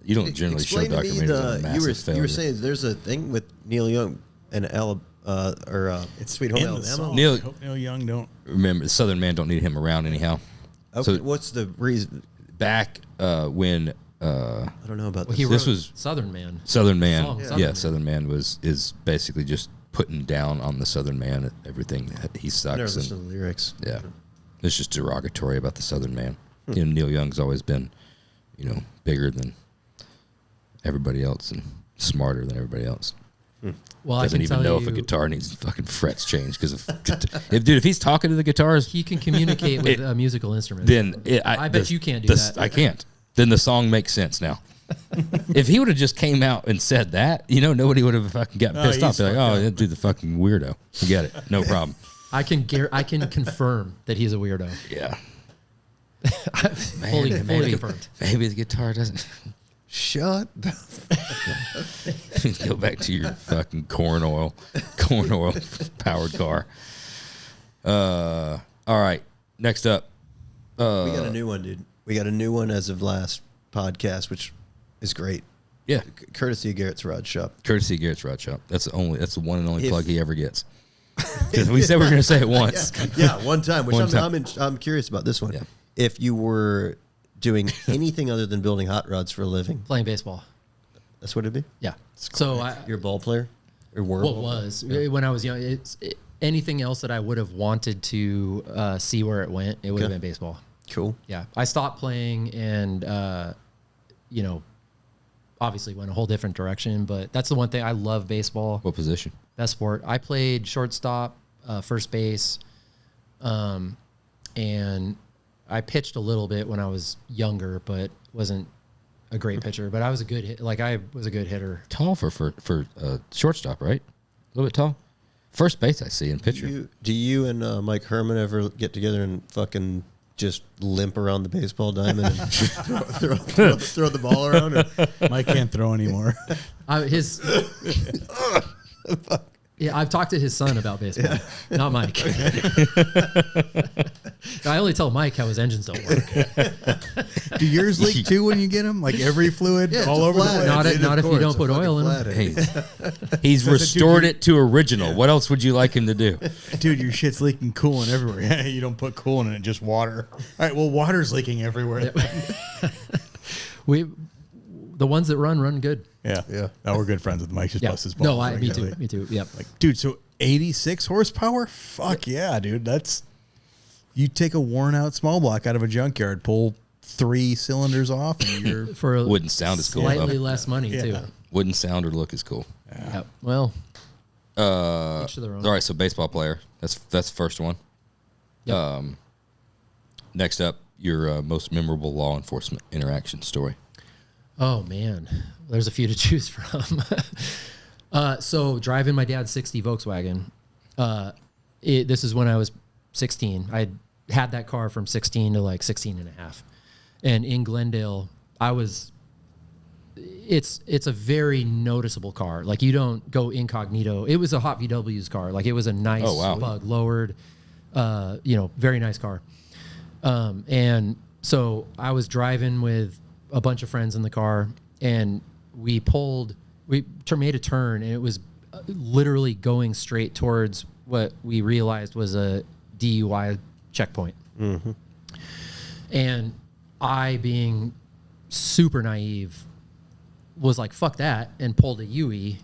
You don't generally show Explain to me documentaries on massive failure. you were saying there's a thing with Neil Young and it's Sweet Home In the Alabama. song, Neil- I hope Neil Young don't. Remember, Southern Man don't need him around anyhow. Okay, So what's the reason? back when I don't know about this. He This wrote was- Southern Man. Southern Man, Song, yeah, Southern Man. Southern Man is basically just putting down on the Southern Man everything that he I sucks. never and- listened to the lyrics. Yeah. It's just derogatory about the Southern Man. Neil Young's always been, bigger than everybody else and smarter than everybody else. Well, Doesn't I can even tell know you, if a guitar needs fucking frets changed because if he's talking to the guitars, he can communicate with a musical instrument. then I bet you can't do that. I can't. Then the song makes sense now. If he would have just came out and said that, nobody would have fucking gotten Oh, pissed off. he's They're like, fucked oh, up. dude, the fucking weirdo. You get it. No problem. I can confirm that he's a weirdo. Yeah. Fully confirmed. Maybe the guitar doesn't. Shut the Go back to your fucking corn oil powered car. All right. Next up. We got a new one, dude. We got a new one as of last podcast, which is great. Yeah. Courtesy of Garrett's Rod Shop. Courtesy of Garrett's Rod Shop. That's the one and only If- plug he ever gets. Because we said we are going to say it once. Yeah, one time. Which One time. I'm curious about this one. Yeah. If you were doing anything other than building hot rods for a living, Playing baseball. that's what it'd be? Yeah. So You're a ball player? Or were? what was when I was young? Anything else that I would have wanted to see where it went, it would have Okay. been baseball. Cool. Yeah, I stopped playing and obviously went a whole different direction. But that's the one thing I love baseball. What position? Best sport. I played shortstop, first base, and I pitched a little bit when I was younger, but wasn't a great pitcher. But I was a good I was a good hitter. Tall for shortstop, right? A little bit tall. First base I see in pitcher. Do you and Mike Herman ever get together and fucking just limp around the baseball diamond and throw the ball around? Or? Mike can't throw anymore. Yeah, I've talked to his son about baseball, not Mike. I only tell Mike how his engines don't work. Do yours leak too when you get them? Like every fluid Yeah, all over the place? Not if you don't put oil in them. He's restored it to original. What else would you like him to do? Dude, your shit's leaking coolant everywhere. You don't put coolant in it, just water. All right, well, water's leaking everywhere. The ones that run good. Yeah. Now we're good friends with Mike. Just Yeah. bust his balls. No, me regularly. too. Me too. Yep. Like, dude, so 86 horsepower? Fuck yeah, dude. That's you take a worn out small block out of a junkyard, pull 3 cylinders off, and you're For Wouldn't sound as cool, slightly though. less money too. Wouldn't sound or look as cool. Yep. Well, each to their own. All right, so baseball player. That's the first one. Yep. Next up, your most memorable law enforcement interaction story. Oh man, there's a few to choose from. So driving my dad's 60 Volkswagen. This is when I was 16. I had that car from 16 to like 16 and a half. And in Glendale, it's a very noticeable car. Like you don't go incognito. It was a Hot VW's car. Like it was a nice bug lowered, very nice car. And so I was driving with a bunch of friends in the car, and we made a turn, and it was literally going straight towards what we realized was a DUI checkpoint. Mm-hmm. And I, being super naive, was like, fuck that, and pulled a Yui,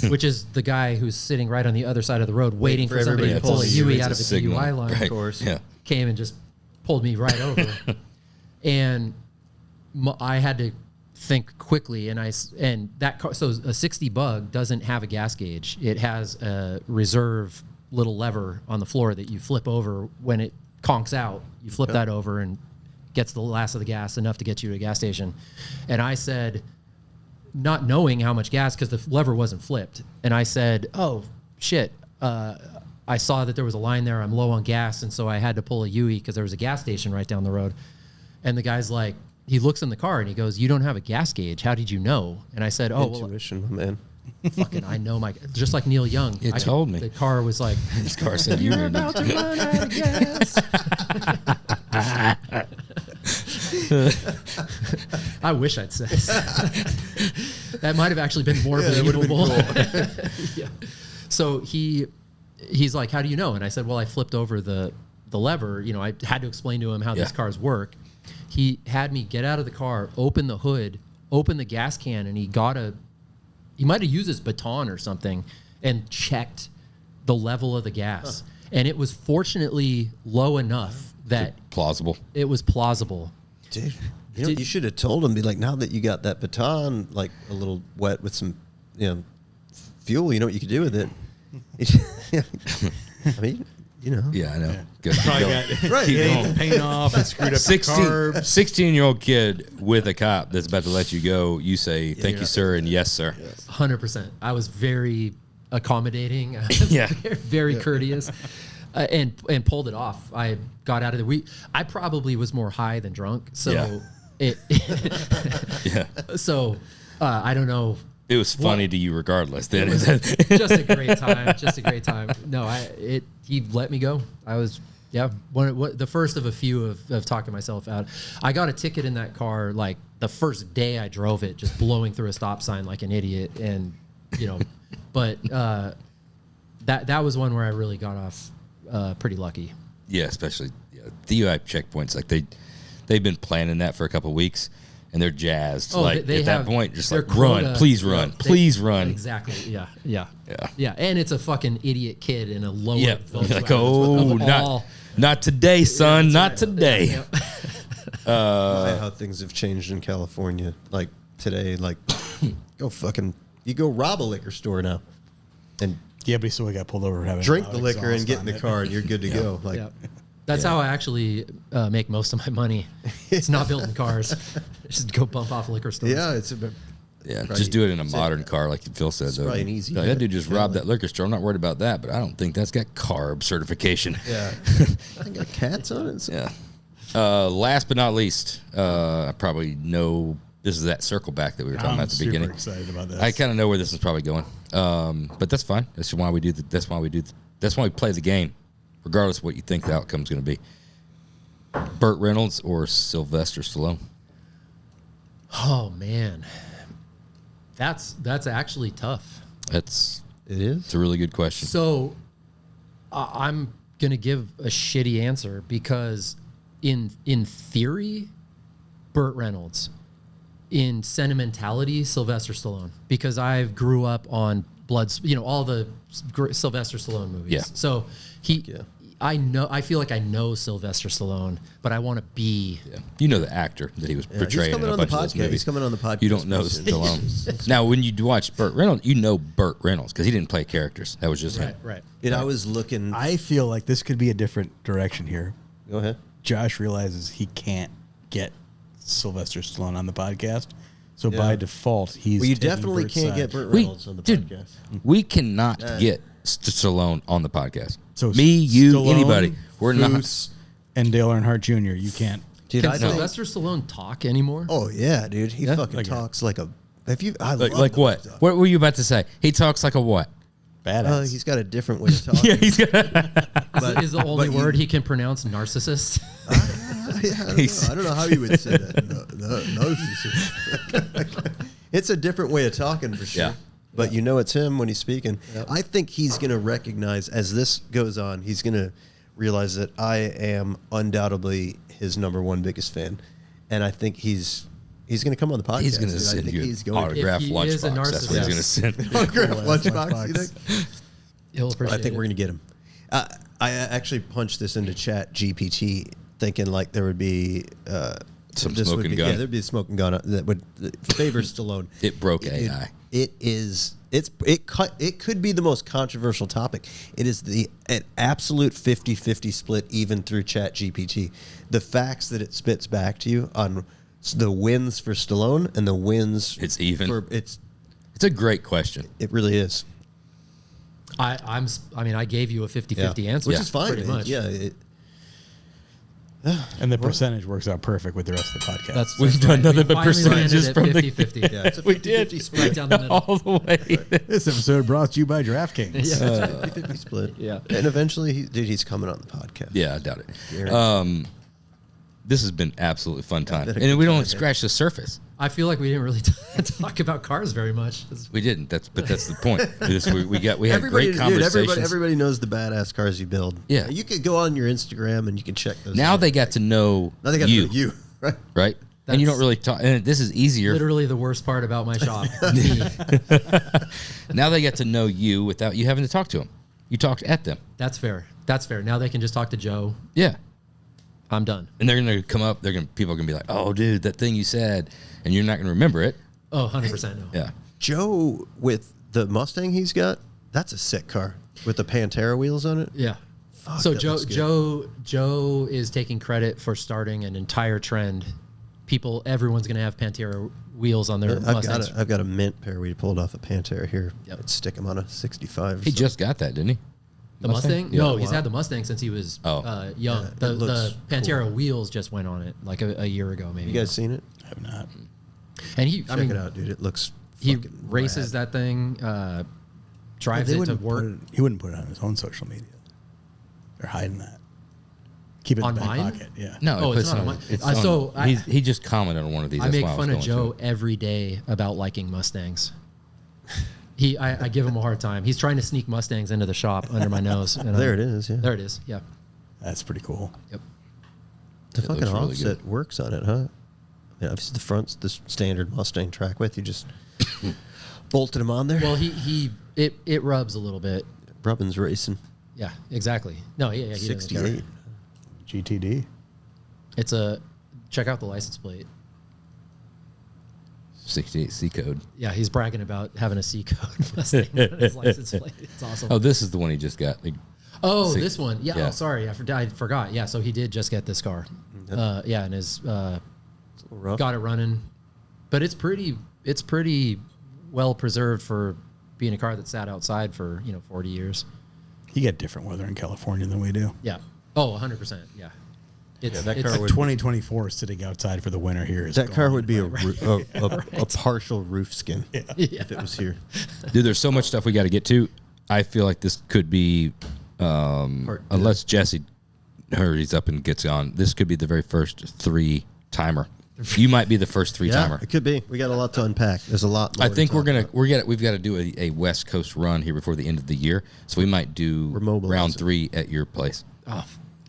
which is the guy who's sitting right on the other side of the road waiting for somebody to pull a Yui out of a DUI line. Right. Of course. Yeah. Came and just pulled me right over. And I had to think quickly, and that car, so a 60 Bug doesn't have a gas gauge. It has a reserve little lever on the floor that you flip over when it conks out. You flip that over and gets the last of the gas, enough to get you to a gas station. And I said, not knowing how much gas, because the lever wasn't flipped, and I said, oh shit, I saw that there was a line there, I'm low on gas, and so I had to pull a Yui because there was a gas station right down the road. And the guy's like, he looks in the car and he goes, you don't have a gas gauge, how did you know? And I said, oh, Intuition, my man. fucking, I know just like Neil Young. You told me. The car was like, This car said you're about to run out of gas. I wish I'd said that. Might have actually been more believable. Yeah. So he's like, how do you know? And I said, well, I flipped over the lever. You know, I had to explain to him how these cars work. He had me get out of the car, open the hood, open the gas can, and he might have used his baton or something and checked the level of the gas. And it was fortunately low enough that plausible. It was plausible. Dude, you should have told him, be like, now that you got that baton, like a little wet with some, fuel, you know what you could do with it. I mean, Yeah, I know. Yeah. Good. Probably got Right. paint off and screwed up the carbs. 16-year-old kid with a cop that's about to let you go, you say, thank you, sir, and yes, sir. 100%. I was very accommodating. Yeah. Very courteous. And pulled it off. I got out of I probably was more high than drunk. So So I don't know. It was funny to you regardless. Then Just a great time. Just a great time. No, he let me go. I was the first of a few of talking myself out. I got a ticket in that car like the first day I drove it, just blowing through a stop sign like an idiot, and but that was one where I really got off pretty lucky. Yeah, especially DUI checkpoints. Like they've been planning that for a couple of weeks. And they're jazzed. At that point, just like, run, please run, please run. Exactly. Yeah. And it's a fucking idiot kid in a lower. Yeah. Like, not today, son, not today. How things have changed in California. Like today, like you go rob a liquor store now, and Yeah, but he still got pulled over for having drink the liquor and get in the car, and you're good to go. Like. Yeah. That's how I actually make most of my money. It's not building cars. Just go bump off liquor stores. Yeah, just do it in a modern car, like Phil said. Though. Probably an easy. That dude just robbed that liquor store. I'm not worried about that, but I don't think that's got carb certification. Yeah, I think got cats on it. Yeah. Last but not least, I probably know this is that circle back that we were talking about at the beginning. I'm super excited about this. I kind of know where this is probably going, but that's fine. That's why we do. That's why we play the game. Regardless of what you think the outcome's going to be. Burt Reynolds or Sylvester Stallone? Oh man, that's actually tough. It is. It's a really good question. So I'm gonna give a shitty answer because in theory, Burt Reynolds. In sentimentality, Sylvester Stallone, because I grew up on all the Sylvester Stallone movies. Yeah. So I feel like I know Sylvester Stallone, but I want to be. Yeah. You know the actor that he was portraying in a bunch of those movies. He's coming on the podcast. You don't know Stallone. Now, when you watch Burt Reynolds, you know Burt Reynolds because he didn't play characters. That was just him. Right. And I was looking. I feel like this could be a different direction here. Go ahead. Josh realizes he can't get Sylvester Stallone on the podcast, so by default, he's. Well, you taking definitely Burt's can't side. get Burt Reynolds on the podcast. We cannot get Stallone on the podcast. So me, you, Stallone, anybody. We're Foose, and Dale Earnhardt Jr. You can't. Dude, Can Sylvester Stallone talk anymore? Oh yeah, dude. He fucking talks like a. I love like what? stuff. What were you about to say? He talks like a what? Badass. He's got a different way of talking. Yeah, he's got. Is the only word he can pronounce narcissist? I don't know how you would say that. No. It's a different way of talking for sure. Yeah. But you know it's him when he's speaking. Yep. I think he's going to recognize, as this goes on, he's going to realize that I am undoubtedly his number one biggest fan. And I think he's He's going to come on the podcast. He's going to dude. I send think you he's an going autographed If he is a lunchbox. That's what he's going to send. autograph lunchbox. You think? He'll appreciate I think it. we're going to get him. I actually punched this into Chat GPT, thinking like there would be Some this would smoking be- gun. Yeah, there'd be a smoking gun that would favor Stallone. It broke AI. It could be the most controversial topic. It is an absolute 50-50 split even through Chat GPT. The facts that it spits back to you on the wins for Stallone and the wins It's even. for It's a great question. it really is. I gave you a 50-50 answer. Which is fine. Pretty much. Yeah. And the percentage works out perfect with the rest of the podcast. We've done right. nothing We but finally percentages landed at from the 50-50. Yeah, it's a We 50-50 did. split. Right down the middle. all the way. This episode brought to you by DraftKings. It's a 50-50 split. Yeah. And eventually, he's coming on the podcast. Yeah, I doubt it. Guaranteed. This has been absolutely fun time, been a and good we don't time, scratch the surface. I feel like we didn't really talk about cars very much. We didn't. That's the point. We had Everybody, great conversations. everybody knows the badass cars you build. Yeah. You could go on your Instagram and you can check those. Now out. they got to know Now they got you, to know you, right? right? And you That's- don't really talk. And this is easier. Literally the worst part about my shop. Now they get to know you without you having to talk to them. You talked at them. That's fair. That's fair. Now they can just talk to Joe. Yeah. I'm done. And they're gonna come up. People are gonna be like, "Oh, dude, that thing you said," and you're not gonna remember it. Oh, 100% no. Yeah. Joe with the Mustang he's got, that's a sick car with the Pantera wheels on it. Yeah. Fuck, So that Joe looks good. Joe is taking credit for starting an entire trend. Everyone's gonna have Pantera wheels on their Mustangs. I've got a mint pair we pulled off a Pantera here. Yep. I'd stick him on a 65. He just got that, didn't he? The Mustang? Yeah. No, he's had the Mustang since he was young. Yeah, the it looks Pantera wheels just went on it like a year ago, maybe. You guys seen it? I have not. And he, Check it out, dude. It looks. he fucking races rad. that thing, drives They it to wouldn't work. he wouldn't put it on his own social media. They're hiding that. Keep it in On the back mine? pocket. Yeah. Oh, No, it it's puts not on- on mine. it's So on- he just commented on one of these. I That's make why was fun of going Joe to. every day about liking Mustangs. I give him a hard time. He's trying to sneak Mustangs into the shop under my nose. And There it is. Yeah. There it is. Yeah. That's pretty cool. Yep. The It fucking looks really offset good. works on it, huh? Yeah, obviously the front's the standard Mustang track width. You just bolted him on there. Well, it rubs a little bit. Rubbin's racing. Yeah, exactly. No, yeah, he doesn't care. 68. GTD. It's check out the license plate. 68 C code. Yeah, he's bragging about having a C code Mustang on his license plate. It's awesome. Oh, this is the one he just got. Oh, Six- this one. Yeah. yeah. Oh, sorry. I forgot. Yeah. So he did just get this car. Yeah, and his It's a little rough. got it running, but it's pretty well preserved for being a car that sat outside for 40 years. You get different weather in California than we do. Yeah. Oh, 100%. Yeah. Yeah, that it's- car would- 2024 sitting outside for the winter here is That car gone. would be a partial roof skin if it was here. Dude, there's so much stuff we got to get to. I feel like this could be, unless Jesse hurries up and gets on, this could be the very first 3-timer. You might be the first 3-timer. Yeah, it could be. We got a lot to unpack. There's a lot more I think to talk about. we've got to do a West Coast run here before the end of the year. So we might do We're mobilizing. round 3 at your place. Oh,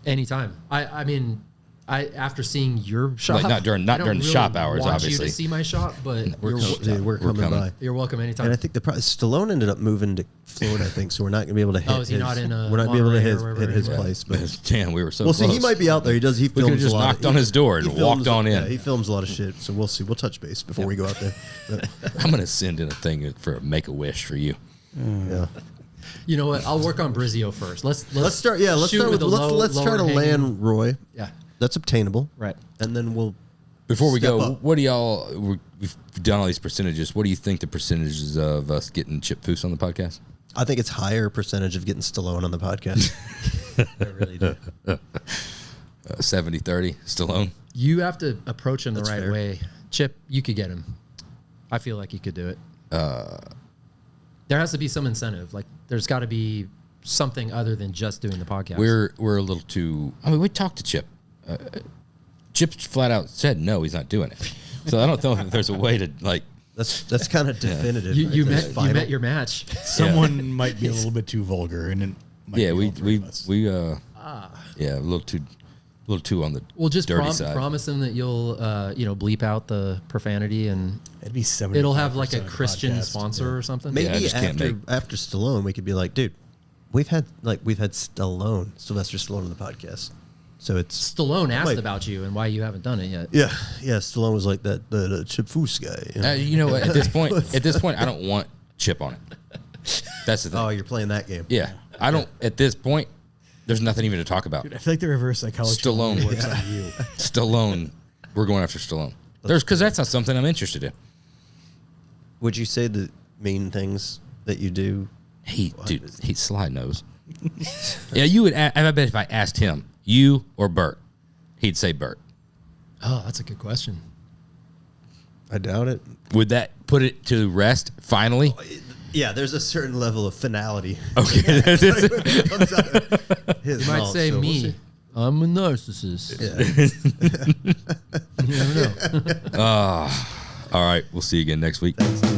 anytime. I mean, after seeing your shop, Like, not during I don't the really shop hours, want obviously. you to see my shop, but We're coming by. you're welcome anytime. And I think Stallone ended up moving to Florida, I think, so we're not going to be able to hit Oh, is he not in, we're not going to be able to Monterey or hit wherever his he is? place. But Damn, we were so we'll close. see. He might be out there. He does. He films could've just a lot. knocked on his door and he walked films- on in. Yeah, he films a lot of shit. So we'll see. We'll touch base before we go out there. But, I'm going to send in a thing for a Make-A-Wish for you. yeah. You know what? I'll work on Brizio first. Let's Start. Yeah. Let's shoot start with. the Let's try to lower land hanging- Roy. Yeah. That's obtainable. Right. And then we'll. Before we Step go, up. what do y'all? We've done all these percentages. What do you think the percentages of us getting Chip Foose on the podcast? I think it's higher percentage of getting Stallone on the podcast. I really do. 70-30, Stallone. You have to approach him the That's right fair. way. Chip, you could get him. I feel like you could do it. There has to be some incentive. Like, there's got to be something other than just doing the podcast. We're a little too. I mean, we talked to Chip. Chip flat out said no, he's not doing it. So I don't know if there's a way to like. That's kind of definitive. you right? That's met final. your match. Someone might be a little bit too vulgar, and it might Yeah, be we all three of us. yeah, a little too. little too on the Well, just dirty side. promise him that you'll, bleep out the profanity and It'd be 70. it'll have like a Christian sponsor or something. Maybe I just can't after Stallone, we could be like, dude, we've had Stallone, Sylvester Stallone on the podcast. So it's Stallone asked Wait. about you and why you haven't done it yet. yeah. Stallone was like that the Chip Foose guy. You know, at this point, I don't want Chip on it. That's the thing. Oh, you're playing that game. Yeah, I don't. At this point, there's nothing even to talk about. Dude, I feel like the reverse psychology Stallone. works on you. Stallone, we're going after Stallone. Because that's not something I'm interested in. Would you say the mean things that you do? Dude, he slide nose. Yeah, you would. I bet if I asked him, you or Bert, he'd say Bert. Oh, that's a good question. I doubt it. Would that put it to rest finally? Yeah, there's a certain level of finality. Okay. You might say me. I'm a narcissist. Yeah. You never know. All right. We'll see you again next week. Thanks.